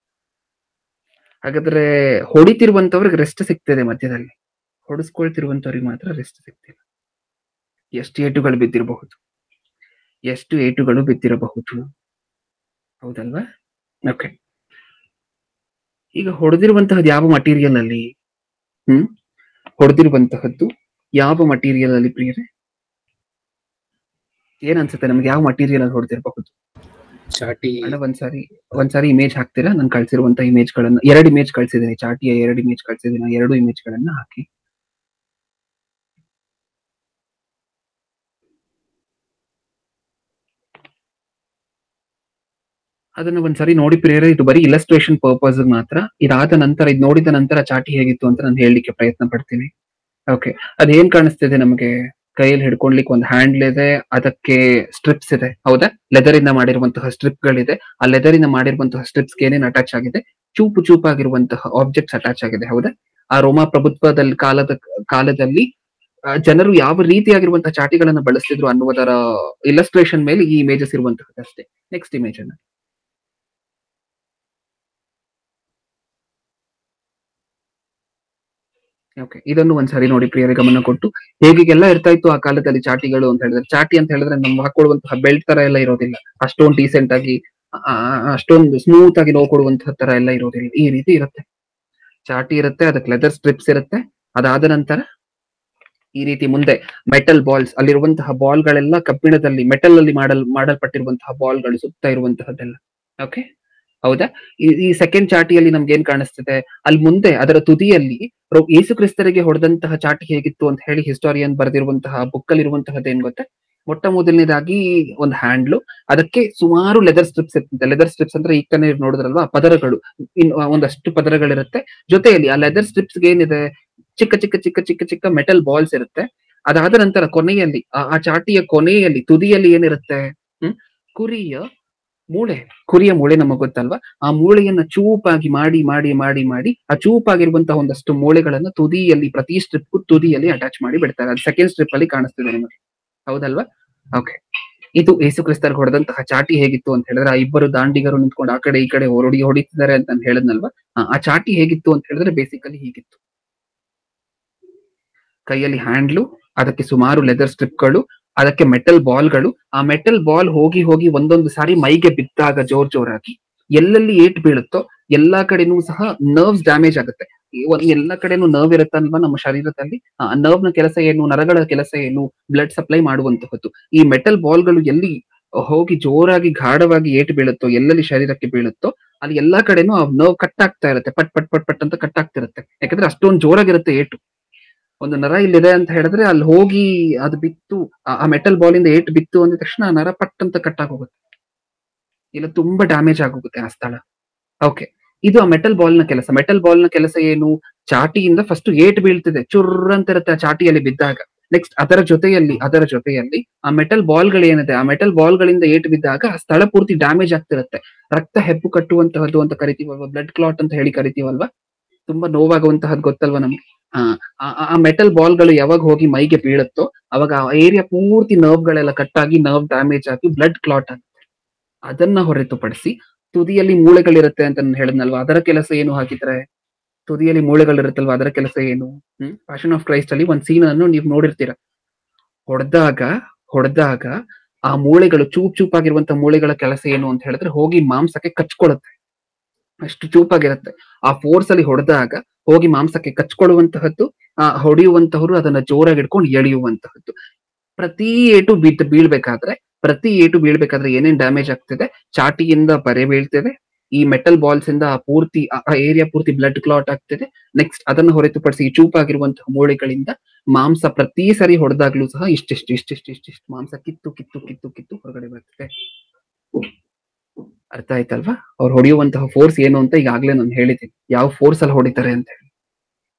Speaker 1: ಹಾಗಾದ್ರೆ ಹೊಡಿತಿರುವಂತವ್ರಿಗೆ ರೆಸ್ಟ್ ಸಿಗ್ತದೆ, ಮಧ್ಯದಲ್ಲಿ ಹೊಡೆಸ್ಕೊಳ್ತಿರುವಂತವ್ರಿಗೆ ಮಾತ್ರ ರೆಸ್ಟ್ ಸಿಗ್ತಿಲ್ಲ. ಎಷ್ಟು ಏಟುಗಳು ಬಿದ್ದಿರಬಹುದು, ಎಷ್ಟು ಏಟುಗಳು ಬಿದ್ದಿರಬಹುದು, ಹೌದಲ್ವಾ? ಓಕೆ, ಈಗ ಹೊಡೆದಿರುವಂತಹದ್ದು ಯಾವ ಮಟೀರಿಯಲ್ ಅಲ್ಲಿ? ಹೊಡೆದಿರುವಂತಹದ್ದು ಯಾವ ಮಟೀರಿಯಲ್ ಅಲ್ಲಿ ಪ್ರಿಯರೇ? ಏನ್ ಅನ್ಸುತ್ತೆ ನಮ್ಗೆ, ಯಾವ ಮಟೀರಿಯಲ್ ಅಲ್ಲಿ ಹೊಡೆದಿರಬಹುದು?
Speaker 2: ಚಾಟಿ.
Speaker 1: ಅಣ್ಣ ಒಂದ್ಸಾರಿ ಇಮೇಜ್ ಹಾಕ್ತೀರಾ? ನಾನು ಕಳ್ಸಿರುವಂತ ಇಮೇಜ್ ಗಳನ್ನ, 2 ಇಮೇಜ್ ಕಳ್ಸಿದ್ದೀನಿ, ಚಾಟಿಯ 2 ಇಮೇಜ್ ಕಳ್ಸಿದ್ದೀನಿ. 2 ಇಮೇಜ್ ಗಳನ್ನ ಹಾಕಿ. ಅದನ್ನ ಒಂದ್ಸರಿ ನೋಡಿ ಪ್ರಿಯರೇ. ಇದು ಬರೀ ಇಲಸ್ಟ್ರೇಷನ್ ಪರ್ಪಸ್ ಮಾತ್ರ. ಇದಾದ ನಂತರ, ಇದು ನೋಡಿದ ನಂತರ ಚಾಟಿ ಹೇಗಿತ್ತು ಅಂತ ನಾನು ಹೇಳಲಿಕ್ಕೆ ಪ್ರಯತ್ನ ಪಡ್ತೀನಿ. ಓಕೆ, ಅದೇನ್ ಕಾಣಿಸ್ತಿದೆ ನಮಗೆ? ಕೈಯಲ್ಲಿ ಹಿಡ್ಕೊಳ್ಲಿಕ್ಕೆ ಒಂದು ಹ್ಯಾಂಡ್ಲ್ ಇದೆ, ಅದಕ್ಕೆ ಸ್ಟ್ರಿಪ್ಸ್ ಇದೆ, ಹೌದಾ? ಲೆದರ್ ಇಂದ ಮಾಡಿರುವಂತಹ ಸ್ಟ್ರಿಪ್ ಗಳಿದೆ. ಆ ಲೆದರ್ ಇಂದ ಮಾಡಿರುವಂತಹ ಸ್ಟ್ರಿಪ್ಸ್ ಏನೇನ್ ಅಟ್ಯಾಚ್ ಆಗಿದೆ? ಚೂಪಾಗಿರುವಂತಹ ಆಬ್ಜೆಕ್ಟ್ಸ್ ಅಟ್ಯಾಚ್ ಆಗಿದೆ, ಹೌದಾ? ಆ ರೋಮಾ ಪ್ರಭುತ್ವದಲ್ಲಿ ಕಾಲದಲ್ಲಿ ಜನರು ಯಾವ ರೀತಿಯಾಗಿರುವಂತಹ ಚಾಟಿಗಳನ್ನ ಬಳಸ್ತಿದ್ರು ಅನ್ನುವುದರ ಇಲಸ್ಟ್ರೇಷನ್ ಮೇಲೆ ಈ ಇಮೇಜಸ್ ಇರುವಂತಹದ್ದು ಅಷ್ಟೇ. ನೆಕ್ಸ್ಟ್ ಇಮೇಜ್ ಅನ್ನ. ಓಕೆ, ಇದನ್ನು ಒಂದ್ಸರಿ ನೋಡಿ ಪ್ರಿಯರೇ, ಗಮನ ಕೊಟ್ಟು. ಹೇಗೆಲ್ಲ ಇರ್ತಾ ಇತ್ತು ಆ ಕಾಲದಲ್ಲಿ ಚಾಟಿಗಳು ಅಂತ ಹೇಳಿದ್ರೆ, ಚಾಟಿ ಅಂತ ಹೇಳಿದ್ರೆ ನಮ್ಗೆ ಹಾಕೊಳ್ಳುವಂತಹ ಬೆಲ್ಟ್ ತರ ಎಲ್ಲ ಇರೋದಿಲ್ಲ, ಅಷ್ಟೊಂದು ಡೀಸೆಂಟ್ ಆಗಿ, ಅಷ್ಟೊಂದು ಸ್ಮೂತ್ ಆಗಿ ನೋವು ಕೊಡುವಂತಹ ತರ ಎಲ್ಲ ಇರೋದಿಲ್ಲ. ಈ ರೀತಿ ಇರುತ್ತೆ ಚಾಟಿ, ಇರುತ್ತೆ, ಅದಕ್ಕೆ ಲೆದರ್ ಸ್ಟ್ರಿಪ್ಸ್ ಇರುತ್ತೆ. ಅದಾದ ನಂತರ ಈ ರೀತಿ ಮುಂದೆ ಮೆಟಲ್ ಬಾಲ್ಸ್, ಅಲ್ಲಿರುವಂತಹ ಬಾಲ್ ಗಳೆಲ್ಲ ಕಬ್ಬಿಣದಲ್ಲಿ, ಮೆಟಲ್ ಅಲ್ಲಿ ಮಾಡಲ್ಪಟ್ಟಿರುವಂತಹ ಬಾಲ್ ಗಳು ಸುತ್ತ ಇರುವಂತಹದ್ದೆಲ್ಲ. ಓಕೆ, ಹೌದಾ? ಈ ಸೆಕೆಂಡ್ ಚಾಟಿಯಲ್ಲಿ ನಮ್ಗೆ ಏನ್ ಕಾಣಿಸ್ತಿದೆ? ಅಲ್ಲಿ ಮುಂದೆ ಅದರ ತುದಿಯಲ್ಲಿ ಯೇಸು ಕ್ರಿಸ್ತರಿಗೆ ಹೊಡೆದಂತಹ ಚಾಟಿ ಹೇಗಿತ್ತು ಅಂತ ಹೇಳಿ ಹಿಸ್ಟೋರಿಯನ್ ಬರೆದಿರುವಂತಹ ಬುಕ್ ಅಲ್ಲಿ ಇರುವಂತಹದ್ದು ಏನ್ ಗೊತ್ತಾ? ಮೊಟ್ಟ ಮೊದಲನೇದಾಗಿ ಒಂದು ಹ್ಯಾಂಡ್ಲು, ಅದಕ್ಕೆ ಸುಮಾರು ಲೆದರ್ ಸ್ಟ್ರಿಪ್ಸ್ ಇರ್ತದೆ. ಲೆದರ್ ಸ್ಟ್ರಿಪ್ಸ್ ಅಂದ್ರೆ ಈಗ ತಾನೇ ನೋಡಿದ್ರಲ್ವಾ, ಪದರಗಳು, ಒಂದಷ್ಟು ಪದರಗಳಿರುತ್ತೆ. ಜೊತೆಯಲ್ಲಿ ಆ ಲೆದರ್ ಸ್ಟ್ರಿಪ್ಸ್ ಏನಿದೆ, ಚಿಕ್ಕ ಮೆಟಲ್ ಬಾಲ್ಸ್ ಇರುತ್ತೆ. ಅದಾದ ನಂತರ ಕೊನೆಯಲ್ಲಿ, ಆ ಚಾಟಿಯ ಕೊನೆಯಲ್ಲಿ, ತುದಿಯಲ್ಲಿ ಏನಿರುತ್ತೆ? ಕುರಿಯ ಮೂಳೆ ನಮಗ್ ಗೊತ್ತಲ್ವಾ? ಆ ಮೂಳೆಯನ್ನ ಚೂಪಾಗಿ ಮಾಡಿ ಆ ಚೂಪಾಗಿರುವಂತಹ ಒಂದಷ್ಟು ಮೂಳೆಗಳನ್ನ ತುದಿಯಲ್ಲಿ, ಪ್ರತಿ ಸ್ಟ್ರಿಪ್ ತುದಿಯಲ್ಲಿ ಅಟ್ಯಾಚ್ ಮಾಡಿ ಬಿಡ್ತಾರೆ. ಅದು ಸೆಕೆಂಡ್ ಸ್ಟ್ರಿಪ್ ಅಲ್ಲಿ ಕಾಣಿಸ್ತಿದೆ ನಿಮಗೆ, ಹೌದಲ್ವಾ? ಓಕೆ, ಇದು ಯೇಸು ಕ್ರಿಸ್ತರಿಗೆ ಹೊಡೆದಂತಹ ಚಾಟಿ ಹೇಗಿತ್ತು ಅಂತ ಹೇಳಿದ್ರೆ, ಆ ಇಬ್ಬರು ದಾಂಡಿಗರು ನಿಂತ್ಕೊಂಡು ಆ ಕಡೆ ಈ ಕಡೆ ಹೊಡಿತಿದ್ದಾರೆ ಅಂತ ನಾನು ಹೇಳದ್ನಲ್ವಾ, ಆ ಚಾಟಿ ಹೇಗಿತ್ತು ಅಂತ ಹೇಳಿದ್ರೆ ಬೇಸಿಕಲಿ ಹೀಗಿತ್ತು. ಕೈಯಲ್ಲಿ ಹ್ಯಾಂಡ್ಲು, ಅದಕ್ಕೆ ಸುಮಾರು ಲೆದರ್ ಸ್ಟ್ರಿಪ್ಗಳು, ಅದಕ್ಕೆ ಮೆಟಲ್ ಬಾಲ್ಗಳು. ಆ ಮೆಟಲ್ ಬಾಲ್ ಹೋಗಿ ಒಂದೊಂದು ಸಾರಿ ಮೈಗೆ ಬಿದ್ದಾಗ ಜೋರಾಗಿ ಎಲ್ಲೆಲ್ಲಿ ಏಟ್ ಬೀಳುತ್ತೋ ಎಲ್ಲಾ ಕಡೆನೂ ಸಹ ನರ್ವ್ಸ್ ಡ್ಯಾಮೇಜ್ ಆಗುತ್ತೆ. ಎಲ್ಲಾ ಕಡೆನೂ ನರ್ವ್ ಇರುತ್ತಲ್ವಾ ನಮ್ಮ ಶರೀರದಲ್ಲಿ, ಆ ನರ್ವ್ ನ ಕೆಲಸ ಏನು, ನರಗಳ ಕೆಲಸ ಏನು? ಬ್ಲಡ್ ಸಪ್ಲೈ ಮಾಡುವಂತಹದ್ದು. ಈ ಮೆಟಲ್ ಬಾಲ್ಗಳು ಎಲ್ಲಿ ಹೋಗಿ ಜೋರಾಗಿ ಗಾಢವಾಗಿ ಏಟ್ ಬೀಳುತ್ತೋ, ಎಲ್ಲೆಲ್ಲಿ ಶರೀರಕ್ಕೆ ಬೀಳುತ್ತೋ ಅಲ್ಲಿ ಎಲ್ಲಾ ಕಡೆನೂ ಆ ನರ್ವ್ ಕಟ್ ಆಗ್ತಾ ಇರುತ್ತೆ, ಪಟ್ ಅಂತ ಕಟ್ ಆಗ್ತಿರುತ್ತೆ. ಯಾಕಂದ್ರೆ ಅಷ್ಟೊಂದು ಜೋರಾಗಿರುತ್ತೆ ಏಟು. ಒಂದು ನರ ಇಲ್ಲಿದೆ ಅಂತ ಹೇಳಿದ್ರೆ ಅಲ್ಲಿ ಹೋಗಿ ಅದು ಬಿತ್ತು, ಆ ಮೆಟಲ್ ಬಾಲ್ ಇಂದ ಏಟ್ ಬಿತ್ತು ಅಂದ ತಕ್ಷಣ ಆ ನರ ಪಟ್ ಅಂತ ಕಟ್ ಆಗೋಗುತ್ತೆ, ಇಲ್ಲ ತುಂಬಾ ಡ್ಯಾಮೇಜ್ ಆಗೋಗುತ್ತೆ ಆ ಸ್ಥಳ. ಓಕೆ, ಇದು ಆ ಮೆಟಲ್ ಬಾಲ್ ನ ಕೆಲಸ. ಮೆಟಲ್ ಬಾಲ್ ನ ಕೆಲಸ ಏನು? ಚಾಟಿಯಿಂದ ಫಸ್ಟ್ ಏಟ್ ಬೀಳ್ತಿದೆ, ಚುರ್ ಅಂತ ಇರುತ್ತೆ ಆ ಚಾಟಿಯಲ್ಲಿ ಬಿದ್ದಾಗ. ನೆಕ್ಸ್ಟ್ ಅದರ ಜೊತೆಯಲ್ಲಿ ಆ ಮೆಟಲ್ ಬಾಲ್ಗಳು ಏನಿದೆ, ಆ ಮೆಟಲ್ ಬಾಲ್ಗಳಿಂದ ಏಟು ಬಿದ್ದಾಗ ಆ ಸ್ಥಳ ಪೂರ್ತಿ ಡ್ಯಾಮೇಜ್ ಆಗ್ತಿರುತ್ತೆ. ರಕ್ತ ಹೆಪ್ಪು ಕಟ್ಟುವಂತಹದ್ದು ಅಂತ ಕರಿತೀವಲ್ವಾ, ಬ್ಲಡ್ ಕ್ಲಾಟ್ ಅಂತ ಹೇಳಿ ಕರಿತೀವಲ್ವಾ, ತುಂಬಾ ನೋವಾಗುವಂತಹದ್ದು ಗೊತ್ತಲ್ವಾ ನಮ್ಗೆ. ಆ ಆ ಮೆಟಲ್ ಬಾಲ್ಗಳು ಯಾವಾಗ ಹೋಗಿ ಮೈಗೆ ಬೀಳುತ್ತೋ ಅವಾಗ ಆ ಏರಿಯಾ ಪೂರ್ತಿ ನರ್ವ್ ಗಳೆಲ್ಲ ಕಟ್ ಆಗಿ ನರ್ವ್ ಡ್ಯಾಮೇಜ್ ಆಗಿ ಬ್ಲಡ್ ಕ್ಲಾಟ್ ಆಗುತ್ತೆ. ಅದನ್ನ ಹೊರತುಪಡಿಸಿ ತುದಿಯಲ್ಲಿ ಮೂಳೆಗಳಿರುತ್ತೆ ಅಂತ ನಾನು ಹೇಳಿದ್ನಲ್ವಾ, ಅದರ ಕೆಲಸ ಏನು ಹಾಕಿದ್ರೆ, ತುದಿಯಲ್ಲಿ ಮೂಳೆಗಳಿರುತ್ತಲ್ವಾ ಅದರ ಕೆಲಸ ಏನು? ಪ್ಯಾಷನ್ ಆಫ್ ಕ್ರೈಸ್ಟ್ ಅಲ್ಲಿ ಒಂದ್ ಸೀನ್ ಅನ್ನು ನೀವು ನೋಡಿರ್ತೀರ. ಹೊಡೆದಾಗ ಹೊಡೆದಾಗ ಆ ಮೂಳೆಗಳು ಚೂಪಾಗಿರುವಂತ ಮೂಳೆಗಳ ಕೆಲಸ ಏನು ಅಂತ ಹೇಳಿದ್ರೆ ಹೋಗಿ ಮಾಂಸಕ್ಕೆ ಕಚ್ಕೊಳ್ಳುತ್ತೆ. ಅಷ್ಟು ಚೂಪಾಗಿರುತ್ತೆ. ಆ ಫೋರ್ಸ್ ಅಲ್ಲಿ ಹೊಡೆದಾಗ ಹೋಗಿ ಮಾಂಸಕ್ಕೆ ಕಚ್ಕೊಳ್ಳುವಂತಹದ್ದು, ಹೊಡೆಯುವಂತಹವರು ಅದನ್ನ ಜೋರಾಗಿ ಹಿಡ್ಕೊಂಡು ಎಳೆಯುವಂತಹದ್ದು. ಪ್ರತಿ ಏಟು ಬೀಳ್ಬೇಕಾದ್ರೆ ಏನೇನ್ ಡ್ಯಾಮೇಜ್ ಆಗ್ತಿದೆ, ಚಾಟಿಯಿಂದ ಬರೆ ಬೀಳ್ತಿದೆ, ಈ ಮೆಟಲ್ ಬಾಲ್ಸ್ ಇಂದ ಪೂರ್ತಿ ಆ ಏರಿಯಾ ಪೂರ್ತಿ ಬ್ಲಡ್ ಕ್ಲಾಟ್ ಆಗ್ತಿದೆ. ನೆಕ್ಸ್ಟ್ ಅದನ್ನ ಹೊರತುಪಡಿಸಿ ಈ ಚೂಪಾಗಿರುವಂತಹ ಮೂಳೆಗಳಿಂದ ಮಾಂಸ ಪ್ರತಿ ಸರಿ ಹೊಡೆದಾಗ್ಲೂ ಸಹ ಇಷ್ಟಿಷ್ಟು ಮಾಂಸ ಕಿತ್ತು ಹೊರಗಡೆ ಬರ್ತಿದೆ. ಅರ್ಥ ಆಯ್ತಲ್ವಾ? ಅವ್ರು ಹೊಡೆಯುವಂತಹ ಫೋರ್ಸ್ ಏನು ಅಂತ ಈಗಾಗ್ಲೇ ನಾನು ಹೇಳಿದ್ದೀನಿ, ಯಾವ ಫೋರ್ಸ್ ಅಲ್ಲಿ ಹೊಡಿತಾರೆ ಅಂತ ಹೇಳಿ.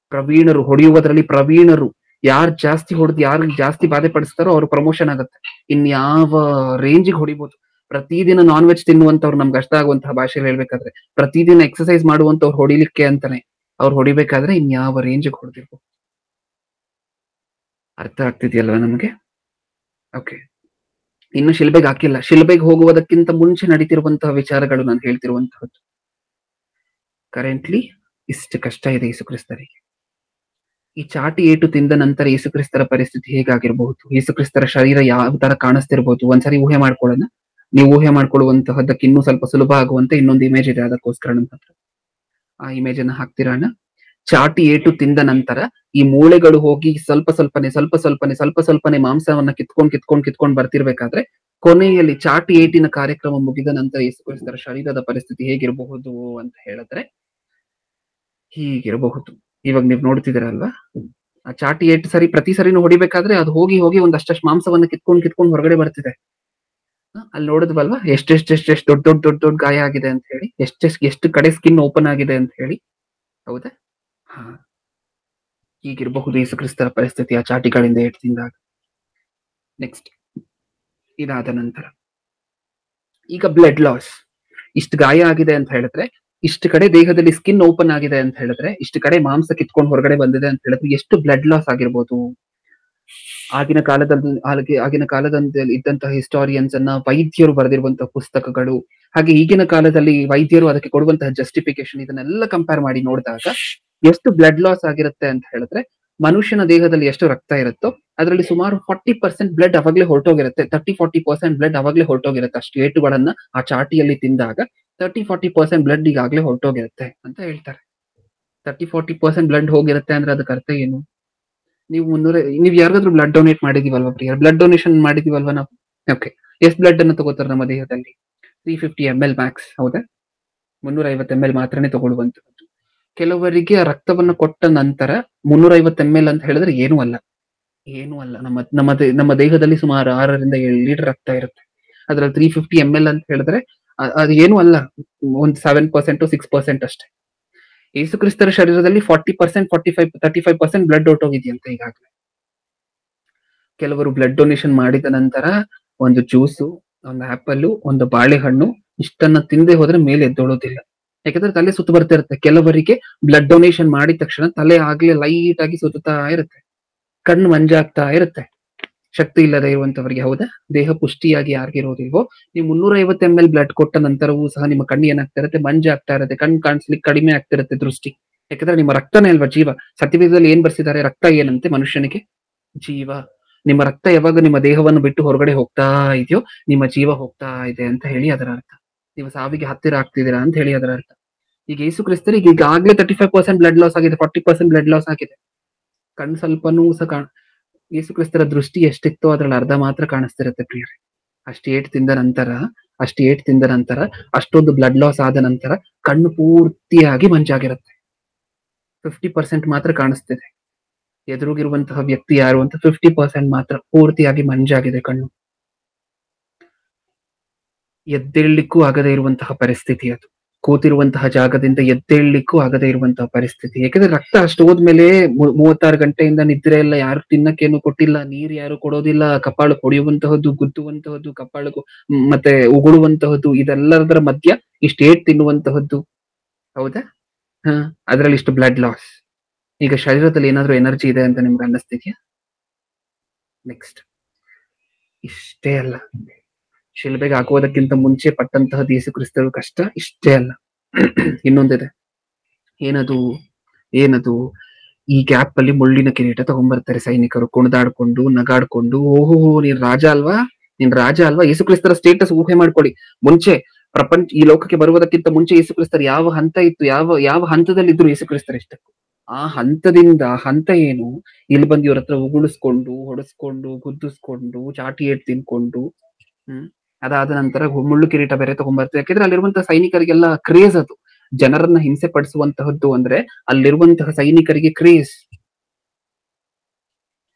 Speaker 1: ಹೊಡೆಯುವುದರಲ್ಲಿ ಪ್ರವೀಣರು, ಯಾರು ಜಾಸ್ತಿ ಹೊಡೆದು ಯಾರು ಜಾಸ್ತಿ ಬಾಧೆ ಪಡಿಸ್ತಾರೋ ಅವ್ರು ಪ್ರಮೋಷನ್ ಆಗುತ್ತೆ. ಇನ್ಯಾವ ರೇಂಜಿಗೆ ಹೊಡಿಬಹುದು. ಪ್ರತಿದಿನ ನಾನ್ ವೆಜ್ ತಿನ್ನುವಂತವ್ರು, ನಮ್ಗೆ ಅರ್ಥ ಆಗುವಂತಹ ಭಾಷೆಯಲ್ಲಿ ಹೇಳ್ಬೇಕಾದ್ರೆ, ಪ್ರತಿದಿನ ಎಕ್ಸರ್ಸೈಸ್ ಮಾಡುವಂತವ್ರು ಹೊಡಿಲಿಕ್ಕೆ ಅಂತಾನೆ ಅವ್ರು ಹೊಡಿಬೇಕಾದ್ರೆ ಇನ್ಯಾವ ರೇಂಜಿಗೆ ಹೊಡೆದಿರ್ಬೋದು. ಅರ್ಥ ಆಗ್ತಿದೆಯಲ್ವಾ ನಮ್ಗೆ? ಓಕೆ, ಇನ್ನು ಶಿಲ್ಬೆಗೆ ಹಾಕಿಲ್ಲ. ಶಿಲ್ಬೆಗೆ ಹೋಗುವುದಕ್ಕಿಂತ ಮುಂಚೆ ನಡೀತಿರುವಂತಹ ವಿಚಾರಗಳು ನಾನು ಹೇಳ್ತಿರುವಂತಹದ್ದು. ಕರೆಂಟ್ಲಿ ಇಷ್ಟು ಕಷ್ಟ ಇದೆ ಯೇಸುಕ್ರಿಸ್ತರಿಗೆ. ಈ ಚಾಟಿ ಏಟು ತಿಂದ ನಂತರ ಯೇಸುಕ್ರಿಸ್ತರ ಪರಿಸ್ಥಿತಿ ಹೇಗಾಗಿರ್ಬಹುದು, ಯೇಸುಕ್ರಿಸ್ತರ ಶರೀರ ಯಾವ ತರ ಕಾಣಿಸ್ತಿರ್ಬೋದು, ಒಂದ್ಸರಿ ಊಹೆ ಮಾಡ್ಕೊಳ್ಳೋಣ. ನೀವು ಊಹೆ ಮಾಡ್ಕೊಳ್ಳುವಂತಹದ್ದಕ್ಕೆ ಇನ್ನೂ ಸ್ವಲ್ಪ ಸುಲಭ ಆಗುವಂತೆ ಇನ್ನೊಂದು ಇಮೇಜ್ ಇದೆ, ಅದಕ್ಕೋಸ್ಕರ ನಮ್ಮ ಹತ್ರ ಆ ಇಮೇಜ್ ಅನ್ನ ಹಾಕ್ತಿರೋಣ. ಚಾಟಿ ಏಟು ತಿಂದ ನಂತರ ಈ ಮೂಳೆಗಳು ಹೋಗಿ ಸ್ವಲ್ಪ ಸ್ವಲ್ಪನೇ ಮಾಂಸವನ್ನ ಕಿತ್ಕೊಂಡ್ ಬರ್ತಿರ್ಬೇಕಾದ್ರೆ ಕೊನೆಯಲ್ಲಿ ಚಾಟಿ ಏಟಿನ ಕಾರ್ಯಕ್ರಮ ಮುಗಿದ ನಂತರ ಯೇಸುಕ್ರಿಸ್ತರ ಶರೀರದ ಪರಿಸ್ಥಿತಿ ಹೇಗಿರಬಹುದು ಅಂತ ಹೇಳಿದ್ರೆ ಹೀಗಿರಬಹುದು. ಇವಾಗ ನೀವು ನೋಡ್ತಿದ್ದೀರಲ್ವಾ, ಆ ಚಾಟಿ ಏಟು ಪ್ರತಿ ಸರಿನೂ ಹೊಡಿಬೇಕಾದ್ರೆ ಅದು ಹೋಗಿ ಒಂದಷ್ಟು ಮಾಂಸವನ್ನ ಕಿತ್ಕೊಂಡ್ ಹೊರಗಡೆ ಬರ್ತಿದೆ. ಅಲ್ಲಿ ನೋಡಿದ್ವಲ್ವಾ ಎಷ್ಟು ದೊಡ್ಡ ಗಾಯ ಆಗಿದೆ ಅಂತ ಹೇಳಿ, ಎಷ್ಟು ಕಡೆ ಸ್ಕಿನ್ ಓಪನ್ ಆಗಿದೆ ಅಂತ ಹೇಳಿ. ಹೌದಾ? ಹಾ, ಹೀಗಿರಬಹುದು ಯೇಸುಕ್ರಿಸ್ತರ ಪರಿಸ್ಥಿತಿ ಆ ಚಾಟಿಗಳಿಂದ ಏಟು ತಿಂದಾಗ. ನೆಕ್ಸ್ಟ್ ಇದಾದ ನಂತರ ಈಗ ಬ್ಲಡ್ ಲಾಸ್. ಇಷ್ಟು ಗಾಯ ಆಗಿದೆ ಅಂತ ಹೇಳಿದ್ರೆ, ಇಷ್ಟು ಕಡೆ ದೇಹದಲ್ಲಿ ಸ್ಕಿನ್ ಓಪನ್ ಆಗಿದೆ ಅಂತ ಹೇಳಿದ್ರೆ, ಇಷ್ಟು ಕಡೆ ಮಾಂಸ ಕಿತ್ಕೊಂಡು ಹೊರಗಡೆ ಬಂದಿದೆ ಅಂತ ಹೇಳಿದ್ರೆ ಎಷ್ಟು ಬ್ಲಡ್ ಲಾಸ್ ಆಗಿರ್ಬೋದು. ಆಗಿನ ಕಾಲದಲ್ಲಿ ಇದ್ದಂತಹ ಹಿಸ್ಟಾರಿಯನ್ಸ್ ಅನ್ನ ವೈದ್ಯರು ಬರೆದಿರುವಂತಹ ಪುಸ್ತಕಗಳು, ಹಾಗೆ ಈಗಿನ ಕಾಲದಲ್ಲಿ ವೈದ್ಯರು ಅದಕ್ಕೆ ಕೊಡುವಂತಹ ಜಸ್ಟಿಫಿಕೇಶನ್, ಇದನ್ನೆಲ್ಲ ಕಂಪೇರ್ ಮಾಡಿ ನೋಡಿದಾಗ ಎಷ್ಟು ಬ್ಲಡ್ ಲಾಸ್ ಆಗಿರುತ್ತೆ ಅಂತ ಹೇಳಿದ್ರೆ, ಮನುಷ್ಯನ ದೇಹದಲ್ಲಿ ಎಷ್ಟು ರಕ್ತ ಇರುತ್ತೋ ಅದರಲ್ಲಿ ಸುಮಾರು 40% ಬ್ಲಡ್ ಅವಾಗ್ಲೇ ಹೊರಟೋಗಿರುತ್ತೆ. 30-40% ಬ್ಲಡ್ ಅವಾಗ್ಲೇ ಹೊರಟೋಗಿರುತ್ತೆ. ಅಷ್ಟು ಏಟುಗಳನ್ನ ಆ ಚಾಟಿಯಲ್ಲಿ ತಿಂದಾಗ 30-40% ಬ್ಲಡ್ ಈಗಾಗ್ಲೇ ಹೊರಟೋಗಿರುತ್ತೆ ಅಂತ ಹೇಳ್ತಾರೆ. 30-40% ಬ್ಲಡ್ ಹೋಗಿರುತ್ತೆ ಅಂದ್ರೆ ಅದಕ್ಕೆ ಅರ್ಥ ಏನು? ನೀವು ಯಾರಿಗಾದ್ರೂ ಬ್ಲಡ್ ಡೊನೇಟ್ ಮಾಡಿದೀವಲ್ವಾ ಪ್ರಿಯರ್? ಬ್ಲಡ್ ಡೊನೇಷನ್ ಮಾಡಿದೀವಲ್ವಾ ನಾವು? ಓಕೆ, ಎಷ್ಟು ಬ್ಲಡ್ ಅನ್ನು ತಗೋತಾರೆ ನಮ್ಮ ದೇಹದಲ್ಲಿ? 350 ml ಮ್ಯಾಕ್ಸ್. ಹೌದಾ? 350 ml ಮಾತ್ರನೇ ತಗೊಳ್ಳುವಂತದ್ದು. ಕೆಲವರಿಗೆ ಆ ರಕ್ತವನ್ನು ಕೊಟ್ಟ ನಂತರ 350 ml ಅಂತ ಹೇಳಿದ್ರೆ ಏನೂ ಅಲ್ಲ. ನಮ್ಮ ದೇಹದಲ್ಲಿ ಸುಮಾರು 6-7 ಲೀಟರ್ ರಕ್ತ ಇರುತ್ತೆ. ಅದ್ರಲ್ಲಿ 350 ml ಅಂತ ಹೇಳಿದ್ರೆ ಅದು ಏನೂ ಅಲ್ಲ, ಒಂದು 7%-6% ಅಷ್ಟೇ. ಯೇಸುಕ್ರಿಸ್ತರ ಶರೀರದಲ್ಲಿ 40%, 35% ಬ್ಲಡ್ ಹೊರಟೋಗಿದೆಯಂತೆ ಈಗಾಗಲೇ. ಕೆಲವರು ಬ್ಲಡ್ ಡೊನೇಷನ್ ಮಾಡಿದ ನಂತರ ಒಂದು ಜ್ಯೂಸು, ಒಂದು ಆಪಲ್, ಒಂದು ಬಾಳೆಹಣ್ಣು ಇಷ್ಟನ್ನ ತಿಂದೆ ಹೋದ್ರೆ ಮೇಲೆ ಎದ್ದೊಳೋದಿಲ್ಲ. ಯಾಕಂದ್ರೆ ತಲೆ ಸುತ್ತ ಬರ್ತಾ ಇರುತ್ತೆ. ಕೆಲವರಿಗೆ ಬ್ಲಡ್ ಡೊನೇಷನ್ ಮಾಡಿದ ತಕ್ಷಣ ತಲೆ ಆಗ್ಲೇ ಲೈಟ್ ಆಗಿ ಸುತ್ತಾ ಇರುತ್ತೆ, ಕಣ್ಣು ಮಂಜಾಗ್ತಾ ಇರುತ್ತೆ. ಶಕ್ತಿ ಇಲ್ಲದೆ ಇರುವಂತವರಿಗೆ. ಹೌದಾ? ದೇಹ ಪುಷ್ಟಿಯಾಗಿ ಯಾರಿಗಿರೋದಿಲ್ವೋ, ನೀವು 350 ml ಬ್ಲಡ್ ಕೊಟ್ಟ ನಂತರವೂ ಸಹ ನಿಮ್ಮ ಕಣ್ಣು ಏನಾಗ್ತಾ ಇರುತ್ತೆ, ಮಂಜಾಗ್ತಾ ಇರುತ್ತೆ, ಕಣ್ಣು ಕಾಣಿಸ್ಲಿಕ್ಕೆ ಕಡಿಮೆ ಆಗ್ತಿರುತ್ತೆ ದೃಷ್ಟಿ. ಯಾಕಂದ್ರೆ ನಿಮ್ಮ ರಕ್ತನೇ ಅಲ್ವಾ ಜೀವ. ಸತ್ಯವೇದದಲ್ಲಿ ಏನ್ ಬರ್ಸಿದ್ದಾರೆ? ರಕ್ತ ಏನಂತೆ? ಮನುಷ್ಯನಿಗೆ ಜೀವ. ನಿಮ್ಮ ರಕ್ತ ಯಾವಾಗ ನಿಮ್ಮ ದೇಹವನ್ನು ಬಿಟ್ಟು ಹೊರಗಡೆ ಹೋಗ್ತಾ ಇದೆಯೋ ನಿಮ್ಮ ಜೀವ ಹೋಗ್ತಾ ಇದೆ ಅಂತ ಹೇಳಿ ಅದರ ಅರ್ಥ. ನೀವು ಸಾವಿಗೆ ಹತ್ತಿರ ಆಗ್ತಿದ್ದೀರಾ ಅಂತ ಹೇಳಿ ಅದರ ಅರ್ಥ. ಈಗ ಯೇಸುಕ್ರಿಸ್ತರಿಗೆ ಈಗಾಗ್ಲೇ 35% ಬ್ಲಡ್ ಲಾಸ್ ಆಗಿದೆ, 40% ಬ್ಲಡ್ ಲಾಸ್ ಆಗಿದೆ. ಕಣ್ಣು ಸ್ವಲ್ಪನೂ ಸಹ ಯೇಸುಕ್ರಿಸ್ತರ ದೃಷ್ಟಿ ಎಷ್ಟಿತ್ತೋ ಅದ್ರಲ್ಲಿ ಅರ್ಧ ಮಾತ್ರ ಕಾಣಿಸ್ತಿರುತ್ತೆ ಪ್ರಿಯರೇ. ಅಷ್ಟು ಏಟು ತಿಂದ ನಂತರ ಅಷ್ಟೊಂದು ಬ್ಲಡ್ ಲಾಸ್ ಆದ ನಂತರ ಕಣ್ಣು ಪೂರ್ತಿಯಾಗಿ ಮಂಜಾಗಿರುತ್ತೆ. 50% ಮಾತ್ರ ಕಾಣಿಸ್ತಿದೆ. ಎದುರುಗಿರುವಂತಹ ವ್ಯಕ್ತಿ ಯಾರು ಅಂತ 50% ಮಾತ್ರ ಪೂರ್ತಿಯಾಗಿ ಮಂಜಾಗಿದೆ ಕಣ್ಣು. ಎದ್ದೇಳಲಿಕ್ಕೂ ಆಗದೇ ಇರುವಂತಹ ಪರಿಸ್ಥಿತಿ ಅದು. ಕೂತಿರುವಂತಹ ಜಾಗದಿಂದ ಎದ್ದೇಳ್ಲಿಕ್ಕೂ ಆಗದೇ ಇರುವಂತಹ ಪರಿಸ್ಥಿತಿ. ಯಾಕಂದ್ರೆ ರಕ್ತ ಅಷ್ಟು ಹೋದ್ಮೇಲೆ 36 ಗಂಟೆಯಿಂದ ನಿದ್ರೆ ಎಲ್ಲ, ಯಾರು ತಿನ್ನಕ್ಕೇನು ಕೊಟ್ಟಿಲ್ಲ, ನೀರ್ ಯಾರು ಕೊಡೋದಿಲ್ಲ, ಕಪಾಳು ಹೊಡೆಯುವಂತಹದ್ದು, ಗುದ್ದುವಂತಹದ್ದು, ಕಪಾಳು ಮತ್ತೆ ಉಗುಳುವಂತಹದ್ದು, ಇದೆಲ್ಲದರ ಮಧ್ಯ ಇಷ್ಟು ಏಟ್ ತಿನ್ನುವಂತಹದ್ದು. ಹೌದಾ? ಹ, ಅದ್ರಲ್ಲಿ ಇಷ್ಟು ಬ್ಲಡ್ ಲಾಸ್. ಈಗ ಶರೀರದಲ್ಲಿ ಏನಾದ್ರೂ ಎನರ್ಜಿ ಇದೆ ಅಂತ ನಿಮ್ಗೆ ಅನ್ನಿಸ್ತಿದ್ಯಾ? ನೆಕ್ಸ್ಟ್, ಇಷ್ಟೇ ಅಲ್ಲ, ಶಿಲ್ಬೆಗೆ ಹಾಕುವುದಕ್ಕಿಂತ ಮುಂಚೆ ಪಟ್ಟಂತಹದ್ದು ಯೇಸು ಕ್ರಿಸ್ತರು ಕಷ್ಟ ಇಷ್ಟೇ ಅಲ್ಲ, ಇನ್ನೊಂದಿದೆ. ಏನದು? ಏನದು? ಈ ಗ್ಯಾಪ್ ಅಲ್ಲಿ ಮುಳ್ಳಿನ ಕಿರೀಟ ತಗೊಂಡ್ಬರ್ತಾರೆ ಸೈನಿಕರು, ಕುಣಿದಾಡ್ಕೊಂಡು ನಗಾಡ್ಕೊಂಡು. ಓಹೋ, ನೀನ್ ರಾಜ ಅಲ್ವಾ, ನೀನ್ ರಾಜ ಅಲ್ವಾ. ಯೇಸು ಕ್ರಿಸ್ತರ ಸ್ಟೇಟಸ್ ಊಹೆ ಮಾಡ್ಕೊಳ್ಳಿ. ಮುಂಚೆ ಈ ಲೋಕಕ್ಕೆ ಬರುವುದಕ್ಕಿಂತ ಮುಂಚೆ ಯೇಸು ಕ್ರಿಸ್ತರು ಯಾವ ಹಂತ ಇತ್ತು, ಯಾವ ಹಂತದಲ್ಲಿ ಇದ್ರು ಯೇಸು ಕ್ರಿಸ್ತರು ಇಷ್ಟಕ್ಕೂ. ಆ ಹಂತದಿಂದ ಹಂತ ಏನು, ಇಲ್ಲಿ ಬಂದು ಇವ್ರ ಹತ್ರ ಉಗುಳಿಸ್ಕೊಂಡು, ಹೊಡೆಸ್ಕೊಂಡು, ಗುದ್ದಿಸ್ಕೊಂಡು, ಚಾಟಿ ಏಟ್ ತಿನ್ಕೊಂಡು, ಅದಾದ ನಂತರ ಮುಳ್ಳು ಕಿರೀಟ ಬೇರೆ ತಗೊಂಡ್ಬರ್ತಾರೆ. ಯಾಕಂದ್ರೆ ಅಲ್ಲಿರುವಂತಹ ಸೈನಿಕರಿಗೆಲ್ಲ ಕ್ರೇಜ್ ಅದು. ಜನರನ್ನ ಹಿಂಸೆ ಪಡಿಸುವಂತಹದ್ದು ಅಂದ್ರೆ ಅಲ್ಲಿರುವಂತಹ ಸೈನಿಕರಿಗೆ ಕ್ರೇಜ್.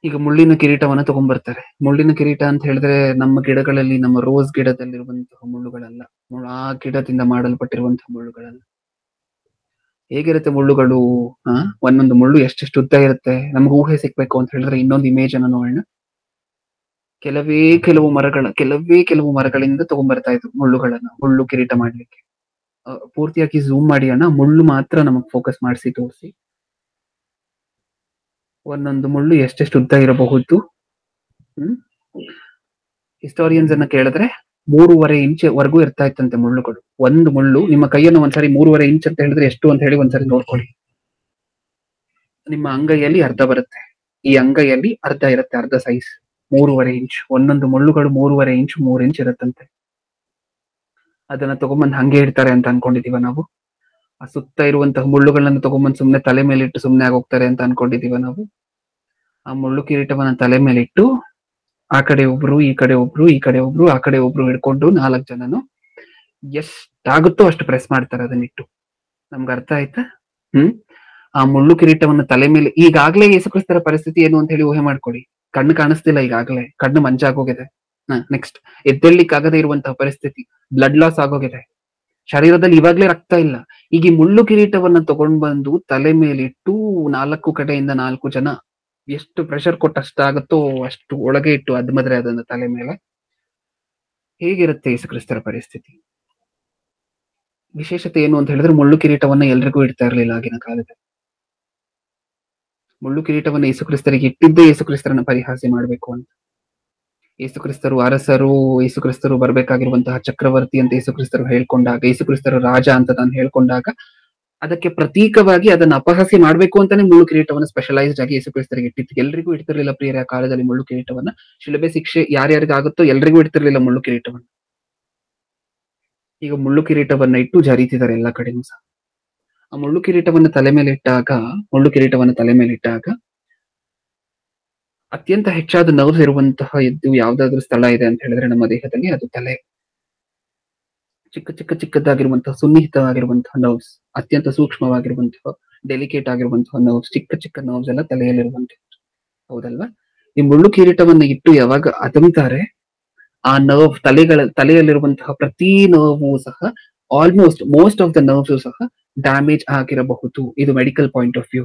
Speaker 1: ಈಗ ಮುಳ್ಳಿನ ಕಿರೀಟವನ್ನ ತಗೊಂಡ್ಬರ್ತಾರೆ. ಮುಳ್ಳಿನ ಕಿರೀಟ ಅಂತ ಹೇಳಿದ್ರೆ ನಮ್ಮ ಗಿಡಗಳಲ್ಲಿ, ನಮ್ಮ ರೋಸ್ ಗಿಡದಲ್ಲಿರುವಂತಹ ಮುಳ್ಳುಗಳಲ್ಲ, ಆ ಗಿಡದಿಂದ ಮಾಡಲ್ಪಟ್ಟಿರುವಂತಹ ಮುಳ್ಳುಗಳಲ್ಲ. ಹೇಗಿರುತ್ತೆ ಮುಳ್ಳುಗಳು? ಒಂದೊಂದು ಮುಳ್ಳು ಎಷ್ಟೆಷ್ಟು ಉದ್ದ ಇರುತ್ತೆ. ನಮ್ಗೆ ಊಹೆ ಸಿಕ್ಬೇಕು ಅಂತ ಹೇಳಿದ್ರೆ ಇನ್ನೊಂದು ಇಮೇಜ್ ಅನ್ನ ನೋಡೋಣ. ಕೆಲವು ಮರಗಳಿಂದ ತಗೊಂಡ್ಬರ್ತಾ ಇದ್ರು ಮುಳ್ಳುಗಳನ್ನ, ಮುಳ್ಳು ಕಿರೀಟ ಮಾಡ್ಲಿಕ್ಕೆ. ಪೂರ್ತಿಯಾಗಿ ಝೂಮ್ ಮಾಡಿ ಅಣ್ಣ, ಮುಳ್ಳು ಮಾತ್ರ ನಮಗ್ ಫೋಕಸ್ ಮಾಡಿಸಿ ತೋರಿಸಿ. ಒಂದೊಂದು ಮುಳ್ಳು ಎಷ್ಟೆಷ್ಟು ಉದ್ದ ಇರಬಹುದು? ಹಿಸ್ಟೋರಿಯನ್ಸ್ ಅನ್ನ ಕೇಳಿದ್ರೆ 3.5 ಇಂಚ್ ವರೆಗೂ ಇರ್ತಾ ಇತ್ತಂತೆ ಮುಳ್ಳುಗಳು. ಒಂದು ಮುಳ್ಳು, ನಿಮ್ಮ ಕೈಯನ್ನು ಒಂದ್ಸರಿ 3.5 ಇಂಚ್ ಅಂತ ಹೇಳಿದ್ರೆ ಎಷ್ಟು ಅಂತ ಹೇಳಿ ಒಂದ್ಸರಿ ನೋಡ್ಕೊಳ್ಳಿ. ನಿಮ್ಮ ಅಂಗೈಯಲ್ಲಿ ಅರ್ಧ ಬರುತ್ತೆ, ಈ ಅಂಗೈಯಲ್ಲಿ ಅರ್ಧ ಇರುತ್ತೆ, ಅರ್ಧ ಸೈಜ್. 3.5 ಇಂಚ್ ಒಂದೊಂದು ಮುಳ್ಳುಗಳು, 3.5 ಇಂಚ್ 3 ಇಂಚ್ ಇರುತ್ತಂತೆ. ಅದನ್ನ ತಗೊಂಬಂದ್ ಹಂಗೆ ಇಡ್ತಾರೆ ಅಂತ ಅನ್ಕೊಂಡಿದೀವ ನಾವು? ಆ ಸುತ್ತ ಇರುವಂತಹ ಮುಳ್ಳುಗಳನ್ನ ತಗೊಂಬಂದ್ ಸುಮ್ನೆ ತಲೆ ಮೇಲೆ ಇಟ್ಟು ಸುಮ್ನೆ ಆಗೋಗ್ತಾರೆ ಅಂತ ಅನ್ಕೊಂಡಿದೀವ ನಾವು? ಆ ಮುಳ್ಳು ಕಿರೀಟವನ್ನ ತಲೆ ಮೇಲೆ ಇಟ್ಟು ಆ ಕಡೆ ಒಬ್ರು, ಈ ಕಡೆ ಒಬ್ರು, ಈ ಕಡೆ ಒಬ್ರು, ಆ ಕಡೆ ಒಬ್ರು ಹಿಡ್ಕೊಂಡು 4 ಜನನು ಎಷ್ಟಾಗುತ್ತೋ ಅಷ್ಟು ಪ್ರೆಸ್ ಮಾಡ್ತಾರೆ ಅದನ್ನಿಟ್ಟು. ನಮ್ಗೆ ಅರ್ಥ ಆಯ್ತಾ? ಆ ಮುಳ್ಳು ಕಿರೀಟವನ್ನ ತಲೆ ಮೇಲೆ, ಈಗಾಗ್ಲೇ ಯೇಸುಕ್ರಿಸ್ತರ ಪರಿಸ್ಥಿತಿ ಏನು ಅಂತ ಹೇಳಿ ಊಹೆ ಮಾಡ್ಕೊಡಿ. ಕಣ್ಣು ಕಾಣಿಸ್ತಿಲ್ಲ, ಈಗಾಗ್ಲೇ ಕಣ್ಣು ಮಂಜಾಗೋಗಿದೆ. ನೆಕ್ಸ್ಟ್, ಎದ್ದೇಳ್ಲಿಕ್ಕಾಗದೇ ಇರುವಂತಹ ಪರಿಸ್ಥಿತಿ, ಬ್ಲಡ್ ಲಾಸ್ ಆಗೋಗಿದೆ, ಶರೀರದಲ್ಲಿ ಇವಾಗ್ಲೇ ರಕ್ತ ಇಲ್ಲ. ಈಗ ಈ ಮುಳ್ಳು ಕಿರೀಟವನ್ನ ತಗೊಂಡ್ ಬಂದು ತಲೆ ಮೇಲಿಟ್ಟು 4 ಕಡೆಯಿಂದ 4 ಜನ ಎಷ್ಟು ಪ್ರೆಷರ್ ಕೊಟ್ಟಷ್ಟಾಗತ್ತೋ ಅಷ್ಟು ಒಳಗೆ ಇಟ್ಟು ಅದ್ಮದ್ರೆ ಅದನ್ನ ತಲೆ ಮೇಲೆ. ಹೇಗಿರುತ್ತೆ ಯೇಸುಕ್ರಿಸ್ತರ ಪರಿಸ್ಥಿತಿ? ವಿಶೇಷತೆ ಏನು ಅಂತ ಹೇಳಿದ್ರೆ ಮುಳ್ಳು ಕಿರೀಟವನ್ನ ಎಲ್ರಿಗೂ ಇಡ್ತಾ ಇರ್ಲಿಲ್ಲ ಆಗಿನ ಕಾಲದಲ್ಲಿ. ಮುಳ್ಳು ಕಿರೀಟವನ್ನ ಯೇಸುಕ್ರಿಸ್ತರಿಗೆ ಇಟ್ಟಿದ್ದೇ ಯೇಸುಕ್ರಿಸ್ತರನ್ನ ಪರಿಹಾಸ್ಯ ಮಾಡ್ಬೇಕು ಅಂತ. ಯೇಸುಕ್ರಿಸ್ತರು ಅರಸರು, ಯೇಸುಕ್ರಿಸ್ತರು ಬರ್ಬೇಕಾಗಿರುವಂತಹ ಚಕ್ರವರ್ತಿ ಅಂತ ಯೇಸುಕ್ರಿಸ್ತರು ಹೇಳ್ಕೊಂಡಾಗ, ಯೇಸುಕ್ರಿಸ್ತರು ರಾಜ ಅಂತ ನಾನು ಹೇಳ್ಕೊಂಡಾಗ, ಅದಕ್ಕೆ ಪ್ರತೀಕವಾಗಿ ಅದನ್ನ ಅಪಹಾಸ್ಯ ಮಾಡ್ಬೇಕು ಅಂತಾನೆ ಮುಳ್ಳು ಕಿರೀಟವನ್ನ ಸ್ಪೆಷಲೈಸ್ಡ್ ಆಗಿ ಯೇಸುಕ್ರಿಸ್ತರಿಗೆ ಇಟ್ಟಿತ್ತು. ಎಲ್ರಿಗೂ ಇಡ್ತಿರ್ಲಿಲ್ಲ ಪ್ರಿಯರ ಆ ಕಾಲದಲ್ಲಿ ಮುಳ್ಳು ಕಿರೀಟವನ್ನ. ಶಿಲುಬೆ ಶಿಕ್ಷೆ ಯಾರ್ಯಾರಿಗಾಗುತ್ತೋ ಎಲ್ರಿಗೂ ಇಡ್ತಿರ್ಲಿಲ್ಲ ಮುಳ್ಳು ಕಿರೀಟವನ್ನ. ಈಗ ಮುಳ್ಳು ಕಿರೀಟವನ್ನ ಇಟ್ಟು ಜರೀತಿದ್ದಾರೆ ಎಲ್ಲಾ ಕಡೆನೂ ಸಹ. ಆ ಮುಳ್ಳು ಕಿರೀಟವನ್ನ ತಲೆ ಮೇಲೆ ಇಟ್ಟಾಗ ಅತ್ಯಂತ ಹೆಚ್ಚಾದ ನರ್ವ್ಸ್ ಇರುವಂತಹ ಯಾವ್ದಾದ್ರು ಸ್ಥಳ ಇದೆ ಅಂತ ಹೇಳಿದ್ರೆ ನಮ್ಮ ದೇಹದಲ್ಲಿ ಅದು ತಲೆ. ಚಿಕ್ಕದಾಗಿರುವಂತಹ ಸುನ್ನಿಹಿತವಾಗಿರುವಂತಹ ನರ್ವ್ಸ್, ಅತ್ಯಂತ ಸೂಕ್ಷ್ಮವಾಗಿರುವಂತಹ ಡೆಲಿಕೇಟ್ ಆಗಿರುವಂತಹ ನರ್ವ್ಸ್, ಚಿಕ್ಕ ನರ್ವ್ಸ್ ಎಲ್ಲ ತಲೆಯಲ್ಲಿರುವಂತಹ, ಹೌದಲ್ವಾ? ಈ ಮುಳ್ಳು ಕಿರೀಟವನ್ನ ಇಟ್ಟು ಯಾವಾಗ ಅದಂತಾರೆ, ಆ ನರ್ವ್ ತಲೆಯಲ್ಲಿರುವಂತಹ ಪ್ರತಿ ನರ್ವು ಸಹ ಮೋಸ್ಟ್ ಆಫ್ ದ ನರ್ವ್ಸ್ ಸಹ ಡ್ಯಾಮೇಜ್ ಆಗಿರಬಹುದು. ಇದು ಮೆಡಿಕಲ್ ಪಾಯಿಂಟ್ ಆಫ್ ವ್ಯೂ.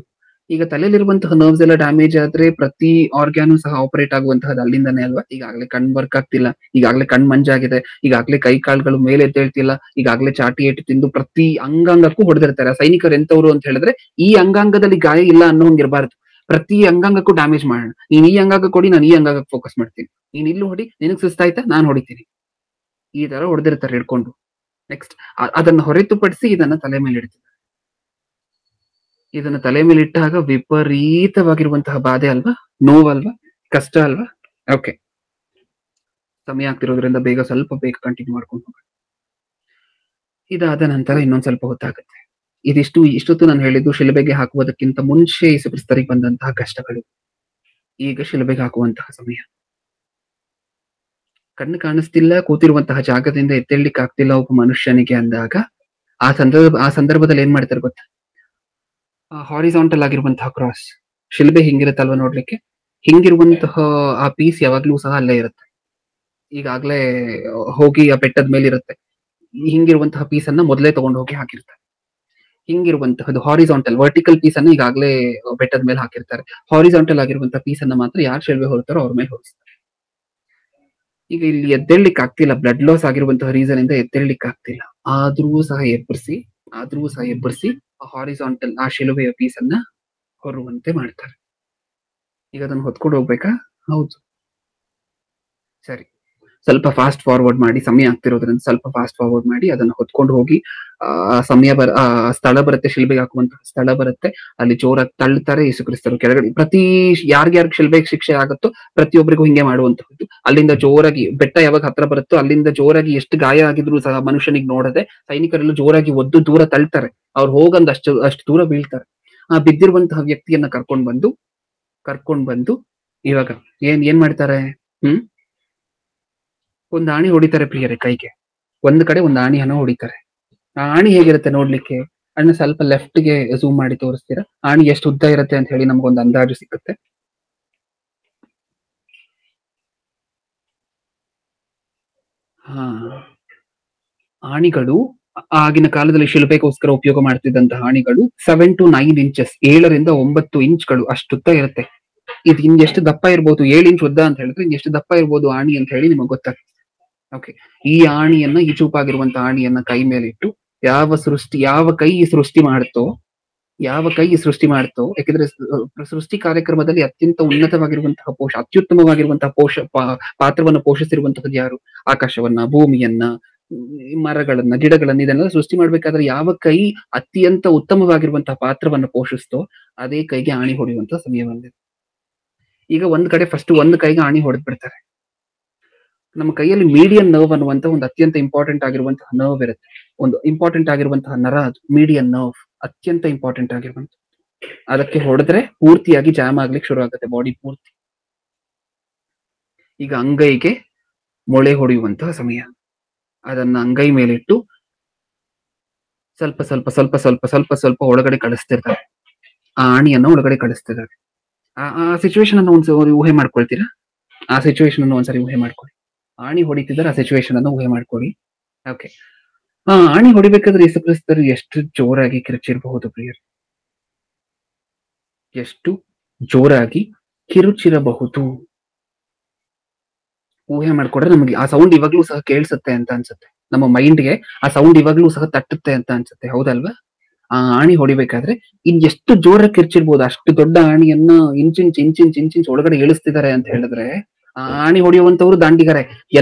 Speaker 1: ಈಗ ತಲೆಯಲ್ಲಿರುವಂತಹ ನರ್ವ್ಸ್ ಎಲ್ಲ ಡ್ಯಾಮೇಜ್ ಆದ್ರೆ ಪ್ರತಿ ಆರ್ಗ್ಯಾನು ಸಹ ಆಪರೇಟ್ ಆಗುವಂತಹದ್ದು ಅಲ್ಲಿಂದಾನೆ ಅಲ್ವಾ? ಈಗಾಗ್ಲೇ ಕಣ್ ವರ್ಕ್ ಆಗ್ತಿಲ್ಲ, ಈಗಾಗ್ಲೇ ಕಣ್ ಮಂಜಾಗಿದೆ, ಈಗಾಗ್ಲೇ ಕೈ ಕಾಳುಗಳು ಮೇಲೆ ಎದ್ದೇಳ್ತಿಲ್ಲ, ಈಗಾಗ್ಲೇ ಚಾಟಿ ಏಟು ತಿಂದು ಪ್ರತಿ ಅಂಗಾಂಗಕ್ಕೂ ಹೊಡೆದಿರ್ತಾರೆ. ಸೈನಿಕರು ಎಂತವ್ರು ಅಂತ ಹೇಳಿದ್ರೆ ಈ ಅಂಗಾಂಗದಲ್ಲಿ ಗಾಯ ಇಲ್ಲ ಅನ್ನೋಂಗಿರ್ಬಾರ್ದು, ಪ್ರತಿ ಅಂಗಾಂಗಕ್ಕೂ ಡ್ಯಾಮೇಜ್ ಮಾಡೋಣ. ನೀನ್ ಈ ಅಂಗಾಂಗ ಕೊಡಿ, ನಾನು ಈ ಅಂಗಾಂಗಕ್ಕೆ ಫೋಕಸ್ ಮಾಡ್ತೀನಿ, ನೀನ್ ಇಲ್ಲಿ ಹೊಡಿ, ನಿನಗ್ ಸುಸ್ತಾಯ್ತಾ ನಾನು ಹೊಡಿತೀನಿ, ಈ ತರ ಹೊಡೆದಿರ್ತಾರೆ ಹಿಡ್ಕೊಂಡು. ನೆಕ್ಸ್ಟ್, ಅದನ್ನ ಹೊರತುಪಡಿಸಿ ಇದನ್ನ ತಲೆ ಮೇಲೆ ಇಡ್ತಾರೆ. ಇದನ್ನ ತಲೆ ಮೇಲೆ ಇಟ್ಟಾಗ ವಿಪರೀತವಾಗಿರುವಂತಹ ಬಾಧೆ ಅಲ್ವಾ, ನೋವಲ್ವಾ, ಕಷ್ಟ ಅಲ್ವಾ? ಓಕೆ, ಸಮಯ ಆಗ್ತಿರೋದ್ರಿಂದ ಸ್ವಲ್ಪ ಬೇಗ ಕಂಟಿನ್ಯೂ ಮಾಡ್ಕೊಂಡು ಹೋಗೋಣ. ಇದಾದ ನಂತರ ಇನ್ನೊಂದ್ ಸ್ವಲ್ಪ ಹೊತ್ತಾಗುತ್ತೆ. ಇಷ್ಟೊತ್ತು ನಾನು ಹೇಳಿದ್ದು ಶಿಲುಬೆಗೆ ಹಾಕುವುದಕ್ಕಿಂತ ಮುಂಚೆ ಯೇಸುಕ್ರಿಸ್ತರಿಗೆ ಬಂದಂತಹ ಕಷ್ಟಗಳು. ಈಗ ಶಿಲುಬೆಗೆ ಹಾಕುವಂತಹ ಸಮಯ. ಕಣ್ಣು ಕಾಣಿಸ್ತಿಲ್ಲ, ಕೂತಿರುವಂತಹ ಜಾಗದಿಂದ ಎದ್ದೇಳ್ಲಿಕ್ಕೆ ಆಗ್ತಿಲ್ಲ ಒಬ್ಬ ಮನುಷ್ಯನಿಗೆ ಅಂದಾಗ ಆ ಸಂದರ್ಭದಲ್ಲಿ ಏನ್ ಮಾಡ್ತಾರೆ ಗೊತ್ತಾ? ಹಾರಿಸಾಂಟಲ್ ಆಗಿರುವಂತಹ ಕ್ರಾಸ್, ಶಿಲ್ಬೆ ಹಿಂಗಿರುತ್ತಲ್ವಾ ನೋಡ್ಲಿಕ್ಕೆ, ಹಿಂಗಿರುವಂತಹ ಆ ಪೀಸ್ ಯಾವಾಗ್ಲೂ ಸಹ ಅಲ್ಲೇ ಇರುತ್ತೆ. ಈಗಾಗ್ಲೇ ಹೋಗಿ ಆ ಬೆಟ್ಟದ ಮೇಲೆ ಇರುತ್ತೆ. ಹಿಂಗಿರುವಂತಹ ಪೀಸ್ ಅನ್ನ ಮೊದಲೇ ತಗೊಂಡು ಹೋಗಿ ಹಾಕಿರ್ತಾರೆ. ಹಿಂಗಿರುವಂತಹದ್ದು ಹಾರಿಸಾಂಟಲ್, ವರ್ಟಿಕಲ್ ಪೀಸ್ ಅನ್ನ ಈಗಾಗಲೇ ಬೆಟ್ಟದ ಮೇಲೆ ಹಾಕಿರ್ತಾರೆ. ಹಾರಿಸಾಂಟಲ್ ಆಗಿರುವಂತಹ ಪೀಸ್ ಅನ್ನ ಮಾತ್ರ ಯಾರು ಶಿಲ್ಬೆ ಹೊರತಾರೋ ಅವ್ರ ಮೇಲೆ ಹೊರಿಸ್ತಾರೆ. ಈಗ ಇಲ್ಲಿ ಎದ್ದೇಳ್ಲಿಕ್ಕೆ ಆಗ್ತಿಲ್ಲ, ಬ್ಲಡ್ ಲಾಸ್ ಆಗಿರುವಂತಹ ರೀಸನ್ ಇಂದ ಎದ್ದೇಳ್ಲಿಕ್ಕೆ ಆಗ್ತಿಲ್ಲ. ಆದ್ರೂ ಸಹ ಎಬ್ಬರಿಸಿ ಹಾರಿಸಾಂಟಲ್ ಆ ಶಿಲುಬೆಯ ಪೀಸ್ ಅನ್ನ ಹೊರುವಂತೆ ಮಾಡ್ತಾರೆ. ಈಗ ಅದನ್ನ ಹೊತ್ಕೊಂಡು ಹೋಗ್ಬೇಕಾ? ಹೌದು. ಸರಿ, ಸ್ವಲ್ಪ ಫಾಸ್ಟ್ ಫಾರ್ವರ್ಡ್ ಮಾಡಿ, ಸಮಯ ಆಗ್ತಿರೋದ್ರಿಂದ ಸ್ವಲ್ಪ ಫಾಸ್ಟ್ ಫಾರ್ವರ್ಡ್ ಮಾಡಿ ಅದನ್ನ ಹೊತ್ಕೊಂಡು ಹೋಗಿ ಸ್ಥಳ ಬರುತ್ತೆ, ಶಿಲ್ಬೆಗೆ ಹಾಕುವಂತಹ ಸ್ಥಳ ಬರುತ್ತೆ. ಅಲ್ಲಿ ಜೋರಾಗಿ ತಳ್ಳುತ್ತಾರೆ, ಯೇಸುಕ್ರಿಸ್ತರು ಕೆಳಗಡೆ ಯಾರ್ಯಾರು ಶಿಲ್ಬೆಗೆ ಶಿಕ್ಷೆ ಆಗುತ್ತೋ ಪ್ರತಿಯೊಬ್ಬರಿಗೂ ಹಿಂಗೆ ಮಾಡುವಂತಹದ್ದು. ಅಲ್ಲಿಂದ ಜೋರಾಗಿ ಬೆಟ್ಟ ಯಾವಾಗ ಹತ್ರ ಬರುತ್ತೋ ಅಲ್ಲಿಂದ ಜೋರಾಗಿ ಎಷ್ಟು ಗಾಯ ಆಗಿದ್ರು ಸಹ ಮನುಷ್ಯನಿಗೆ ನೋಡದೆ ಸೈನಿಕರೆಲ್ಲ ಜೋರಾಗಿ ಒದ್ದು ದೂರ ತಳ್ತಾರೆ. ಅವ್ರು ಹೋಗಂದ್ ಅಷ್ಟು ದೂರ ಬೀಳ್ತಾರೆ. ಆ ಬಿದ್ದಿರುವಂತಹ ವ್ಯಕ್ತಿಯನ್ನ ಕರ್ಕೊಂಡ್ ಬಂದು ಇವಾಗ ಏನ್ ಮಾಡ್ತಾರೆ? ಒಂದು ಆಣಿ ಹೊಡಿತಾರೆ ಪ್ರಿಯರೇ ಕೈಗೆ. ಒಂದ್ ಕಡೆ ಒಂದು ಆಣಿಯನ್ನ ಹೊಡಿತಾರೆ. ಆ ಆಣಿ ಹೇಗಿರುತ್ತೆ ನೋಡ್ಲಿಕ್ಕೆ? ಅಣ್ಣ ಸ್ವಲ್ಪ ಲೆಫ್ಟ್ ಗೆ ಝೂಮ್ ಮಾಡಿ ತೋರಿಸ್ತೀರಾ? ಆಣಿ ಎಷ್ಟು ಉದ್ದ ಇರುತ್ತೆ ಅಂತ ಹೇಳಿ ನಮ್ಗೊಂದು ಅಂದಾಜು ಸಿಕ್ಕುತ್ತೆ. ಆಣಿಗಳು ಆಗಿನ ಕಾಲದಲ್ಲಿ ಶಿಲ್ಬೆಗೋಸ್ಕರ ಉಪಯೋಗ ಮಾಡ್ತಿದ್ದಂತಹ ಆಣಿಗಳು 7 to 9 ಇಂಚಸ್, 7ರಿಂದ 9 ಇಂಚ್ಗಳು ಅಷ್ಟುದ್ದ ಇರುತ್ತೆ. ಇದು ಹಿಂಗೆಷ್ಟು ದಪ್ಪ ಇರ್ಬೋದು? 7 ಇಂಚ್ ಉದ್ದ ಅಂತ ಹೇಳಿದ್ರೆ ಹಿಂಗೆಷ್ಟು ದಪ್ಪ ಇರ್ಬೋದು ಆಣಿ ಅಂತ ಹೇಳಿ ನಿಮಗೆ ಗೊತ್ತಾಗ್ತದೆ. ಓಕೆ, ಈ ಆಣಿಯನ್ನ, ಈ ಚೂಪಾಗಿರುವಂತಹ ಆಣಿಯನ್ನ ಕೈ ಮೇಲೆ ಇಟ್ಟು ಯಾವ ಕೈ ಸೃಷ್ಟಿ ಮಾಡ್ತೋ, ಯಾಕಂದ್ರೆ ಸೃಷ್ಟಿ ಕಾರ್ಯಕ್ರಮದಲ್ಲಿ ಅತ್ಯಂತ ಉನ್ನತವಾಗಿರುವಂತಹ ಅತ್ಯುತ್ತಮವಾಗಿರುವಂತಹ ಪಾತ್ರವನ್ನು ಪೋಷಿಸಿರುವಂತಹದ್ದು ಯಾರು? ಆಕಾಶವನ್ನ, ಭೂಮಿಯನ್ನ, ಮರಗಳನ್ನ, ಗಿಡಗಳನ್ನ, ಇದನ್ನೆಲ್ಲ ಸೃಷ್ಟಿ ಮಾಡ್ಬೇಕಾದ್ರೆ ಯಾವ ಕೈ ಅತ್ಯಂತ ಉತ್ತಮವಾಗಿರುವಂತಹ ಪಾತ್ರವನ್ನು ಪೋಷಿಸ್ತೋ ಅದೇ ಕೈಗೆ ಆಣಿ ಹೊಡೆಯುವಂತಹ ಸಮಯ ಬಂದಿದೆ. ಈಗ ಒಂದು ಕೈಗೆ ಆಣಿ ಹೊಡೆದ್ ಬಿಡ್ತಾರೆ. ನಮ್ಮ ಕೈಯಲ್ಲಿ ಮೀಡಿಯನ್ ನರ್ವ್ ಅನ್ನುವಂತ ಒಂದು ಅತ್ಯಂತ ಇಂಪಾರ್ಟೆಂಟ್ ಆಗಿರುವಂತಹ ನರ್ವ್ ಇರುತ್ತೆ. ಒಂದು ಇಂಪಾರ್ಟೆಂಟ್ ಆಗಿರುವಂತಹ ನರ ಅದು ಮೀಡಿಯನ್ ನರ್ವ್, ಅತ್ಯಂತ ಇಂಪಾರ್ಟೆಂಟ್ ಆಗಿರುವಂತ. ಅದಕ್ಕೆ ಹೊಡೆದ್ರೆ ಪೂರ್ತಿಯಾಗಿ ಜಾಮ್ ಆಗ್ಲಿಕ್ಕೆ ಶುರು ಆಗುತ್ತೆ ಬಾಡಿ ಪೂರ್ತಿ. ಈಗ ಅಂಗೈಗೆ ಮೊಳೆ ಹೊಡೆಯುವಂತಹ ಸಮಯ. ಅದನ್ನ ಅಂಗೈ ಮೇಲಿಟ್ಟು ಸ್ವಲ್ಪ ಒಳಗಡೆ ಕಳಿಸ್ತಿರ್ತಾರೆ. ಆ ಆಣಿಯನ್ನ ಒಳಗಡೆ ಕಳಿಸ್ತಿದ್ದಾರೆ. ಆ ಸಿಚುವೇಶನ್ ಅನ್ನು ಒಂದ್ಸರಿ ಊಹೆ ಮಾಡ್ಕೊಳ್ತೀರಾ? ಆ ಸಿಚುವೇಶನ್ ಅನ್ನು ಒಂದ್ಸರಿ ಊಹೆ ಮಾಡ್ಕೊಳ್ಳಿ. ಆಣಿ ಹೊಡಿತಿದ್ದಾರೆ, ಆ ಸಿಚುವೇಶನ್ ಅನ್ನು ಊಹೆ ಮಾಡ್ಕೊಳ್ಳಿ. ಓಕೆ, ಆಣಿ ಹೊಡಿಬೇಕಾದ್ರೆ ಯೇಸುಕ್ರಿಸ್ತರು ಎಷ್ಟು ಜೋರಾಗಿ ಕಿರುಚಿರಬಹುದು ಪ್ರಿಯರು? ಎಷ್ಟು ಜೋರಾಗಿ ಕಿರುಚಿರಬಹುದು ಊಹೆ ಮಾಡ್ಕೊಂಡ್ರೆ ನಮಗೆ ಆ ಸೌಂಡ್ ಇವಾಗ್ಲೂ ಸಹ ಕೇಳಿಸುತ್ತೆ ಅಂತ ಅನ್ಸುತ್ತೆ. ನಮ್ಮ ಮೈಂಡ್ಗೆ ಆ ಸೌಂಡ್ ಇವಾಗ್ಲೂ ಸಹ ತಟ್ಟುತ್ತೆ ಅಂತ ಅನ್ಸುತ್ತೆ, ಹೌದಲ್ವಾ? ಆ ಆಣಿ ಹೊಡಿಬೇಕಾದ್ರೆ ಇನ್ ಎಷ್ಟು ಜೋರಾಗಿ ಕಿರ್ಚಿರ್ಬೋದು? ಅಷ್ಟು ದೊಡ್ಡ ಆಣಿಯನ್ನ ಇಂಚಿಂಚ್ ಒಳಗಡೆ ಇಳಿಸ್ತಿದ್ದಾರೆ ಅಂತ ಹೇಳಿದ್ರೆ ಆ ಆಣಿ ಹೊಡೆಯುವಂತವ್ರು ದಾಂಡಿಗಾರೆ.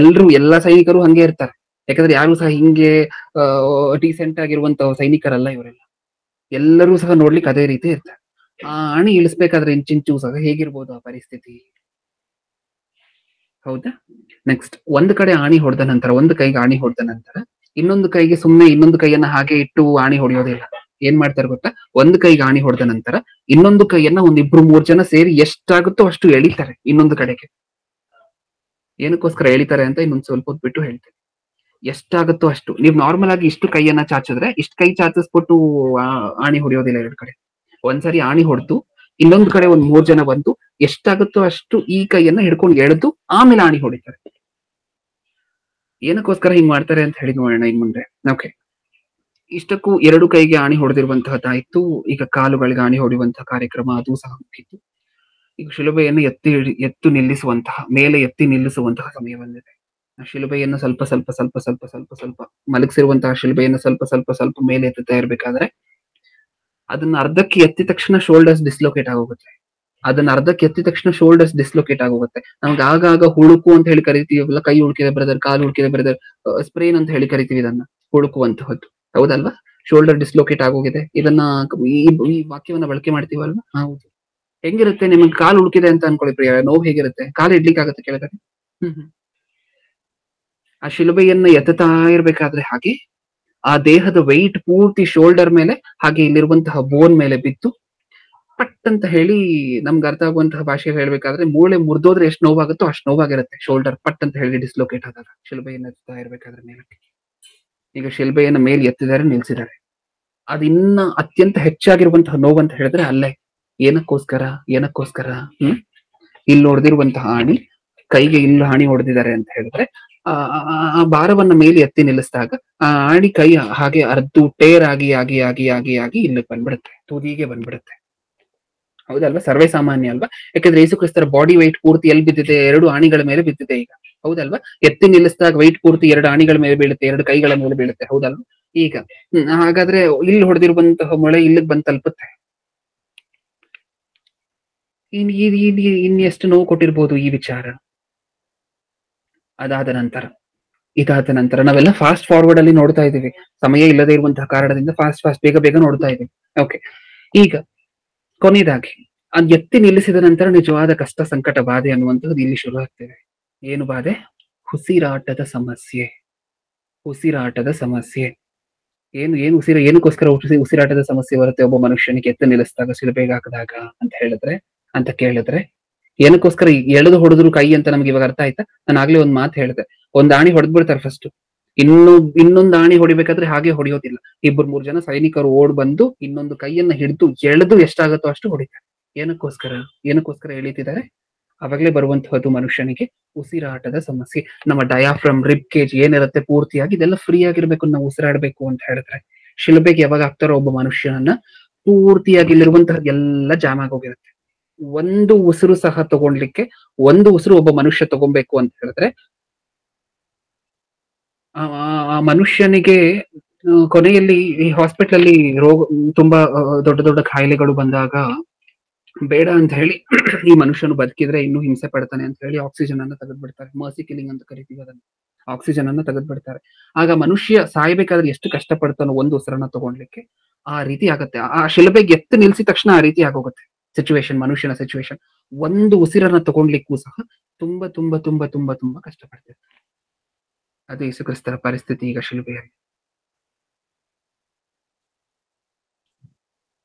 Speaker 1: ಎಲ್ಲಾ ಸೈನಿಕರು ಹಂಗೆ ಇರ್ತಾರೆ. ಯಾಕಂದ್ರೆ ಯಾರು ಸಹ ಹಿಂಗೆ ಡಿಸೆಂಟ್ ಆಗಿರುವಂತ ಸೈನಿಕರಲ್ಲ ಇವರೆಲ್ಲ. ಎಲ್ಲರೂ ಸಹ ನೋಡ್ಲಿಕ್ಕೆ ಅದೇ ರೀತಿ ಇರ್ತಾರೆ. ಆ ಆಣಿ ಇಳಿಸ್ಬೇಕಾದ್ರೆ ಇಂಚಿಂಚು ಸಹ ಹೇಗಿರ್ಬೋದು ಆ ಪರಿಸ್ಥಿತಿ? ಹೌದಾ? ನೆಕ್ಸ್ಟ್, ಒಂದು ಕೈಗೆ ಆಣಿ ಹೊಡೆದ ನಂತರ ಇನ್ನೊಂದು ಕೈಯನ್ನ ಹಾಗೆ ಇಟ್ಟು ಆಣಿ ಹೊಡೆಯೋದಿಲ್ಲ. ಏನ್ ಮಾಡ್ತಾರೆ ಗೊತ್ತಾ? ಒಂದು ಕೈಗೆ ಆಣಿ ಹೊಡೆದ ನಂತರ ಇನ್ನೊಂದು ಕೈಯನ್ನ 1-2-3 ಜನ ಸೇರಿ ಎಷ್ಟಾಗುತ್ತೋ ಅಷ್ಟು ಎಳಿತಾರೆ ಇನ್ನೊಂದು ಕಡೆಗೆ. ಏನಕ್ಕೋಸ್ಕರ ಎಳಿತಾರೆ ಅಂತ ಇನ್ನೊಂದು ಸ್ವಲ್ಪ ಹೊತ್ತು ಬಿಟ್ಟು ಹೇಳ್ತೇನೆ. ಎಷ್ಟಾಗುತ್ತೋ ಅಷ್ಟು. ನೀವು ನಾರ್ಮಲ್ ಆಗಿ ಇಷ್ಟು ಕೈಯನ್ನ ಚಾಚಿದ್ರೆ ಇಷ್ಟು ಕೈ ಚಾಚಿಸ್ಬಿಟ್ಟು ಆಣಿ ಹೊಡೆಯೋದಿಲ್ಲ. 2 ಕಡೆ ಒಂದ್ಸರಿ ಆಣಿ ಹೊಡೆದು ಇನ್ನೊಂದು ಕಡೆ 1-3 ಜನ ಬಂದು ಎಷ್ಟಾಗುತ್ತೋ ಅಷ್ಟು ಈ ಕೈಯನ್ನ ಹಿಡ್ಕೊಂಡು ಎಳೆದು ಆಮೇಲೆ ಆಣಿ ಹೊಡಿತಾರೆ. ಏನಕ್ಕೋಸ್ಕರ ಹಿಂಗ್ ಮಾಡ್ತಾರೆ ಅಂತ ಹೇಳಿ ನೋಡೋಣ ಇನ್ ಮುಂದೆ. ಓಕೆ, ಇಷ್ಟಕ್ಕೂ 2 ಕೈಗೆ ಆಣಿ ಹೊಡೆದಿರುವಂತಹದ್ದಾಯ್ತು. ಈಗ ಕಾಲುಗಳಿಗೆ ಆಣಿ ಹೊಡೆಯುವಂತಹ ಕಾರ್ಯಕ್ರಮ ಅದು ಸಹ ಮುಗಿತು. ಈಗ ಶಿಲುಬೆಯನ್ನು ಮೇಲೆ ಎತ್ತಿ ನಿಲ್ಲಿಸುವಂತಹ ಸಮಯ ಬಂದಿದೆ. ಆ ಶಿಲುಬೆಯನ್ನು ಸ್ವಲ್ಪ ಮಲಗಿಸಿರುವಂತಹ ಶಿಲುಬೆಯನ್ನು ಸ್ವಲ್ಪ ಮೇಲೆ ಎತ್ತುತ್ತಾ ಇರ್ಬೇಕಾದ್ರೆ ಅದನ್ನ ಅರ್ಧಕ್ಕೆ ಎತ್ತಿದ ತಕ್ಷಣ ಶೋಲ್ಡರ್ಸ್ ಡಿಸ್ಲೊಕೇಟ್ ಆಗೋಗುತ್ತೆ. ನಮ್ಗೆ ಆಗಾಗ ಹುಳುಕು ಅಂತ ಹೇಳಿ ಕರಿತೀವಲ್ಲ, ಕೈ ಹುಡುಕಿದೆ ಬ್ರದರ್, ಕಾಲು ಹುಡುಕಿದೆ ಬ್ರದರ್, ಸ್ಪ್ರೇನ್ ಅಂತ ಹೇಳಿ ಕರಿತೀವಿ ಇದನ್ನ, ಹುಡುಕುವಂತಹದ್ದು, ಹೌದಲ್ವಾ? ಶೋಲ್ಡರ್ ಡಿಸ್ಲೊಕೇಟ್ ಆಗೋಗಿದೆ. ಇದನ್ನ ಈ ವಾಕ್ಯವನ್ನ ಬಳಕೆ ಮಾಡ್ತೀವಲ್ವಾ? ಹೌದು. ಹೆಂಗಿರುತ್ತೆ? ನಿಮ್ಗೆ ಕಾಲು ಹುಡುಕಿದೆ ಅಂತ ಅನ್ಕೊಳ್ಳಿ ಪ್ರಿಯ, ನೋವು ಹೇಗಿರುತ್ತೆ? ಕಾಲು ಇಡ್ಲಿಕ್ಕೆ ಆಗುತ್ತೆ ಕೆಳಗಡೆ? ಆ ಶಿಲುಬೆಯನ್ನ ಎತ್ತುತ್ತಾ ಇರ್ಬೇಕಾದ್ರೆ ಹಾಗೆ ಆ ದೇಹದ ವೆಯ್ಟ್ ಪೂರ್ತಿ ಶೋಲ್ಡರ್ ಮೇಲೆ ಹಾಗೆ ಇಲ್ಲಿರುವಂತಹ ಬೋನ್ ಮೇಲೆ ಬಿದ್ದು ಪಟ್ ಅಂತ ಹೇಳಿ, ನಮ್ಗೆ ಅರ್ಥ ಆಗುವಂತಹ ಭಾಷೆಯಲ್ಲಿ ಹೇಳ್ಬೇಕಾದ್ರೆ ಮೂಳೆ ಮುರಿದೋದ್ರೆ ಎಷ್ಟು ನೋವಾಗುತ್ತೋ ಅಷ್ಟು ನೋವಾಗಿರುತ್ತೆ. ಶೋಲ್ಡರ್ ಪಟ್ ಅಂತ ಹೇಳಿ ಡಿಸ್ಲೊಕೇಟ್ ಆದಾಗ ಶಿಲುಬೆಯನ್ನ ಎತ್ತಾ ಇರ್ಬೇಕಾದ್ರೆ ಮೇಲಕ್ಕೆ. ಈಗ ಶಿಲುಬೆಯನ್ನ ಮೇಲೆ ಎತ್ತಿದ್ದಾರೆ, ನಿಲ್ಸಿದ್ದಾರೆ. ಅದಿನ್ನ ಅತ್ಯಂತ ಹೆಚ್ಚಾಗಿರುವಂತಹ ನೋವು ಅಂತ ಹೇಳಿದ್ರೆ ಅಲ್ಲೇ. ಏನಕ್ಕೋಸ್ಕರ ಇಲ್ಲಿ ಹೊಡೆದಿರುವಂತಹ ಆಣಿ ಕೈಗೆ ಇಲ್ಲಿ ಹಾನಿ ಹೊಡೆದಿದ್ದಾರೆ ಅಂತ ಹೇಳಿದ್ರೆ ಆ ಭಾರವನ್ನ ಮೇಲೆ ಎತ್ತಿ ನಿಲ್ಲಿಸಿದಾಗ ಆ ಆಣಿ ಕೈ ಹಾಗೆ ಅರ್ದು ಟೇರ್ ಆಗಿ ಇಲ್ಲಿಗೆ ಬಂದ್ಬಿಡುತ್ತೆ, ತುದಿಗೆ ಬಂದ್ಬಿಡುತ್ತೆ. ಹೌದಲ್ವಾ? ಸರ್ವೇ ಸಾಮಾನ್ಯ ಅಲ್ವಾ? ಯಾಕಂದ್ರೆ ಯೇಸು ಕ್ರಿಸ್ತರ ಬಾಡಿ weight ಪೂರ್ತಿ ಎಲ್ಲಿ ಬಿದ್ದಿದೆ? 2 ಆಣಿಗಳ ಮೇಲೆ ಬಿದ್ದಿದೆ ಈಗ. ಹೌದಲ್ವಾ? ಎತ್ತಿ ನಿಲ್ಲಿಸಿದಾಗ weight ಪೂರ್ತಿ 2 ಆಣಿಗಳ ಮೇಲೆ ಬೀಳುತ್ತೆ, 2 ಕೈಗಳ ಮೇಲೆ ಬೀಳುತ್ತೆ. ಹೌದಲ್ವಾ? ಈಗ ಹಾಗಾದ್ರೆ ಇಲ್ಲಿ ಹೊಡೆದಿರುವಂತಹ ಮೊಳೆ ಇಲ್ಲಿಗೆ ಬಂದು ತಲುಪುತ್ತೆ. ಇನ್ ಎಷ್ಟು ನೋವು ಕೊಟ್ಟಿರ್ಬೋದು ಈ ವಿಚಾರ. ಇದಾದ ನಂತರ ನಾವೆಲ್ಲ ಫಾಸ್ಟ್ ಫಾರ್ವರ್ಡ್ ಅಲ್ಲಿ ನೋಡ್ತಾ ಇದೀವಿ, ಸಮಯ ಇಲ್ಲದೆ ಇರುವಂತಹ ಕಾರಣದಿಂದ ಫಾಸ್ಟ್ ಬೇಗ ನೋಡ್ತಾ ಇದೀವಿ. ಓಕೆ, ಈಗ ಕೊನೆಯದಾಗಿ ಅದ್ ಎತ್ತಿ ನಿಲ್ಲಿಸಿದ ನಂತರ ನಿಜವಾದ ಕಷ್ಟ, ಸಂಕಟ, ಬಾಧೆ ಅನ್ನುವಂಥದ್ದು ಇಲ್ಲಿ ಶುರು ಆಗ್ತದೆ. ಏನು ಬಾಧೆ? ಉಸಿರಾಟದ ಸಮಸ್ಯೆ. ಏನಕ್ಕೋಸ್ಕರ ಉಸಿರಾಟದ ಸಮಸ್ಯೆ ಬರುತ್ತೆ ಒಬ್ಬ ಮನುಷ್ಯನಿಗೆ ಎತ್ತಿ ನಿಲ್ಲಿಸಿದಾಗ, ಶಿಲುಬೆಗೆ ಹಾಕಿದಾಗ ಅಂತ ಕೇಳಿದ್ರೆ ಏನಕ್ಕೋಸ್ಕರ? ಎಳೆದು ಹೊಡೆದ್ರು ಕೈ ಅಂತ ನಮ್ಗೆ ಇವಾಗ ಅರ್ಥ ಆಯ್ತಾ? ನಾನು ಆಗ್ಲೇ ಒಂದ್ ಮಾತು ಹೇಳಿದೆ, ಒಂದ್ ಆಣಿ ಹೊಡೆದ್ಬಿಡ್ತಾರೆ ಫಸ್ಟ್, ಇನ್ನೊಂದು ಆಣಿ ಹೊಡಿಬೇಕಾದ್ರೆ ಹಾಗೆ ಹೊಡೆಯೋದಿಲ್ಲ. 2-3 ಜನ ಸೈನಿಕರು ಓಡ್ ಬಂದು ಇನ್ನೊಂದು ಕೈಯನ್ನ ಹಿಡಿದು ಎಳೆದು ಎಷ್ಟಾಗತ್ತೋ ಅಷ್ಟು ಹೊಡಿತಾರೆ. ಏನಕ್ಕೋಸ್ಕರ ಎಳಿತಿದ್ದಾರೆ? ಅವಾಗ್ಲೇ ಬರುವಂತಹದ್ದು ಮನುಷ್ಯನಿಗೆ ಉಸಿರಾಟದ ಸಮಸ್ಯೆ. ನಮ್ಮ ಡಯಾಫ್ರಮ್, ರಿಬ್ ಕೇಜ್ ಏನಿರುತ್ತೆ ಪೂರ್ತಿಯಾಗಿ ಇದೆಲ್ಲ ಫ್ರೀ ಆಗಿರ್ಬೇಕು, ನಾವು ಉಸಿರಾಡ್ಬೇಕು ಅಂತ ಹೇಳಿದ್ರೆ. ಶಿಲುಬೆಗೆ ಯಾವಾಗ ಹಾಕ್ತಾರೋ ಒಬ್ಬ ಮನುಷ್ಯನನ್ನ, ಪೂರ್ತಿಯಾಗಿ ಇಲ್ಲಿರುವಂತಹ ಎಲ್ಲ ಜಾಮ್ ಆಗೋಗಿರುತ್ತೆ. ಒಂದು ಉಸಿರು ಸಹ ತಗೊಳ್ಲಿಕ್ಕೆ, ಒಂದು ಉಸಿರು ಒಬ್ಬ ಮನುಷ್ಯ ತಗೊಬೇಕು ಅಂತ ಹೇಳಿದ್ರೆ ಆ ಮನುಷ್ಯನಿಗೆ ಕೊನೆಯಲ್ಲಿ ಈ ಹಾಸ್ಪಿಟಲ್ ಅಲ್ಲಿ ತುಂಬಾ ದೊಡ್ಡ ಕಾಯಿಲೆಗಳು ಬಂದಾಗ ಬೇಡ ಅಂತ ಹೇಳಿ ಈ ಮನುಷ್ಯನು ಬದುಕಿದ್ರೆ ಇನ್ನೂ ಹಿಂಸೆ ಪಡ್ತಾನೆ ಅಂತ ಹೇಳಿ ಆಕ್ಸಿಜನ್ ಅನ್ನ ತೆಗೆದ್ಬಿಡ್ತಾರೆ. ಮರ್ಸಿ ಕಿಲ್ಲಿಂಗ್ ಅಂತ ಕರಿತೀವಿ ಅದನ್ನ. ಆಕ್ಸಿಜನ್ ಅನ್ನ ತೆಗೆದ್ಬಿಡ್ತಾರೆ. ಆಗ ಮನುಷ್ಯ ಸಾಯ್ಬೇಕಾದ್ರೆ ಎಷ್ಟು ಕಷ್ಟ ಪಡ್ತಾನೋ ಒಂದು ಉಸಿರನ್ನ ತಗೊಳ್ಲಿಕ್ಕೆ, ಆ ರೀತಿ ಆಗತ್ತೆ. ಆ ಶಿಲುಬೆಗೆ ಎತ್ತು ನಿಲ್ಸಿದ ತಕ್ಷಣ ಆ ರೀತಿ ಆಗೋಗುತ್ತೆ ಮನುಷ್ಯನ ಸಿಚುವೇಶನ್. ಒಂದು ಉಸಿರನ್ನ ತಗೊಳ್ಲಿಕ್ಕೂ ಸಹ ತುಂಬಾ ತುಂಬಾ ತುಂಬಾ ತುಂಬಾ ತುಂಬಾ ಕಷ್ಟಪಡ್ತಿರ್ತಾರೆ. ಅದು ಯೇಸು ಕ್ರಿಸ್ತರ ಪರಿಸ್ಥಿತಿ ಈಗ ಶಿಲುಬೆಯಲ್ಲಿ.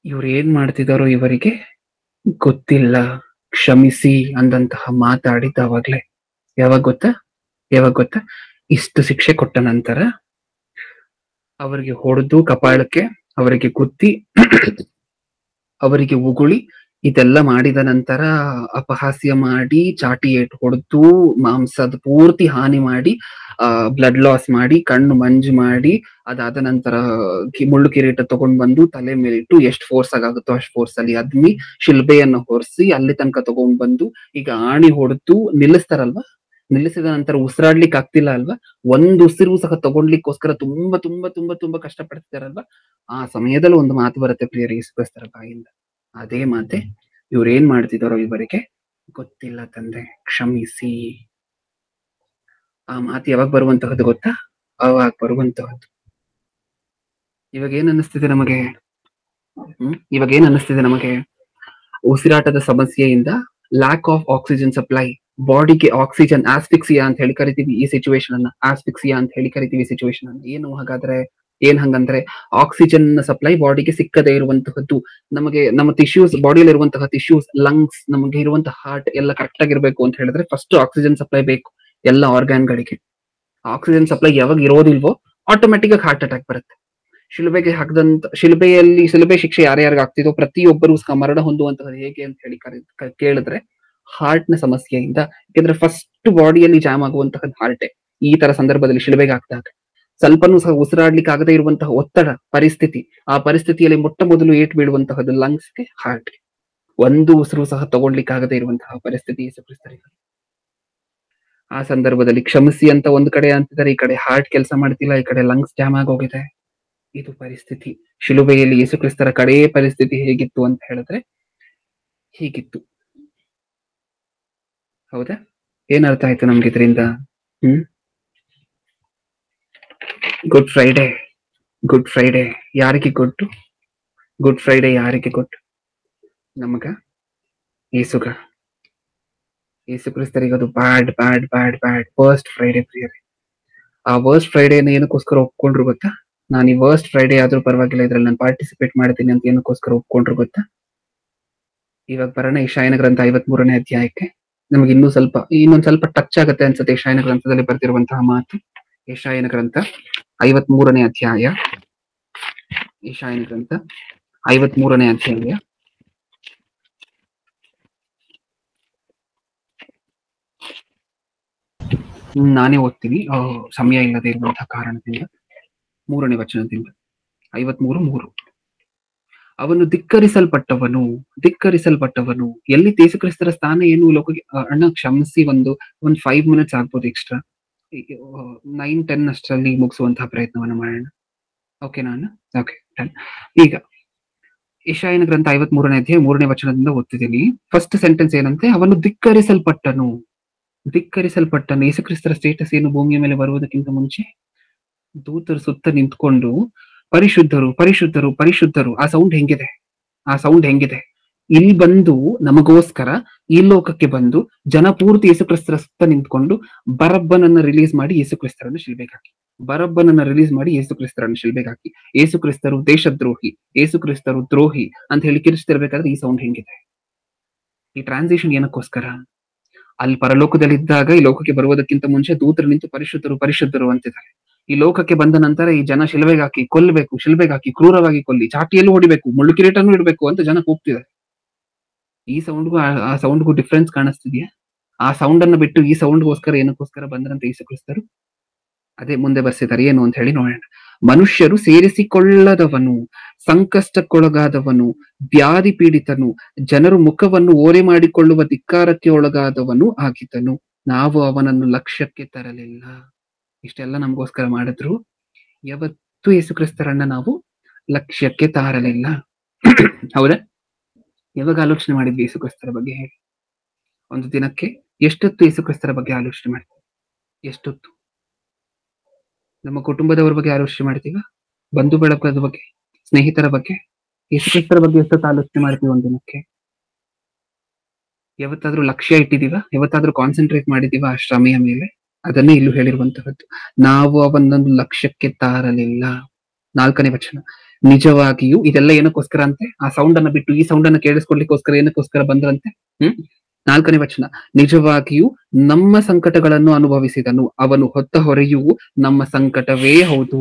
Speaker 1: ಇವ್ರು ಏನ್ ಮಾಡ್ತಿದಾರೋ ಇವರಿಗೆ ಗೊತ್ತಿಲ್ಲ. ಕ್ಷಮಿಸಿ ಅಂದಂತಹ ಮಾತಾಡಿದ್ದಾವಾಗ್ಲೇ ಯಾವಾಗ ಗೊತ್ತಾ? ಇಷ್ಟು ಶಿಕ್ಷೆ ಕೊಟ್ಟ ನಂತರ ಅವರಿಗೆ ಹೊಡೆದು ಕಪಾಳಕ್ಕೆ, ಅವರಿಗೆ ಗುದ್ದಿ, ಅವರಿಗೆ ಉಗುಳಿ, ಇದೆಲ್ಲ ಮಾಡಿದ ನಂತರ ಅಪಹಾಸ್ಯ ಮಾಡಿ, ಚಾಟಿ ಏಟು ಹೊಡೆದು, ಮಾಂಸದ ಪೂರ್ತಿ ಹಾನಿ ಮಾಡಿ, ಬ್ಲಡ್ ಲಾಸ್ ಮಾಡಿ, ಕಣ್ಣು ಮಂಜು ಮಾಡಿ, ಅದಾದ ನಂತರ ಮುಳ್ಳು ಕಿರೀಟ ತಗೊಂಡ್ ಬಂದು ತಲೆ ಮೇಲೆ ಇಟ್ಟು ಎಷ್ಟು ಫೋರ್ಸ್ ಆಗುತ್ತೋ ಅಷ್ಟು ಫೋರ್ಸ್ ಅಲ್ಲಿ ಅದ್ಮಿ ಶಿಲ್ಬೆಯನ್ನು ಹೊರಿಸಿ ಅಲ್ಲಿ ತನಕ ತಗೊಂಡ್ ಬಂದು ಈಗ ಆಣಿ ಹೊಡೆದು ನಿಲ್ಲಿಸ್ತಾರಲ್ವಾ. ನಿಲ್ಲಿಸಿದ ನಂತರ ಉಸಿರಾಡ್ಲಿಕ್ಕೆ ಆಗ್ತಿಲ್ಲ ಅಲ್ವಾ, ಒಂದು ಉಸಿರು ಸಹ ತಗೊಳ್ಲಿಕ್ಕೋಸ್ಕರ ತುಂಬಾ ತುಂಬಾ ತುಂಬಾ ತುಂಬಾ ಕಷ್ಟ ಪಡ್ತಿದಾರಲ್ವಾ. ಆ ಸಮಯದಲ್ಲಿ ಒಂದು ಮಾತು ಬರುತ್ತೆ ಪ್ರಿಯರೇ ಯೇಸು ಕ್ರಿಸ್ತರ ಬಾಯಿಂದ. ಅದೇ ಮಾತೆ, ಇವ್ರೇನ್ ಮಾಡ್ತಿದಾರೋ ಇವರಿಗೆ ಗೊತ್ತಿಲ್ಲ ತಂದೆ, ಕ್ಷಮಿಸಿ. ಆ ಮಾತು ಯಾವಾಗ ಬರುವಂತಹದ್ದು ಗೊತ್ತಾ? ಅವಾಗ ಬರುವಂತಹದ್ದು. ಇವಾಗ ಏನ್ ಅನ್ನಿಸ್ತಿದೆ ನಮಗೆ? ಉಸಿರಾಟದ ಸಮಸ್ಯೆಯಿಂದ ಲ್ಯಾಕ್ ಆಫ್ ಆಕ್ಸಿಜನ್ ಸಪ್ಲೈ, ಬಾಡಿಗೆ ಆಕ್ಸಿಜನ್ ಆಸ್ಫಿಕ್ಸಿಯಾ ಅಂತ ಹೇಳಿ ಕರಿತೀವಿ ಈ ಸಿಚುವೇಶನ್ ಅನ್ನ. ಏನು ಹಾಗಾದ್ರೆ? ಹಂಗಂದ್ರೆ ಆಕ್ಸಿಜನ್ ಸಪ್ಲೈ ಬಾಡಿಗೆ ಸಿಕ್ಕದೇ ಇರುವಂತಹದ್ದು. ನಮಗೆ ನಮ್ಮ ಟಿಶ್ಯೂಸ್, ಬಾಡಿಯಲ್ಲಿ ಇರುವಂತಹ ಟಿಶ್ಯೂಸ್, ಲಂಗ್ಸ್, ನಮಗೆ ಇರುವಂತಹ ಹಾರ್ಟ್ ಎಲ್ಲ ಕರೆಕ್ಟ್ ಆಗಿರ್ಬೇಕು ಅಂತ ಹೇಳಿದ್ರೆ ಫಸ್ಟ್ ಆಕ್ಸಿಜನ್ ಸಪ್ಲೈ ಬೇಕು ಎಲ್ಲ ಆರ್ಗಾನ್ಗಳಿಗೆ. ಆಕ್ಸಿಜನ್ ಸಪ್ಲೈ ಯಾವಾಗ ಇರೋದಿಲ್ವೋ ಆಟೋಮೆಟಿಕ್ ಆಗಿ ಹಾರ್ಟ್ ಅಟ್ಯಾಕ್ ಬರುತ್ತೆ. ಶಿಲುಬೆಗೆ ಶಿಲುಬೆ ಶಿಕ್ಷೆ ಯಾರ್ಯಾರಿಗೆ ಆಗ್ತಿದೋ ಪ್ರತಿಯೊಬ್ಬರು ಮರಣ ಹೊಂದುವಂತಹದ್ದು ಹೇಗೆ ಅಂತ ಹೇಳಿ ಕೇಳಿದ್ರೆ ಹಾರ್ಟ್ ನ ಸಮಸ್ಯೆಯಿಂದ. ಯಾಕಂದ್ರೆ ಫಸ್ಟ್ ಬಾಡಿಯಲ್ಲಿ ಜಾಮ್ ಆಗುವಂತಹದ್ದು ಹಾರ್ಟೆ. ಈ ತರ ಸಂದರ್ಭದಲ್ಲಿ ಶಿಲುಬೆಗೆ ಹಾಕಿದಾಗ ಸ್ವಲ್ಪನೂ ಸಹ ಉಸಿರಾಡ್ಲಿಕ್ಕೆ ಆಗದೇ ಇರುವಂತಹ ಒತ್ತಡ ಪರಿಸ್ಥಿತಿ, ಆ ಪರಿಸ್ಥಿತಿಯಲ್ಲಿ ಮೊಟ್ಟ ಮೊದಲು ಏಟ್ ಬೀಳುವಂತಹದ್ದು ಲಂಗ್ಸ್ಗೆ, ಹಾರ್ಟ್ಗೆ. ಒಂದು ಉಸಿರು ಸಹ ತಗೊಳ್ಲಿಕ್ಕೆ ಆಗದೇ ಇರುವಂತಹ ಪರಿಸ್ಥಿತಿ ಯೇಸು ಕ್ರಿಸ್ತರಿಗೆ. ಆ ಸಂದರ್ಭದಲ್ಲಿ ಕ್ಷಮಿಸಿ ಅಂತ ಒಂದ್ ಕಡೆ ಅಂತಿದ್ದಾರೆ, ಈ ಕಡೆ ಹಾರ್ಟ್ ಕೆಲಸ ಮಾಡ್ತಿಲ್ಲ, ಈ ಕಡೆ ಲಂಗ್ಸ್ ಜಾಮ್ ಆಗೋಗಿದೆ. ಇದು ಪರಿಸ್ಥಿತಿ. ಶಿಲುಬೆಯಲ್ಲಿ ಯೇಸು ಕ್ರಿಸ್ತರ ಕಡೆ ಪರಿಸ್ಥಿತಿ ಹೇಗಿತ್ತು ಅಂತ ಹೇಳಿದ್ರೆ ಹೀಗಿತ್ತು. ಹೌದಾ? ಏನ್ ಅರ್ಥ ಆಯ್ತು ನಮ್ಗೆ ಇದರಿಂದ? ಗುಡ್ ಫ್ರೈಡೆ ಯಾರಿಗೆ ಗೊತ್ತು? ಗುಡ್ ಫ್ರೈಡೆ ಯಾರಿಗೆ ಗೊತ್ತು? ನಮಗ? ಯೇಸು ಕ್ರಿಸ್ತರಿಗೆ ಅದು ಬ್ಯಾಡ್ ವರ್ಸ್ಟ್ ಫ್ರೈಡೆ ಪ್ರಿಯರೇ. ಆ ವರ್ಸ್ಟ್ ಫ್ರೈಡೆನ ಏನಕ್ಕೋಸ್ಕರ ಒಪ್ಕೊಂಡ್ರು ಗೊತ್ತಾ? ನಾನು ಈ ವರ್ಸ್ಟ್ ಫ್ರೈಡೆ ಆದ್ರೂ ಪರವಾಗಿಲ್ಲ, ಇದ್ರಲ್ಲಿ ನಾನು ಪಾರ್ಟಿಸಿಪೇಟ್ ಮಾಡ್ತೀನಿ ಅಂತ ಏನಕ್ಕೋಸ್ಕರ ಒಪ್ಕೊಂಡ್ರು ಗೊತ್ತಾ? ಇವಾಗ ಬರೋಣ ಯೆಶಾಯನ ಗ್ರಂಥ 53ನೇ ಅಧ್ಯಾಯಕ್ಕೆ. ನಮ್ಗೆ ಇನ್ನೊಂದ್ ಸ್ವಲ್ಪ ಟಚ್ ಆಗುತ್ತೆ ಅನ್ಸುತ್ತೆ ಯೆಶಾಯನ ಗ್ರಂಥದಲ್ಲಿ ಬರ್ತಿರುವಂತಹ ಮಾತು. ಯೆಶಾಯನ ಗ್ರಂಥ 53ನೇ ಅಧ್ಯಾಯ. ಯೆಶಾಯನ ಗ್ರಂಥ 53ನೇ ಅಧ್ಯಾಯ. ನಾನೇ ಓದ್ತೀನಿ, ಸಮಯ ಇಲ್ಲದೆ ಇರುವಂತಹ ಕಾರಣದಿಂದ. 3ನೇ ವಚನದಿಂದ 53:3. ಅವನು ಧಿಕ್ಕರಿಸಲ್ಪಟ್ಟವನು. ಎಲ್ಲಿ ಯೇಸುಕ್ರಿಸ್ತರ ಸ್ಥಾನ ಏನು ಲೋಕಕ್ಕೆ? ಅಣ್ಣ ಕ್ಷಮಿಸಿ, ಒಂದು 5 ಮಿನಿಟ್ಸ್ ಆಗ್ಬೋದು ಎಕ್ಸ್ಟ್ರಾ. 9-10 ಅಷ್ಟರಲ್ಲಿ ಮುಗಿಸುವಂತಹ ಪ್ರಯತ್ನವನ್ನ ಮಾಡೋಣ. ಓಕೆನಾ ಅಣ್ಣ? Okay, done. ಈಗ ಯೆಶಾಯನ ಗ್ರಂಥ 53ನೇ ಅಧ್ಯಾಯ 3ನೇ ವಚನದಿಂದ ಓದ್ತಿದ್ದೀನಿ. ಫಸ್ಟ್ ಸೆಂಟೆನ್ಸ್ ಏನಂತೆ? ಅವನು ಧಿಕ್ಕರಿಸಲ್ಪಟ್ಟನು. ಯೇಸುಕ್ರಿಸ್ತರ ಸ್ಟೇಟಸ್ ಏನು? ಭೂಮಿಯ ಮೇಲೆ ಬರುವುದಕ್ಕಿಂತ ಮುಂಚೆ ದೂತರು ಸುತ್ತ ನಿಂತ್ಕೊಂಡು ಪರಿಶುದ್ಧರು ಪರಿಶುದ್ಧರು ಪರಿಶುದ್ಧರು. ಆ ಸೌಂಡ್ ಹೆಂಗಿದೆ? ಇಲ್ಲಿ ಬಂದು ನಮಗೋಸ್ಕರ ಈ ಲೋಕಕ್ಕೆ ಬಂದು ಜನಪೂರ್ತಿ ಯೇಸುಕ್ರಿಸ್ತರ ಸುತ್ತ ನಿಂತ್ಕೊಂಡು ಬರಬ್ಬನನ್ನ ರಿಲೀಸ್ ಮಾಡಿ ಯೇಸುಕ್ರಿಸ್ತರನ್ನು ಶಿಲ್ಬೆಗೆ ಹಾಕಿ ಯೇಸುಕ್ರಿಸ್ತರು ದೇಶದ್ರೋಹಿ, ಯೇಸುಕ್ರಿಸ್ತರು ದ್ರೋಹಿ ಅಂತ ಹೇಳಿ ಕಿರಿಸ್ತಿರ್ಬೇಕಾದ್ರೆ ಈ ಸೌಂಡ್ ಹೆಂಗಿದೆ? ಈ ಟ್ರಾನ್ಸಿಷನ್ ಏನಕ್ಕೋಸ್ಕರ? ಅಲ್ಲಿ ಪರಲೋಕದಲ್ಲಿದ್ದಾಗ ಈ ಲೋಕಕ್ಕೆ ಬರುವುದಕ್ಕಿಂತ ಮುಂಚೆ ದೂತರು ನಿಂತು ಪರಿಶುದ್ಧರು ಪರಿಶುದ್ಧರು ಅಂತಿದ್ದಾರೆ. ಈ ಲೋಕಕ್ಕೆ ಬಂದ ನಂತರ ಈ ಜನ ಶಿಲುಬೆಗೆ ಹಾಕಿ ಕ್ರೂರವಾಗಿ ಕೊಲ್ಲಿ, ಚಾಟಿಯಲ್ಲೂ ಹೊಡಿಬೇಕು, ಮುಳ್ಳು ಕಿರೀಟನೂ ಇಡಬೇಕು ಅಂತ ಜನ ಕೂಗ್ತಿದ್ದಾರೆ. ಈ ಸೌಂಡ್ಗೂ ಆ ಸೌಂಡ್ಗೂ ಡಿಫ್ರೆನ್ಸ್ ಕಾಣಿಸ್ತಿದ್ಯಾ? ಆ ಸೌಂಡ್ ಅನ್ನ ಬಿಟ್ಟು ಈ ಸೌಂಡ್ಗೋಸ್ಕರ ಏನಕ್ಕೋಸ್ಕರ ಬಂದ್ರಂತ ಯೇಸುಕ್ರಿಸ್ತರು? ಅದೇ ಮುಂದೆ ಬರ್ಸಿದ್ದಾರೆ, ಏನು ಅಂತ ಹೇಳಿ ನೋಡೋಣ. ಮನುಷ್ಯರು ಸೇರಿಸಿಕೊಳ್ಳದವನು, ಸಂಕಷ್ಟಕ್ಕೊಳಗಾದವನು, ವ್ಯಾಧಿ ಪೀಡಿತನು, ಜನರು ಮುಖವನ್ನು ಓರೆ ಮಾಡಿಕೊಳ್ಳುವ ಧಿಕ್ಕಾರಕ್ಕೆ ಒಳಗಾದವನು ಆಗಿದ್ದನು. ನಾವು ಅವನನ್ನು ಲಕ್ಷ್ಯಕ್ಕೆ ತರಲಿಲ್ಲ. ಇಷ್ಟೆಲ್ಲ ನಮಗೋಸ್ಕರ ಮಾಡಿದ್ರು, ಯಾವತ್ತೂ ಯೇಸುಕ್ರಿಸ್ತರನ್ನ ನಾವು ಲಕ್ಷ್ಯಕ್ಕೆ ತಾರಲಿಲ್ಲ. ಹೌದಾ? ಯಾವಾಗ ಆಲೋಚನೆ ಮಾಡಿದ್ವಿ ಯೇಸುಕ್ರಿಸ್ತರ ಬಗ್ಗೆ? ಹೇಳಿ, ಒಂದು ದಿನಕ್ಕೆ ಎಷ್ಟೊತ್ತು ಯೇಸುಕ್ರಿಸ್ತರ ಬಗ್ಗೆ ಆಲೋಚನೆ ಮಾಡ್ತೀವಿ? ಎಷ್ಟೊತ್ತು? ನಮ್ಮ ಕುಟುಂಬದವರ ಬಗ್ಗೆ ಆಲೋಚನೆ ಮಾಡ್ತೀವ? ಬಂಧು ಬಳಗದ ಬಗ್ಗೆ, ಸ್ನೇಹಿತರ ಬಗ್ಗೆ, ಯೇಸುಕ್ರಿಸ್ತರ ಬಗ್ಗೆ ಎಷ್ಟೊತ್ತು ಆಲೋಚನೆ ಮಾಡ್ತೀವಿ ಒಂದು ದಿನಕ್ಕೆ? ಯಾವತ್ತಾದ್ರೂ ಲಕ್ಷ್ಯ ಇಟ್ಟಿದೀವ? ಯಾವತ್ತಾದ್ರೂ ಕಾನ್ಸಂಟ್ರೇಟ್ ಮಾಡಿದೀವ ಆ ಶ್ರಮೆಯ ಮೇಲೆ? ಅದನ್ನೇ ಇಲ್ಲೂ ಹೇಳಿರುವಂತಹದ್ದು, ನಾವು ಅವನನ್ನು ಲಕ್ಷ್ಯಕ್ಕೆ ತಾರಲಿಲ್ಲ. 4ನೇ ವಚನ. ನಿಜವಾಗಿಯೂ ಇದೆಲ್ಲ ಏನಕ್ಕೋಸ್ಕರ ಅಂತೆ? ಆ ಸೌಂಡ್ ಅನ್ನ ಬಿಟ್ಟು ಈ ಸೌಂಡ್ ಅನ್ನ ಕೇಳಿಸ್ಕೊಡ್ಲಿಕ್ಕೋಸ್ಕರ ಏನಕ್ಕೋಸ್ಕರ ಬಂದ್ರಂತೆ? 4ನೇ ವಚನ. ನಿಜವಾಗಿಯೂ ನಮ್ಮ ಸಂಕಟಗಳನ್ನು ಅನುಭವಿಸಿದನು, ಅವನು ಹೊತ್ತ ಹೊರೆಯು ನಮ್ಮ ಸಂಕಟವೇ ಹೌದು.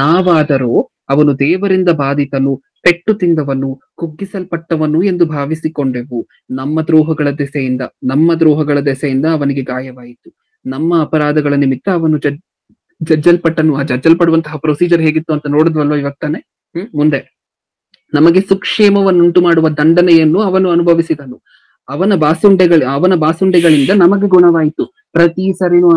Speaker 1: ನಾವಾದರೂ ಅವನು ದೇವರಿಂದ ಬಾಧಿತನು, ಪೆಟ್ಟು ತಿಂದವನು, ಕುಗ್ಗಿಸಲ್ಪಟ್ಟವನು ಎಂದು ಭಾವಿಸಿಕೊಂಡೆವು. ನಮ್ಮ ದ್ರೋಹಗಳ ದೆಸೆಯಿಂದ ಅವನಿಗೆ ಗಾಯವಾಯಿತು, ನಮ್ಮ ಅಪರಾಧಗಳ ನಿಮಿತ್ತ ಅವನು ಜಜ್ಜಲ್ಪಟ್ಟನು. ಆ ಜಜ್ಜಲ್ಪಡುವಂತಹ ಪ್ರೊಸೀಜರ್ ಹೇಗಿತ್ತು ಅಂತ ನೋಡಿದ್ವಲ್ವ ಇವಾಗ ತಾನೆ. ಮುಂದೆ, ನಮಗೆ ಸುಕ್ಷೇಮವನ್ನುಂಟು ಮಾಡುವ ದಂಡನೆಯನ್ನು ಅವನು ಅನುಭವಿಸಿದನು, ಅವನ ಬಾಸುಂಡೆಗಳಿಂದ ನಮಗೆ ಗುಣವಾಯಿತು. ಪ್ರತಿ ಸರಿನೂ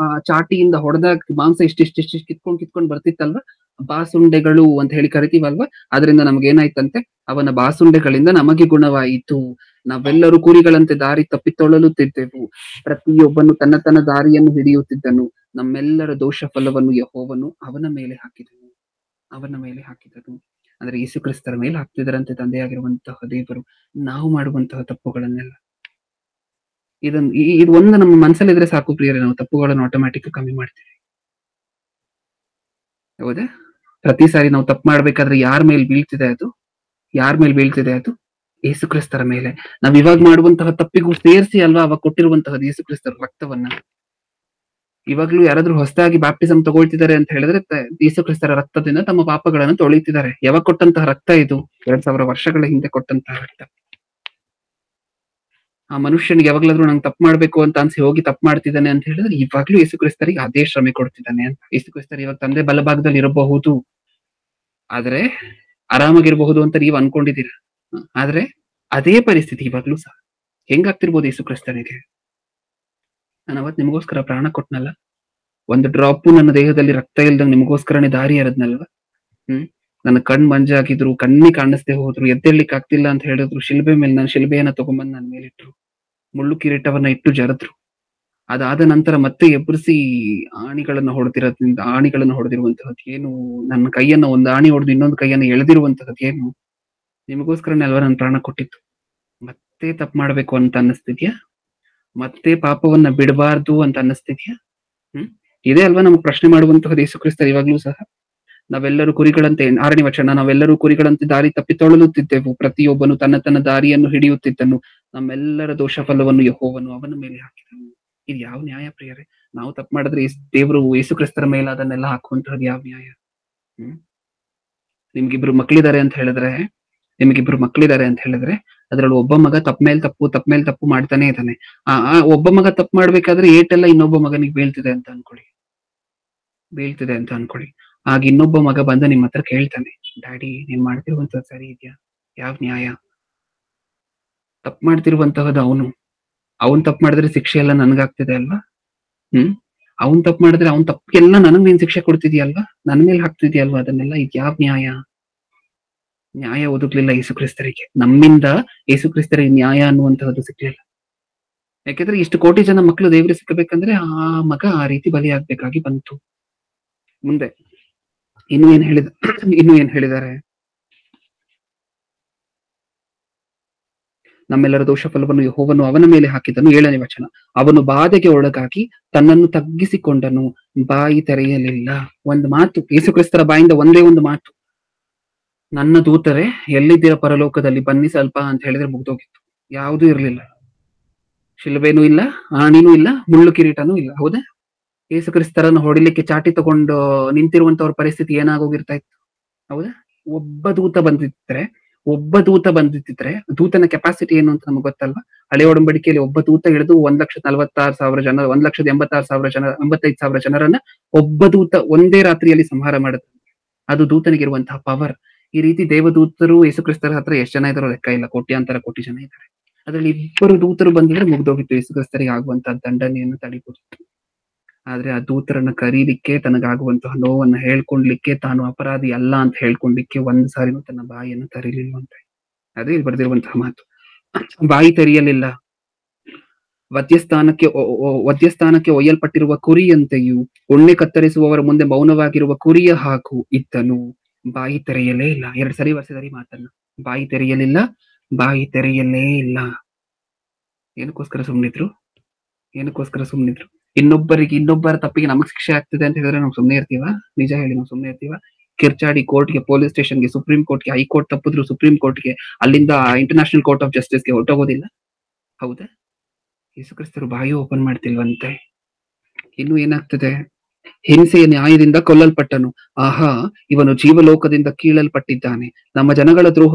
Speaker 1: ಆ ಚಾಟಿಯಿಂದ ಹೊಡೆದಾಗ ಮಾಂಸ ಇಷ್ಟಿಷ್ಟು ಕಿತ್ಕೊಂಡ್ ಬರ್ತಿತ್ತಲ್ವ, ಬಾಸುಂಡೆಗಳು ಅಂತ ಹೇಳಿ ಕರಿತೀವಲ್ವ, ಅದರಿಂದ ನಮಗೇನಾಯ್ತಂತೆ? ಅವನ ಬಾಸುಂಡೆಗಳಿಂದ ನಮಗೆ ಗುಣವಾಯಿತು. ನಾವೆಲ್ಲರೂ ಕುರಿಗಳಂತೆ ದಾರಿ ತಪ್ಪಿತೊಳಲುತ್ತಿದ್ದೆವು, ಪ್ರತಿಯೊಬ್ಬನು ತನ್ನ ದಾರಿಯನ್ನು ಹಿಡಿಯುತ್ತಿದ್ದನು. ನಮ್ಮೆಲ್ಲರ ದೋಷ ಫಲವನ್ನು ಯೆಹೋವನು ಅವನ ಮೇಲೆ ಹಾಕಿದನು. ಅಂದ್ರೆ ಯೇಸುಕ್ರಿಸ್ತರ ಮೇಲೆ ಹಾಕ್ತಿದರಂತೆ ತಂದೆಯಾಗಿರುವಂತಹ ದೇವರು ನಾವು ಮಾಡುವಂತಹ ತಪ್ಪುಗಳನ್ನೆಲ್ಲ. ಇದು ಒಂದು ನಮ್ಮ ಮನಸ್ಸಲ್ಲಿದ್ರೆ ಸಾಕು ಪ್ರಿಯರೇ, ನಾವು ತಪ್ಪುಗಳನ್ನು ಆಟೋಮ್ಯಾಟಿಕ್ ಕಮ್ಮಿ ಮಾಡ್ತೀವಿ. ಹೌದಾ? ಪ್ರತಿ ಸಾರಿ ನಾವು ತಪ್ಪು ಮಾಡ್ಬೇಕಾದ್ರೆ ಯಾರ ಮೇಲೆ ಬೀಳ್ತಿದೆ ಅದು? ಯೇಸುಕ್ರಿಸ್ತರ ಮೇಲೆ. ನಾವ್ ಇವಾಗ ಮಾಡುವಂತಹ ತಪ್ಪಿಗೂ ಸೇರಿಸಿ ಅಲ್ವಾ ಅವಾಗ ಕೊಟ್ಟಿರುವಂತಹದ್ದು ಯೇಸುಕ್ರಿಸ್ತರ ರಕ್ತವನ್ನ. ಇವಾಗ್ಲೂ ಯಾರಾದ್ರೂ ಹೊಸದಾಗಿ ಬ್ಯಾಪ್ಟಿಸಮ್ ತಗೊಳ್ತಿದ್ದಾರೆ ಅಂತ ಹೇಳಿದ್ರೆ ಯೇಸುಕ್ರಿಸ್ತರ ರಕ್ತದಿಂದ ತಮ್ಮ ಪಾಪಗಳನ್ನು ತೊಳಿತಿದ್ದಾರೆ. ಯಾವಾಗ ಕೊಟ್ಟಂತಹ ರಕ್ತ ಇದು? 2000 ವರ್ಷಗಳ ಹಿಂದೆ ಕೊಟ್ಟಂತಹ ರಕ್ತ. ಆ ಮನುಷ್ಯನಿಗೆ ಯಾವಾಗ್ಲಾದ್ರೂ ನಂಗೆ ತಪ್ಪು ಮಾಡ್ಬೇಕು ಅಂತ ಅನ್ಸಿ ಹೋಗಿ ತಪ್ಪು ಮಾಡ್ತಿದ್ದಾನೆ ಅಂತ ಹೇಳಿದ್ರೆ ಇವಾಗ್ಲೂ ಯೇಸುಕ್ರಿಸ್ತರಿಗೆ ಅದೇ ಶ್ರಮೆ ಕೊಡ್ತಿದ್ದಾನೆ ಅಂತ. ಯೇಸುಕ್ರಿಸ್ತರು ಇವಾಗ ತಂದೆ ಬಲಭಾಗದಲ್ಲಿ ಇರಬಹುದು, ಆದ್ರೆ ಆರಾಮಾಗಿರ್ಬಹುದು ಅಂತ ನೀವು ಅನ್ಕೊಂಡಿದ್ದೀರಾ. ಆದ್ರೆ ಅದೇ ಪರಿಸ್ಥಿತಿ ಇವಾಗ್ಲೂ ಸಹ ಹೆಂಗಾಗ್ತಿರ್ಬೋದು ಯೇಸುಕ್ರಿಸ್ತನಿಗೆ? ನಾನು ಅವತ್ತು ನಿಮಗೋಸ್ಕರ ಪ್ರಾಣ ಕೊಟ್ನಲ್ಲ, ಒಂದು ಡ್ರಾಪು ನನ್ನ ದೇಹದಲ್ಲಿ ರಕ್ತ ಇಲ್ದಂಗ್ ನಿಮಗೋಸ್ಕರನೇ ದಾರಿ ಎರೆದ್ನಲ್ವ. ನನ್ನ ಕಣ್ ಮಂಜಾಗಿದ್ರು, ಕಣ್ಣಿ ಕಾಣಿಸ್ದೆ ಹೋದ್ರು, ಎದ್ದೇಳ್ಲಿಕ್ಕೆ ಆಗ್ತಿಲ್ಲ ಅಂತ ಹೇಳಿದ್ರು, ಶಿಲ್ಬೆ ಮೇಲೆ ನನ್ನ ಶಿಲ್ಬೆಯನ್ನ ತಗೊಂಬಂದ್ ನನ್ನ ಮೇಲಿಟ್ರು, ಮುಳ್ಳು ಕಿರೀಟವನ್ನ ಇಟ್ಟು ಜರದ್ರು. ಅದಾದ ನಂತರ ಮತ್ತೆ ಎಬ್ಬರಿಸಿ ಆಣಿಗಳನ್ನು ಹೊಡೆದಿರುವಂತಹದ್ದು ಏನು? ನನ್ನ ಕೈಯನ್ನ ಒಂದು ಆಣಿ ಹೊಡೆದು ಇನ್ನೊಂದು ಕೈಯನ್ನ ಎಳೆದಿರುವಂತಹದ್ದು ಏನು? ನಿಮಗೋಸ್ಕರನೇ ಅಲ್ವಾ ನನ್ನ ಪ್ರಾಣ ಕೊಟ್ಟಿತ್ತು. ಮತ್ತೆ ತಪ್ಪು ಮಾಡ್ಬೇಕು ಅಂತ ಅನ್ನಿಸ್ತಿದ್ಯಾ? ಮತ್ತೆ ಪಾಪವನ್ನ ಬಿಡಬಾರ್ದು ಅಂತ ಅನ್ನಿಸ್ತಿದ್ಯಾ? ಇದೇ ಅಲ್ವಾ ನಮ್ಗೆ ಪ್ರಶ್ನೆ ಮಾಡುವಂತಹದ್ದು ಯೇಸುಕ್ರಿಸ್ತ ಇವಾಗ್ಲೂ ಸಹ. ನಾವೆಲ್ಲರೂ ಕುರಿಗಳಂತೆ, 6ನೇ ವಚನ, ನಾವೆಲ್ಲರೂ ಕುರಿಗಳಂತೆ ದಾರಿ ತಪ್ಪಿತೊಳಲುತ್ತಿದ್ದೆವು, ಪ್ರತಿಯೊಬ್ಬನು ತನ್ನ ದಾರಿಯನ್ನು ಹಿಡಿಯುತ್ತಿದ್ದನು. ನಮ್ಮೆಲ್ಲರ ದೋಷ ಫಲವನ್ನು ಯೆಹೋವನು ಅವನ ಮೇಲೆ ಹಾಕಿದನು. ಇದು ಯಾವ ನ್ಯಾಯ ಪ್ರಿಯರೇ? ನಾವು ತಪ್ಪು ಮಾಡಿದ್ರೆ ದೇವರು ಯೇಸುಕ್ರಿಸ್ತರ ಮೇಲೆ ಅದನ್ನೆಲ್ಲ ಹಾಕುವಂತಹದ್ದು ಯಾವ ನ್ಯಾಯ? ನಿಮ್ಗಿಬ್ರು ಮಕ್ಳಿದ್ದಾರೆ ಅಂತ ಹೇಳಿದ್ರೆ ಅದ್ರಲ್ಲಿ ಒಬ್ಬ ಮಗ ತಪ್ಪ ಮೇಲೆ ತಪ್ಪು ಮಾಡ್ತಾನೆ ಇದ್ದಾನೆ. ಆ ಒಬ್ಬ ಮಗ ತಪ್ಪು ಮಾಡ್ಬೇಕಾದ್ರೆ ಏಟೆಲ್ಲ ಇನ್ನೊಬ್ಬ ಮಗನಿಗೆ ಬೀಳ್ತಿದೆ ಅಂತ ಅನ್ಕೊಳ್ಳಿ. ಆಗ ಇನ್ನೊಬ್ಬ ಮಗ ಬಂದು ನಿಮ್ಮ ಹತ್ರ ಕೇಳ್ತಾನೆ, ಡ್ಯಾಡಿ ನೀನ್ ಮಾಡ್ತಿರುವಂತದ್ದು ಸರಿ ಇದೆಯಾ? ಯಾವ ನ್ಯಾಯ? ತಪ್ಪು ಮಾಡ್ತಿರುವಂತಹದ್ದು ಅವನ್ ತಪ್ಪು ಮಾಡಿದ್ರೆ ಶಿಕ್ಷೆ ಎಲ್ಲ ನನ್ಗಾಗ್ತಿದೆ ಅಲ್ವಾ? ಅವನ್ ತಪ್ಪು ಮಾಡಿದ್ರೆ ಅವನ್ ತಪ್ಪಿಗೆಲ್ಲ ನನಗ್ ನೀನ್ ಶಿಕ್ಷೆ ಕೊಡ್ತಿದ್ಯಲ್ವಾ? ನನ್ ಮೇಲೆ ಹಾಕ್ತಿದ್ಯಲ್ವಾ ಅದನ್ನೆಲ್ಲ? ಇದ್ಯಾವ ನ್ಯಾಯ ಒದಗ್ಲಿಲ್ಲ ಯೇಸು ಕ್ರಿಸ್ತರಿಗೆ. ನಮ್ಮಿಂದ ಯೇಸು ಕ್ರಿಸ್ತರಿಗೆ ನ್ಯಾಯ ಅನ್ನುವಂತಹದ್ದು ಸಿಗ್ಲಿಲ್ಲ. ಯಾಕೆಂದ್ರೆ ಇಷ್ಟು ಕೋಟಿ ಜನ ಮಕ್ಕಳು ದೇವರಿಗೆ ಸಿಕ್ಕಬೇಕಂದ್ರೆ ಆ ಮಗ ಆ ರೀತಿ ಬಲಿಯಾಗ್ಬೇಕಾಗಿ ಬಂತು. ಮುಂದೆ ಇನ್ನು ಏನ್ ಹೇಳಿದ್ದಾರೆ? ನಮ್ಮೆಲ್ಲರ ದೋಷ ಫಲವನ್ನು ಯೆಹೋವನು ಅವನ ಮೇಲೆ ಹಾಕಿದನು. 7ನೇ ವಚನ, ಅವನು ಬಾಧೆಗೆ ಒಳಗಾಗಿ ತನ್ನನ್ನು ತಗ್ಗಿಸಿಕೊಂಡನು, ಬಾಯಿ ತೆರೆಯಲಿಲ್ಲ. ಒಂದು ಮಾತು, ಯೇಸು ಕ್ರಿಸ್ತರ ಬಾಯಿಂದ ಒಂದೇ ಒಂದು ಮಾತು, ನನ್ನ ದೂತರೇ ಎಲ್ಲಿದ್ದೀರ ಪರಲೋಕದಲ್ಲಿ, ಬನ್ನಿ ಸ್ವಲ್ಪ ಅಂತ ಹೇಳಿದ್ರೆ ಮುಗ್ದೋಗಿತ್ತು. ಯಾವುದೂ ಇರ್ಲಿಲ್ಲ. ಶಿಲುಬೆನೂ ಇಲ್ಲ, ಆಣಿನೂ ಇಲ್ಲ, ಮುಳ್ಳು ಕಿರೀಟನೂ ಇಲ್ಲ. ಹೌದಾ? ಯೇಸು ಕ್ರಿಸ್ತರನ್ನು ಹೊಡಿಲಿಕ್ಕೆ ಚಾಟಿ ತಗೊಂಡು ನಿಂತಿರುವಂತವ್ರ ಪರಿಸ್ಥಿತಿ ಏನಾಗೋಗಿರ್ತಾ ಇತ್ತು? ಹೌದಾ? ಒಬ್ಬ ದೂತ ಬಂದಿದ್ರೆ ದೂತನ ಕೆಪಾಸಿಟಿ ಏನು ಅಂತ ನಮ್ಗೆ ಗೊತ್ತಲ್ವಾ? ಹಳೆ ಒಡಂಬಡಿಕೆಯಲ್ಲಿ ಒಬ್ಬ ದೂತ ಹಿಡಿದು 1,46,000 ಜನ, 1,86,000 ಜನರನ್ನ ಒಬ್ಬ ದೂತ ಒಂದೇ ರಾತ್ರಿಯಲ್ಲಿ ಸಂಹಾರ ಮಾಡಿದ್ರು. ಅದು ದೂತನಿಗಿರುವಂತಹ ಪವರ್. ಈ ರೀತಿ ದೇವದೂತರು ಯೇಸು ಕ್ರಿಸ್ತರ ಹತ್ರ ಎಷ್ಟು ಜನ ಇದಾರೋ ಲೆಕ್ಕ ಇಲ್ಲ, ಕೋಟಿ ಜನ ಇದ್ದಾರೆ. ಅದ್ರಲ್ಲಿ 2 ದೂತರು ಬಂದಿದ್ರೆ ಮುಗ್ದೋಗಿತ್ತು, ಯೇಸು ಕ್ರಿಸ್ತರಿಗೆ ಆಗುವಂತಹ ದಂಡನೆಯನ್ನು ತಡಿಬೋದಿತ್ತು. ಆದ್ರೆ ಆ ದೂತರನ್ನ ಕರೀಲಿಕ್ಕೆ, ತನಗಾಗುವಂತಹ ನೋವನ್ನ ಹೇಳ್ಕೊಂಡ್ಲಿಕ್ಕೆ, ತಾನು ಅಪರಾಧಿ ಅಲ್ಲ ಅಂತ ಹೇಳ್ಕೊಂಡ್ಲಿಕ್ಕೆ ಒಂದ್ ಸಾರಿನೂ ತನ್ನ ಬಾಯಿಯನ್ನು ತೆರೀಲಿಲ್ವಂತೆ. ಅದೇ ಇಲ್ಲಿ ಬರೆದಿರುವಂತಹ ಮಾತು. ಬಾಯಿ ತೆರೆಯಲಿಲ್ಲ. ವಧ್ಯಸ್ಥಾನಕ್ಕೆ ಒಯ್ಯಲ್ಪಟ್ಟಿರುವ ಕುರಿಯಂತೆಯೂ ಉಣ್ಣೆ ಕತ್ತರಿಸುವವರ ಮುಂದೆ ಮೌನವಾಗಿರುವ ಕುರಿಯ ಹಾಗೂ ಇದ್ದನು. ಬಾಯಿ ತೆರೆಯಲೇ ಇಲ್ಲ. 2 ಸರಿ ವರ್ಷದರಿ ಮಾತನ್ನ. ಬಾಯಿ ತೆರೆಯಲೇ ಇಲ್ಲ. ಏನಕ್ಕೋಸ್ಕರ ಸುಮ್ನಿದ್ರು? ಇನ್ನೊಬ್ಬರ ತಪ್ಪಿಗೆ ನಮಗ್ ಶಿಕ್ಷೆ ಆಗ್ತದೆ ಅಂತ ಹೇಳಿದ್ರೆ ನಾವು ಸುಮ್ನೆ ಇರ್ತೀವಾ? ನಿಜ ಹೇಳಿ, ನಾವು ಸುಮ್ನೆ ಇರ್ತೀವಾ? ಕಿರ್ಚಾಡಿ ಕೋರ್ಟ್ಗೆ, ಪೊಲೀಸ್ ಸ್ಟೇಷನ್ಗೆ, ಸುಪ್ರೀಂ ಕೋರ್ಟ್ಗೆ, ಹೈಕೋರ್ಟ್ ತಪ್ಪಿದ್ರು ಸುಪ್ರೀಂ ಕೋರ್ಟ್ಗೆ, ಅಲ್ಲಿಂದ ಇಂಟರ್ನ್ಯಾಷನಲ್ ಕೋರ್ಟ್ ಆಫ್ ಜಸ್ಟಿಸ್ಗೆ ಹೊರಟೋಗೋದಿಲ್ಲ? ಹೌದಾ? ಯೇಸು ಕ್ರಿಸ್ತರು ಬಾಯಿ ಓಪನ್ ಮಾಡ್ತಿಲ್ವಂತೆ. ಇನ್ನು ಏನಾಗ್ತದೆ? ಹಿಂಸೆಯ ನ್ಯಾಯದಿಂದ ಕೊಲ್ಲಲ್ಪಟ್ಟನು. ಆಹಾ, ಇವನು ಜೀವಲೋಕದಿಂದ ಕೀಳಲ್ಪಟ್ಟಿದ್ದಾನೆ. ನಮ್ಮ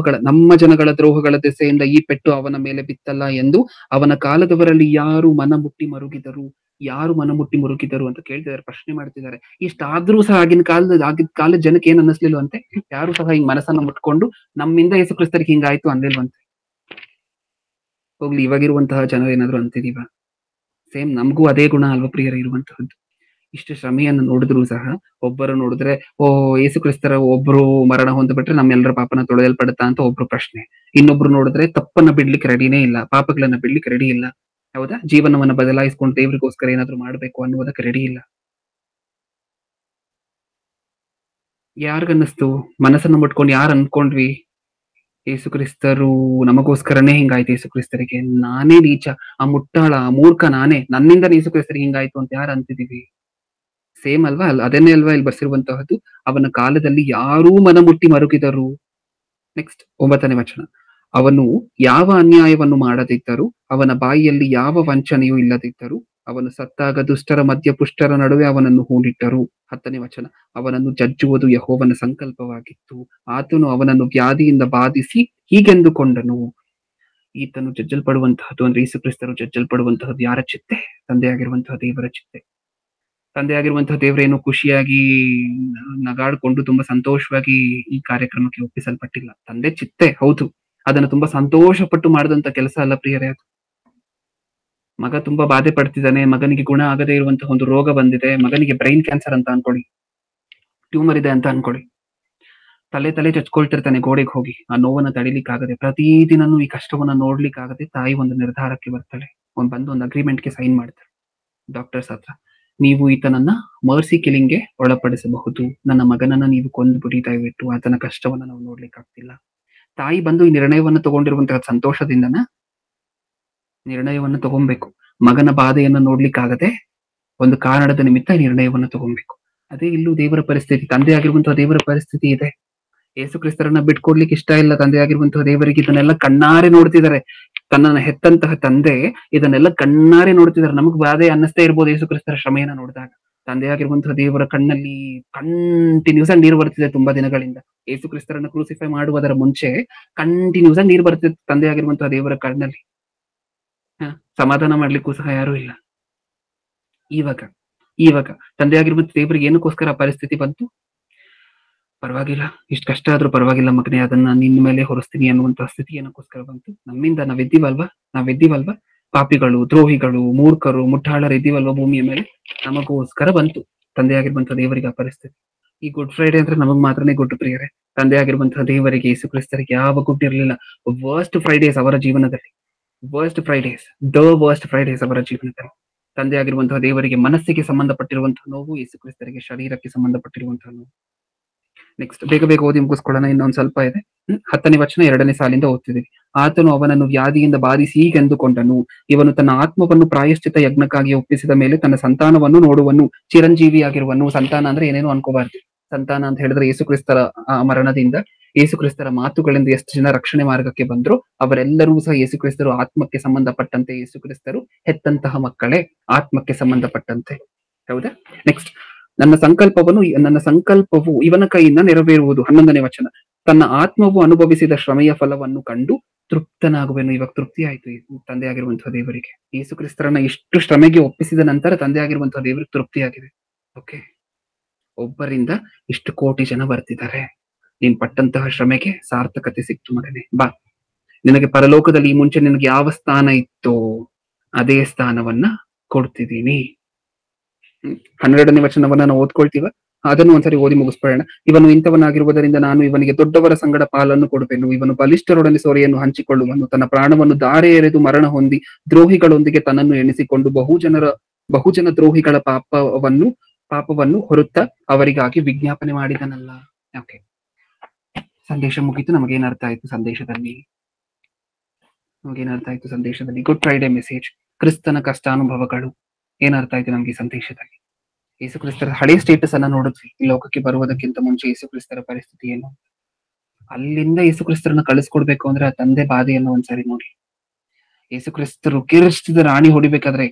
Speaker 1: ಜನಗಳ ದ್ರೋಹಗಳ ದೆಸೆಯಿಂದ ಈ ಪೆಟ್ಟು ಅವನ ಮೇಲೆ ಬಿತ್ತಲ್ಲ ಎಂದು ಅವನ ಕಾಲದವರಲ್ಲಿ ಯಾರು ಮನ ಮುಟ್ಟಿ ಮರುಗಿದರು ಅಂತ ಕೇಳ್ತಿದ್ದಾರೆ, ಪ್ರಶ್ನೆ ಮಾಡ್ತಿದ್ದಾರೆ. ಇಷ್ಟಾದ್ರೂ ಸಹ ಆಗಿನ ಕಾಲದ ಜನಕ್ಕೆ ಏನ್ ಅನ್ನಿಸ್ಲಿಲ್ವಂತೆ? ಯಾರು ಸಹ ಹಿಂಗ್ ಮನಸ್ಸನ್ನ ಮುಟ್ಕೊಂಡು ನಮ್ಮಿಂದ ಯೇಸು ಕ್ರಿಸ್ತರಿಗೆ ಹಿಂಗಾಯ್ತು ಅಂದಿಲ್ವಂತೆ. ಹೋಗ್ಲಿ, ಇವಾಗಿರುವಂತಹ ಜನರು ಏನಾದ್ರು ಅಂತಿದೀವ? ಸೇಮ್ ನಮಗೂ ಅದೇ ಗುಣ ಅಲ್ವ ಪ್ರಿಯರ ಇರುವಂತಹದ್ದು. ಇಷ್ಟು ಶ್ರಮೆಯನ್ನು ನೋಡಿದ್ರು ಸಹ, ಒಬ್ಬರು ನೋಡಿದ್ರೆ ಯೇಸು ಕ್ರಿಸ್ತರ ಒಬ್ರು ಮರಣ ಹೊಂದ್ಬಿಟ್ರೆ ನಮ್ಮೆಲ್ಲರ ಪಾಪನ ತೊಳೆಯಲ್ಪಡುತ್ತಾ ಅಂತ ಒಬ್ರು ಪ್ರಶ್ನೆ. ಇನ್ನೊಬ್ರು ನೋಡಿದ್ರೆ ತಪ್ಪನ್ನ ಬಿಡ್ಲಿಕ್ಕೆ ರೆಡಿನೇ ಇಲ್ಲ, ಪಾಪಗಳನ್ನ ಬಿಡ್ಲಿಕ್ಕೆ ರೆಡಿ ಇಲ್ಲ. ಹೌದಾ? ಜೀವನವನ್ನ ಬದಲಾಯಿಸ್ಕೊಂಡು ದೇವ್ರಿಗೋಸ್ಕರ ಏನಾದ್ರು ಮಾಡ್ಬೇಕು ಅನ್ನುವುದಕ್ಕೆ ರೆಡಿ ಇಲ್ಲ. ಯಾರಿಗನ್ನಿಸ್ತು? ಮನಸ್ಸನ್ನ ಮುಟ್ಕೊಂಡು ಯಾರು ಅನ್ಕೊಂಡ್ವಿ ಯೇಸು ಕ್ರಿಸ್ತರು ನಮಗೋಸ್ಕರನೇ ಹಿಂಗಾಯ್ತು? ಯೇಸು ಕ್ರಿಸ್ತರಿಗೆ ನಾನೇ ನೀಚ, ಆ ಮುಟ್ಟಾಳ, ಆ ಮೂರ್ಖ ನಾನೇ, ನನ್ನಿಂದ ಯೇಸು ಕ್ರಿಸ್ತರಿಗೆ ಹಿಂಗಾಯ್ತು ಅಂತ ಯಾರು ಅಂತಿದೀವಿ? ಸೇಮ್ ಅಲ್ವಾ? ಅದನ್ನೇ ಅಲ್ವಾ ಇಲ್ಲಿ ಬರ್ಸಿರುವಂತಹದ್ದು. ಅವನ ಕಾಲದಲ್ಲಿ ಯಾರೂ ಮನಮುಟ್ಟಿ ಮರುಗಿದರು. ನೆಕ್ಸ್ಟ್ 9ನೇ ವಚನ, ಅವನು ಯಾವ ಅನ್ಯಾಯವನ್ನು ಮಾಡದಿದ್ದರು, ಅವನ ಬಾಯಿಯಲ್ಲಿ ಯಾವ ವಂಚನೆಯೂ ಇಲ್ಲದಿದ್ದರು. ಅವನು ಸತ್ತಾಗ ದುಷ್ಟರ ಮಧ್ಯ ಪುಷ್ಟರ ನಡುವೆ ಅವನನ್ನು ಹೂಣಿಟ್ಟರು. 10ನೇ ವಚನ, ಅವನನ್ನು ಜಜ್ಜುವುದು ಯೆಹೋವನ ಸಂಕಲ್ಪವಾಗಿತ್ತು. ಆತನು ಅವನನ್ನು ವ್ಯಾಧಿಯಿಂದ ಬಾಧಿಸಿ ಹೀಗೆಂದುಕೊಂಡನು. ಈತನು ಜಜ್ಜಲ್ಪಡುವಂತಹದ್ದು ಅಂದ್ರೆ ಯೇಸು ಕ್ರಿಸ್ತರು ಜಜ್ಜಲ್ಪಡುವಂತಹದ್ದು ಯಾರ ಚಿತ್ತೆ? ತಂದೆಯಾಗಿರುವಂತಹ ದೇವರ ಚಿತ್ತೆ. ತಂದೆಯಾಗಿರುವಂತಹ ದೇವರೇನು ಖುಷಿಯಾಗಿ ನಗಾಡ್ಕೊಂಡು ತುಂಬಾ ಸಂತೋಷವಾಗಿ ಈ ಕಾರ್ಯಕ್ರಮಕ್ಕೆ ಒಪ್ಪಿಸಲ್ಪಟ್ಟಿಲ್ಲ. ತಂದೆ ಚಿತ್ತೆ ಹೌದು, ಅದನ್ನು ತುಂಬಾ ಸಂತೋಷ ಪಟ್ಟು ಮಾಡಿದಂತ ಕೆಲಸ ಅಲ್ಲ ಪ್ರಿಯರೇ ಅದು. ಮಗ ತುಂಬಾ ಬಾಧೆ ಪಡ್ತಿದ್ದಾನೆ, ಮಗನಿಗೆ ಗುಣ ಆಗದೇ ಇರುವಂತಹ ಒಂದು ರೋಗ ಬಂದಿದೆ, ಮಗನಿಗೆ ಬ್ರೈನ್ ಕ್ಯಾನ್ಸರ್ ಅಂತ ಅನ್ಕೊಳ್ಳಿ, ಟ್ಯೂಮರ್ ಇದೆ ಅಂತ ಅನ್ಕೊಳ್ಳಿ, ತಲೆ ಚಚ್ಕೊಳ್ತಿರ್ತಾನೆ ಗೋಡೆಗೆ ಹೋಗಿ. ಆ ನೋವನ್ನ ತಡಿಲಿಕ್ಕಾಗದೆ, ಪ್ರತಿದಿನನೂ ಈ ಕಷ್ಟವನ್ನ ನೋಡ್ಲಿಕ್ಕಾಗದೆ ತಾಯಿ ಒಂದು ನಿರ್ಧಾರಕ್ಕೆ ಬರ್ತಾಳೆ. ಬಂದು ಒಂದು ಅಗ್ರಿಮೆಂಟ್ಗೆ ಸೈನ್ ಮಾಡ್ತಾಳೆ ಡಾಕ್ಟರ್ಸ್ ಹತ್ರ. ನೀವು ಈತನನ್ನ ಮರ್ಸಿ ಕಿಲಿಂಗ್ಗೆ ಒಳಪಡಿಸಬಹುದು, ನನ್ನ ಮಗನನ್ನ ನೀವು ಕೊಂದ್ಬಿಡಿ ದಯವಿಟ್ಟು, ಆತನ ಕಷ್ಟವನ್ನ ನಾವು ನೋಡ್ಲಿಕ್ಕೆ ಆಗ್ತಿಲ್ಲ. ತಾಯಿ ಬಂದು ಈ ನಿರ್ಣಯವನ್ನ ತಗೊಂಡಿರುವಂತಹ ಸಂತೋಷದಿಂದನ ನಿರ್ಣಯವನ್ನ ತಗೊಬೇಕು. ಮಗನ ಬಾಧೆಯನ್ನ ನೋಡ್ಲಿಕ್ಕಾಗದೆ ಒಂದು ಕಾರಣದ ನಿಮಿತ್ತ ನಿರ್ಣಯವನ್ನ ತಗೊಬೇಕು. ಅದೇ ಇಲ್ಲೂ ದೇವರ ಪರಿಸ್ಥಿತಿ, ತಂದೆ ಆಗಿರುವಂತಹ ದೇವರ ಪರಿಸ್ಥಿತಿ ಇದೆ. ಯೇಸು ಕ್ರಿಸ್ತರನ್ನ ಬಿಟ್ಕೊಡ್ಲಿಕ್ಕೆ ಇಷ್ಟ ಇಲ್ಲ ತಂದೆ ಆಗಿರುವಂತಹ ದೇವರಿಗೆ. ಇದನ್ನೆಲ್ಲ ಕಣ್ಣಾರೆ ನೋಡ್ತಿದ್ದಾರೆ. ತನ್ನನ್ನ ಹೆತ್ತಂತಹ ತಂದೆ ಇದನ್ನೆಲ್ಲ ಕಣ್ಣಾರೆ ನೋಡ್ತಿದ್ದಾರೆ. ನಮಗ್ ಬಾಧೆ ಅನ್ನಿಸ್ತೇ ಇರ್ಬೋದು ಯೇಸು ಕ್ರಿಸ್ತರ ಶ್ರಮೆಯನ್ನ ನೋಡಿದಾಗ, ತಂದೆಯಾಗಿರುವಂತಹ ದೇವರ ಕಣ್ಣಲ್ಲಿ ಕಂಟಿನ್ಯೂಸ್ ಆಗಿ ನೀರು ಬರ್ತಿದೆ ತುಂಬಾ ದಿನಗಳಿಂದ. ಯೇಸು ಕ್ರಿಸ್ತರನ್ನ ಕ್ರೂಸಿಫೈ ಮಾಡುವುದರ ಮುಂಚೆ ಕಂಟಿನ್ಯೂಸ್ ಆಗಿ ನೀರು ಬರ್ತಿದೆ ತಂದೆಯಾಗಿರುವಂತಹ ದೇವರ ಕಣ್ಣಲ್ಲಿ. ಸಮಾಧಾನ ಮಾಡ್ಲಿಕ್ಕೂ ಸಹ ಯಾರು ಇಲ್ಲ. ಇವಾಗ ಇವಾಗ ತಂದೆಯಾಗಿರುವಂತ ದೇವರಿಗೆ ಏನಕ್ಕೋಸ್ಕರ ಆ ಪರಿಸ್ಥಿತಿ ಬಂತು? ಪರವಾಗಿಲ್ಲ, ಇಷ್ಟು ಕಷ್ಟ ಆದ್ರೂ ಪರವಾಗಿಲ್ಲ ಮಗನೇ, ಅದನ್ನ ನಿನ್ನ ಮೇಲೆ ಹೊರಿಸ್ತೀನಿ ಅನ್ನುವಂತಹ ಸ್ಥಿತಿ ಏನಕ್ಕೋಸ್ಕರ ಬಂತು? ನಮ್ಮಿಂದ ನಾವಿದ್ದೀವಲ್ವಾ, ಪಾಪಿಗಳು, ದ್ರೋಹಿಗಳು, ಮೂರ್ಖರು, ಮುಠಾಳರು ಇದ್ದೀವಲ್ವಾ ಭೂಮಿಯ ಮೇಲೆ, ನಮಗೋಸ್ಕರ ಬಂತು ತಂದೆಯಾಗಿರುವಂತಹ ದೇವರಿಗೆ ಆ ಪರಿಸ್ಥಿತಿ. ಈ ಗುಡ್ ಫ್ರೈಡೆ ಅಂದ್ರೆ ನಮಗ್ ಮಾತ್ರನೇ ಗುಡ್ ಪ್ರಿಯರೇ. ತಂದೆಯಾಗಿರುವಂತಹ ದೇವರಿಗೆ, ಯೇಸು ಕ್ರಿಸ್ತರಿಗೆ ಯಾವ ಗುಡ್ ಇರಲಿಲ್ಲ. ವರ್ಸ್ಟ್ ಫ್ರೈಡೇಸ್ ಅವರ ಜೀವನದಲ್ಲಿ, ವರ್ಸ್ಟ್ ಫ್ರೈಡೇಸ್ ಅವರ ಜೀವನದಲ್ಲಿ. ತಂದೆಯಾಗಿರುವಂತಹ ದೇವರಿಗೆ ಮನಸ್ಸಿಗೆ ಸಂಬಂಧಪಟ್ಟಿರುವಂತಹ ನೋವು, ಯೇಸು ಕ್ರಿಸ್ತರಿಗೆ ಶರೀರಕ್ಕೆ ಸಂಬಂಧಪಟ್ಟಿರುವಂತಹ ನೋವು. ನೆಕ್ಸ್ಟ್ ಬೇಗ ಬೇಗ ಓದಿ ಮುಗಿಸ್ಕೊಳ್ಳೋಣ, ಇನ್ನೊಂದ್ ಸ್ವಲ್ಪ ಇದೆ. 10ನೇ ವಚನ 2ನೇ ಸಾಲಿಂದ ಓದ್ತಿದ್ದೀವಿ. ಆತನು ಅವನನ್ನು ವ್ಯಾಧಿಯಿಂದ ಬಾಧಿಸಿ ಹೀಗೆಂದುಕೊಂಡನು, ಇವನು ತನ್ನ ಆತ್ಮವನ್ನು ಪ್ರಾಯಶ್ಚಿತ ಯಜ್ಞಕ್ಕಾಗಿ ಒಪ್ಪಿಸಿದ ಮೇಲೆ ತನ್ನ ಸಂತಾನವನ್ನು ನೋಡುವನು, ಚಿರಂಜೀವಿಯಾಗಿರುವನು. ಸಂತಾನ ಅಂದ್ರೆ ಏನೇನು ಅನ್ಕೋಬಾರ್ದು. ಸಂತಾನ ಅಂತ ಹೇಳಿದ್ರೆ ಯೇಸು ಕ್ರಿಸ್ತರ ಮರಣದಿಂದ, ಯೇಸು ಕ್ರಿಸ್ತರ ಮಾತುಗಳಿಂದ ಎಷ್ಟು ಜನ ರಕ್ಷಣೆ ಮಾರ್ಗಕ್ಕೆ ಬಂದ್ರು ಅವರೆಲ್ಲರೂ ಸಹ ಯೇಸು ಕ್ರಿಸ್ತರು ಆತ್ಮಕ್ಕೆ ಸಂಬಂಧಪಟ್ಟಂತೆ, ಯೇಸು ಕ್ರಿಸ್ತರು ಹೆತ್ತಂತಹ ಮಕ್ಕಳೇ ಆತ್ಮಕ್ಕೆ ಸಂಬಂಧಪಟ್ಟಂತೆ. ಹೌದಾ? ನೆಕ್ಸ್ಟ್, ನನ್ನ ಸಂಕಲ್ಪವು ಇವನ ಕೈಯಿಂದ ನೆರವೇರುವುದು. 11ನೇ ವಚನ, ತನ್ನ ಆತ್ಮವು ಅನುಭವಿಸಿದ ಶ್ರಮೆಯ ಫಲವನ್ನು ಕಂಡು ತೃಪ್ತನಾಗುವೆನು. ಇವಾಗ ತೃಪ್ತಿ ಆಯ್ತು ತಂದೆಯಾಗಿರುವಂತಹ ದೇವರಿಗೆ. ಯೇಸು ಕ್ರಿಸ್ತರನ್ನ ಇಷ್ಟು ಶ್ರಮೆಗೆ ಒಪ್ಪಿಸಿದ ನಂತರ ತಂದೆಯಾಗಿರುವಂತಹ ದೇವರಿಗೆ ತೃಪ್ತಿಯಾಗಿದೆ. ಓಕೆ, ಒಬ್ಬರಿಂದ ಇಷ್ಟು ಕೋಟಿ ಜನ ಬರ್ತಿದ್ದಾರೆ, ನೀನ್ ಪಟ್ಟಂತಹ ಶ್ರಮೆಗೆ ಸಾರ್ಥಕತೆ ಸಿಕ್ತು ಮಗನೇ, ಬಾ, ನಿನಗೆ ಪರಲೋಕದಲ್ಲಿ ಈ ಮುಂಚೆ ನಿನಗೆ ಯಾವ ಸ್ಥಾನ ಇತ್ತೋ ಅದೇ ಸ್ಥಾನವನ್ನ ಕೊಡ್ತಿದ್ದೀನಿ. 12ನೇ ವಚನವನ್ನ ನಾವು ಓದ್ಕೊಳ್ತೀವ, ಅದನ್ನು ಒಂದ್ಸರಿ ಓದಿ ಮುಗಿಸ್ಕೊಳ್ಳೋಣ. ಇವನು ಇಂಥವನಾಗಿರುವುದರಿಂದ ನಾನು ಇವನಿಗೆ ದೊಡ್ಡವರ ಸಂಗಡ ಪಾಲನ್ನು ಕೊಡುವೆನು, ಇವನು ಬಲಿಷ್ಠರೊಡನೆ ಸೊರೆಯನ್ನು ಹಂಚಿಕೊಳ್ಳುವನು, ತನ್ನ ಪ್ರಾಣವನ್ನು ಧಾರೆ ಎರೆದು ಮರಣ ಹೊಂದಿ ದ್ರೋಹಿಗಳೊಂದಿಗೆ ತನ್ನನ್ನು ಎಣಿಸಿಕೊಂಡು ಬಹುಜನ ದ್ರೋಹಿಗಳ ಪಾಪವನ್ನು ಹೊರುತ್ತಾ ಅವರಿಗಾಗಿ ವಿಜ್ಞಾಪನೆ ಮಾಡಿದನಲ್ಲ. ಓಕೆ, ಸಂದೇಶ ಮುಗಿತು. ನಮಗೇನರ್ಥ ಆಯ್ತು ಸಂದೇಶದಲ್ಲಿ? ಗುಡ್ ಫ್ರೈಡೆ ಮೆಸೇಜ್, ಕ್ರಿಸ್ತನ ಕಷ್ಟಾನುಭವಗಳು ಏನರ್ಥ ಆಯ್ತು ನಮ್ಗೆ ಈ ಸಂದೇಶದಲ್ಲಿ? ಯೇಸು ಕ್ರಿಸ್ತರ ಹಳೆಯ ಸ್ಟೇಟಸ್ ಅನ್ನ ನೋಡಿದ್ವಿ. ಈ ಲೋಕಕ್ಕೆ ಬರುವುದಕ್ಕಿಂತ ಮುಂಚೆ ಯೇಸು ಕ್ರಿಸ್ತರ ಪರಿಸ್ಥಿತಿ ಏನು, ಅಲ್ಲಿಂದ ಯೇಸು ಕ್ರಿಸ್ತರನ್ನ ಕಳಿಸ್ಕೊಡ್ಬೇಕು ಅಂದ್ರೆ ಆ ತಂದೆ ಬಾಧೆಯನ್ನು ಒಂದ್ಸರಿ ನೋಡಿ. ಯೇಸು ಕ್ರಿಸ್ತರು ಕಿರಿಸ್ತಿದ ರಾಣಿ ಹೊಡಿಬೇಕಾದ್ರೆ,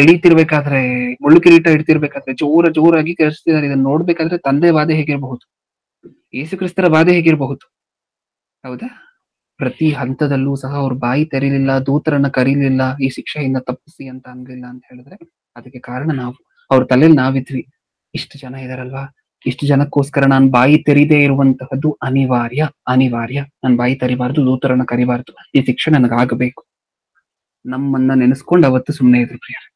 Speaker 1: ಎಳಿತಿರ್ಬೇಕಾದ್ರೆ, ಮುಳ್ಳು ಕಿರೀಟ ಇಡ್ತಿರ್ಬೇಕಾದ್ರೆ ಜೋರಾಗಿ ಕಿರಿಸ್ತಿದ್ದಾರೆ. ಇದನ್ನ ನೋಡ್ಬೇಕಾದ್ರೆ ತಂದೆ ಬಾಧೆ ಹೇಗಿರಬಹುದು, ಯೇಸು ಕ್ರಿಸ್ತರ ಬಾಧೆ ಹೇಗಿರಬಹುದು? ಹೌದಾ? ಪ್ರತಿ ಹಂತದಲ್ಲೂ ಸಹ ಅವ್ರ ಬಾಯಿ ತೆರೀಲಿಲ್ಲ, ದೂತರನ್ನ ಕರೀಲಿಲ್ಲ, ಈ ಶಿಕ್ಷೆಯಿಂದ ತಪ್ಪಿಸಿ ಅಂತ ಅನ್ಲಿಲ್ಲ ಅಂತ ಹೇಳಿದ್ರೆ ಅದಕ್ಕೆ ಕಾರಣ ನಾವು, ಅವ್ರ ತಲೆಯಲ್ಲಿ ನಾವಿದ್ವಿ. ಇಷ್ಟು ಜನ ಇದಾರಲ್ವಾ, ಇಷ್ಟು ಜನಕ್ಕೋಸ್ಕರ ನಾನು ಬಾಯಿ ತೆರೀದೇ ಇರುವಂತಹದ್ದು ಅನಿವಾರ್ಯ. ನಾನು ಬಾಯಿ ತೆರಿಬಾರ್ದು, ದೂತರನ್ನ ಕರಿಬಾರ್ದು, ಈ ಶಿಕ್ಷೆ ನನಗಾಗಬೇಕು. ನಮ್ಮನ್ನ ನೆನೆಸ್ಕೊಂಡು ಅವತ್ತು ಸುಮ್ಮನೆ ಇದ್ರು ಪ್ರಿಯರೇ.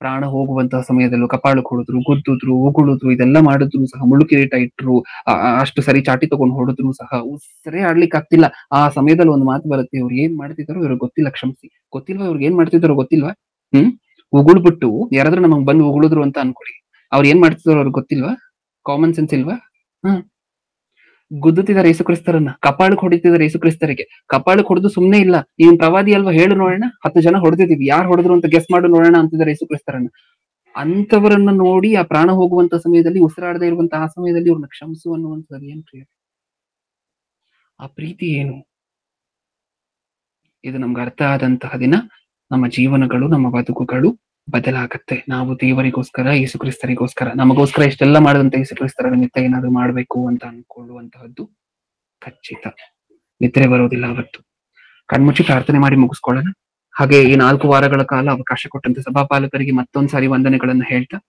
Speaker 1: ಪ್ರಾಣ ಹೋಗುವಂತಹ ಸಮಯದಲ್ಲೂ ಕಪಾಳಕ್ಕೆ ಹೊಡೆದ್ರು, ಗುದ್ದಿದ್ರು, ಉಗುಳಿದ್ರು, ಇದೆಲ್ಲ ಮಾಡಿದ್ರು ಸಹ, ಮುಳ್ಳು ಕಿರೀಟ ಇಟ್ರು, ಅಷ್ಟು ಸರಿ ಚಾಟಿ ತಗೊಂಡು ಹೊಡೆದ್ರು ಸಹ ಉಸಿರೇ ಆಡ್ಲಿಕ್ಕೆ ಆಗ್ತಿಲ್ಲ. ಆ ಸಮಯದಲ್ಲಿ ಒಂದು ಮಾತು ಬರುತ್ತೆ, ಇವ್ರು ಏನ್ ಮಾಡ್ತಿದ್ದಾರೋ ಇವ್ರಿಗೆ ಗೊತ್ತಿಲ್ಲ, ಕ್ಷಮಿಸಿ, ಗೊತ್ತಿಲ್ವಾ ಇವ್ರಿಗೆ ಏನ್ ಮಾಡ್ತಿದ್ದಾರೋ ಗೊತ್ತಿಲ್ವಾ? ಉಗುಳ್ಬಿಟ್ಟು ಯಾರಾದ್ರೂ ನಮಗ್ ಬಂದು ಉಗುಳಿದ್ರು ಅಂತ ಅನ್ಕೊಳ್ಳಿ, ಅವ್ರು ಏನ್ ಮಾಡ್ತಿದಾರೋ ಅವ್ರಿಗೆ ಗೊತ್ತಿಲ್ವಾ? ಕಾಮನ್ ಸೆನ್ಸ್ ಇಲ್ವಾ? ಗುದ್ದುತ್ತಿದ್ದಾರೆ ಯೇಸು ಕ್ರಿಸ್ತರನ್ನ, ಕಪಾಳಕ್ಕೆ ಹೊಡಿತಿದ್ದಾರೆ ಯೇಸು ಕ್ರಿಸ್ತರಿಗೆ. ಕಪಾಳಕ್ಕೆ ಹೊಡೆದು ಸುಮ್ನೆ ಇಲ್ಲ, ನೀನ್ ಪ್ರವಾದಿ ಅಲ್ವಾ ಹೇಳು ನೋಡೋಣ, 10 ಜನ ಹೊಡೆದಿದ್ದೀವಿ, ಯಾರು ಹೊಡೆದ್ರು ಅಂತ ಗೆಸ್ ಮಾಡು ನೋಡೋಣ ಅಂತಿದ್ದಾರೆ ಯೇಸು ಕ್ರಿಸ್ತರನ್ನ. ಅಂತವರನ್ನ ನೋಡಿ ಆ ಪ್ರಾಣ ಹೋಗುವಂತ ಸಮಯದಲ್ಲಿ, ಉಸಿರಾಡದೇ ಇರುವಂತಹ ಆ ಸಮಯದಲ್ಲಿ ಇವ್ರನ್ನ ಕ್ಷಮಿಸು ಅನ್ನುವಂಥದ್ದು ಏನ್ ಪ್ರಿಯ? ಆ ಪ್ರೀತಿ ಏನು? ಇದು ನಮ್ಗೆ ಅರ್ಥ ಆದಂತಹ ದಿನ ನಮ್ಮ ಜೀವನಗಳು, ನಮ್ಮ ಬದುಕುಗಳು ಬದಲಾಗತ್ತೆ. ನಾವು ದೇವರಿಗೋಸ್ಕರ, ಯೇಸು ಕ್ರಿಸ್ತರಿಗೋಸ್ಕರ, ನಮಗೋಸ್ಕರ ಇಷ್ಟೆಲ್ಲ ಮಾಡಿದಂತ ಯೇಸು ಕ್ರಿಸ್ತರ ನಿಮಿತ್ತ ಏನಾದ್ರು ಮಾಡ್ಬೇಕು ಅಂತ ಅನ್ಕೊಳ್ಳುವಂತಹದ್ದು ಖಚಿತ. ನಿದ್ರೆ ಬರೋದಿಲ್ಲ ಅವತ್ತು. ಕಣ್ಮುಚ್ಚಿ ಪ್ರಾರ್ಥನೆ ಮಾಡಿ ಮುಗಿಸ್ಕೊಳ್ಳೋಣ. ಹಾಗೆ ಈ 4 ವಾರಗಳ ಕಾಲ ಅವಕಾಶ ಕೊಟ್ಟಂತ ಸಭಾಪಾಲಕರಿಗೆ ಮತ್ತೊಂದ್ಸಾರಿ ವಂದನೆಗಳನ್ನ ಹೇಳ್ತಾ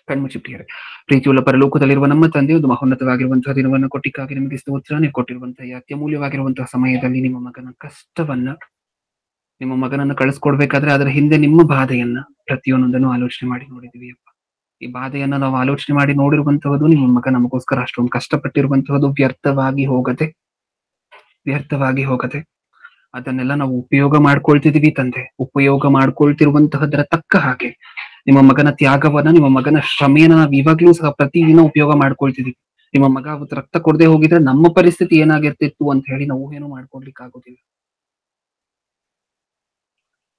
Speaker 1: ಕಣ್ಮುಚ್ಚಿ ಪ್ರಿಯರೇ. ಪ್ರೀತಿಯುಳ್ಳ ಪರಲೋಕದಲ್ಲಿರುವ ನಮ್ಮ ತಂದೆ, ಒಂದು ಮಹೋನ್ನತವಾಗಿರುವಂತಹ ದಿನವನ್ನು ಕೊಟ್ಟಿಕ್ಕಾಗಿ ನಿಮಗೆ ಸ್ತೋತ್ರ. ನೀವು ಕೊಟ್ಟಿರುವಂತಹ ಈ ಅತ್ಯಮೂಲ್ಯವಾಗಿರುವಂತಹ ಸಮಯದಲ್ಲಿ ನಿಮ್ಮ ಮಗನ ಕಷ್ಟವನ್ನ, ನಿಮ್ಮ ಮಗನನ್ನು ಕಳಿಸ್ಕೊಡ್ಬೇಕಾದ್ರೆ ಅದರ ಹಿಂದೆ ನಿಮ್ಮ ಬಾಧೆಯನ್ನ ಪ್ರತಿಯೊಂದನ್ನು ಆಲೋಚನೆ ಮಾಡಿ ನೋಡಿದೀವಿ ಅಪ್ಪ. ಈ ಬಾಧೆಯನ್ನ ನಾವು ಆಲೋಚನೆ ಮಾಡಿ ನೋಡಿರುವಂತಹದ್ದು, ನಿಮ್ಮ ಮಗ ನಮಗೋಸ್ಕರ ಅಷ್ಟೊಂದು ಕಷ್ಟಪಟ್ಟಿರುವಂತಹದ್ದು ವ್ಯರ್ಥವಾಗಿ ಹೋಗದೆ ಅದನ್ನೆಲ್ಲ ನಾವು ಉಪಯೋಗ ಮಾಡ್ಕೊಳ್ತಿದೀವಿ ತಂದೆ. ಉಪಯೋಗ ಮಾಡ್ಕೊಳ್ತಿರುವಂತಹದ್ರ ತಕ್ಕ ಹಾಗೆ ನಿಮ್ಮ ಮಗನ ತ್ಯಾಗವನ್ನ, ನಿಮ್ಮ ಮಗನ ಶ್ರಮೆಯನ್ನ ನಾವು ಇವಾಗ್ಲೂ ಸಹ ಪ್ರತಿದಿನ ಉಪಯೋಗ ಮಾಡ್ಕೊಳ್ತಿದೀವಿ. ನಿಮ್ಮ ಮಗ ಅವತ್ತು ರಕ್ತ ಕೊಡದೆ ಹೋಗಿದ್ರೆ ನಮ್ಮ ಪರಿಸ್ಥಿತಿ ಏನಾಗಿರ್ತಿತ್ತು ಅಂತ ಹೇಳಿ ನಾವು ಊಹೆನೂ ಮಾಡ್ಕೊಳ್ಲಿಕ್ಕೆ ಆಗೋದಿಲ್ಲ.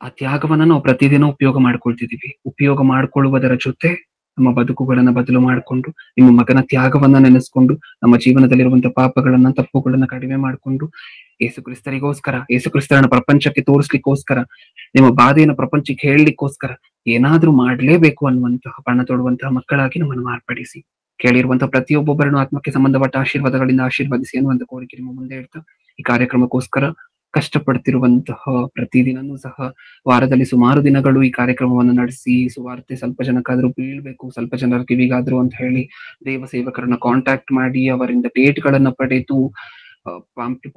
Speaker 1: ಆ ತ್ಯಾಗವನ್ನ ನಾವು ಪ್ರತಿದಿನ ಉಪಯೋಗ ಮಾಡ್ಕೊಳ್ತಿದೀವಿ. ಉಪಯೋಗ ಮಾಡ್ಕೊಳ್ಳುವುದರ ಜೊತೆ ನಮ್ಮ ಬದುಕುಗಳನ್ನ ಬದಲು ಮಾಡಿಕೊಂಡು ನಿಮ್ಮ ಮಗನ ತ್ಯಾಗವನ್ನ ನೆನೆಸ್ಕೊಂಡು ನಮ್ಮ ಜೀವನದಲ್ಲಿರುವಂತಹ ಪಾಪಗಳನ್ನ ತಪ್ಪುಗಳನ್ನ ಕಡಿಮೆ ಮಾಡಿಕೊಂಡು ಯೇಸು ಕ್ರಿಸ್ತರಿಗೋಸ್ಕರ, ಯೇಸು ಕ್ರಿಸ್ತರನ್ನ ಪ್ರಪಂಚಕ್ಕೆ ತೋರಿಸ್ಲಿಕ್ಕೋಸ್ಕರ, ನಿಮ್ಮ ಬಾಧೆಯನ್ನು ಪ್ರಪಂಚಕ್ಕೆ ಹೇಳಲಿಕ್ಕೋಸ್ಕರ ಏನಾದ್ರೂ ಮಾಡ್ಲೇಬೇಕು ಅನ್ನುವಂತಹ ಪಣ ತೊಡುವಂತಹ ಮಕ್ಕಳಾಗಿ ನಮ್ಮನ್ನು ಮಾರ್ಪಡಿಸಿ, ಕೇಳಿರುವಂತಹ ಪ್ರತಿಯೊಬ್ಬೊಬ್ಬರನ್ನು ಆತ್ಮಕ್ಕೆ ಸಂಬಂಧಪಟ್ಟ ಆಶೀರ್ವಾದಗಳಿಂದ ಆಶೀರ್ವದಿಸಿ ಅನ್ನುವಂಥ ಕೋರಿಕೆ ನಿಮ್ಮ ಮುಂದೆ ಇಡ್ತಾ, ಈ ಕಾರ್ಯಕ್ರಮಕ್ಕೋಸ್ಕರ ಕಷ್ಟಪಡ್ತಿರುವಂತಹ ಪ್ರತಿದಿನನೂ ಸಹ ವಾರದಲ್ಲಿ ಸುಮಾರು ದಿನಗಳು ಈ ಕಾರ್ಯಕ್ರಮವನ್ನು ನಡೆಸಿ ಸುವಾರ್ತೆ ಸ್ವಲ್ಪ ಜನಕ್ಕಾದ್ರೂ ಬೀಳ್ಬೇಕು, ಸ್ವಲ್ಪ ಜನರ ಕಿವಿಗಾದ್ರು ಅಂತ ಹೇಳಿ ದೇವ ಸೇವಕರನ್ನ ಕಾಂಟ್ಯಾಕ್ಟ್ ಮಾಡಿ ಅವರಿಂದ ಡೇಟ್ಗಳನ್ನ ಪಡೆದು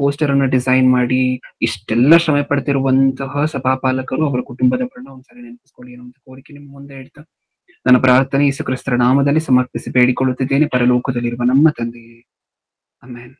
Speaker 1: ಪೋಸ್ಟರ್ ಅನ್ನ ಡಿಸೈನ್ ಮಾಡಿ ಇಷ್ಟೆಲ್ಲ ಶ್ರಮೆ ಪಡ್ತಿರುವಂತಹ ಸಭಾಪಾಲಕರು, ಅವರ ಕುಟುಂಬದವರನ್ನ ಒಂದ್ಸರಿ ನೆನಪಿಸ್ಕೊಳ್ಳಿ ಅನ್ನುವಂಥ ಕೋರಿಕೆ ನಿಮ್ಮ ಮುಂದೆ ಇಡ್ತಾ ನನ್ನ ಪ್ರಾರ್ಥನೆ ಯೇಸು ಕ್ರಿಸ್ತರ ನಾಮದಲ್ಲಿ ಸಮರ್ಪಿಸಿ ಬೇಡಿಕೊಳ್ಳುತ್ತಿದ್ದೇನೆ, ಪರಲೋಕದಲ್ಲಿರುವ ನಮ್ಮ ತಂದೆಯೇ, ಆಮೆನ್.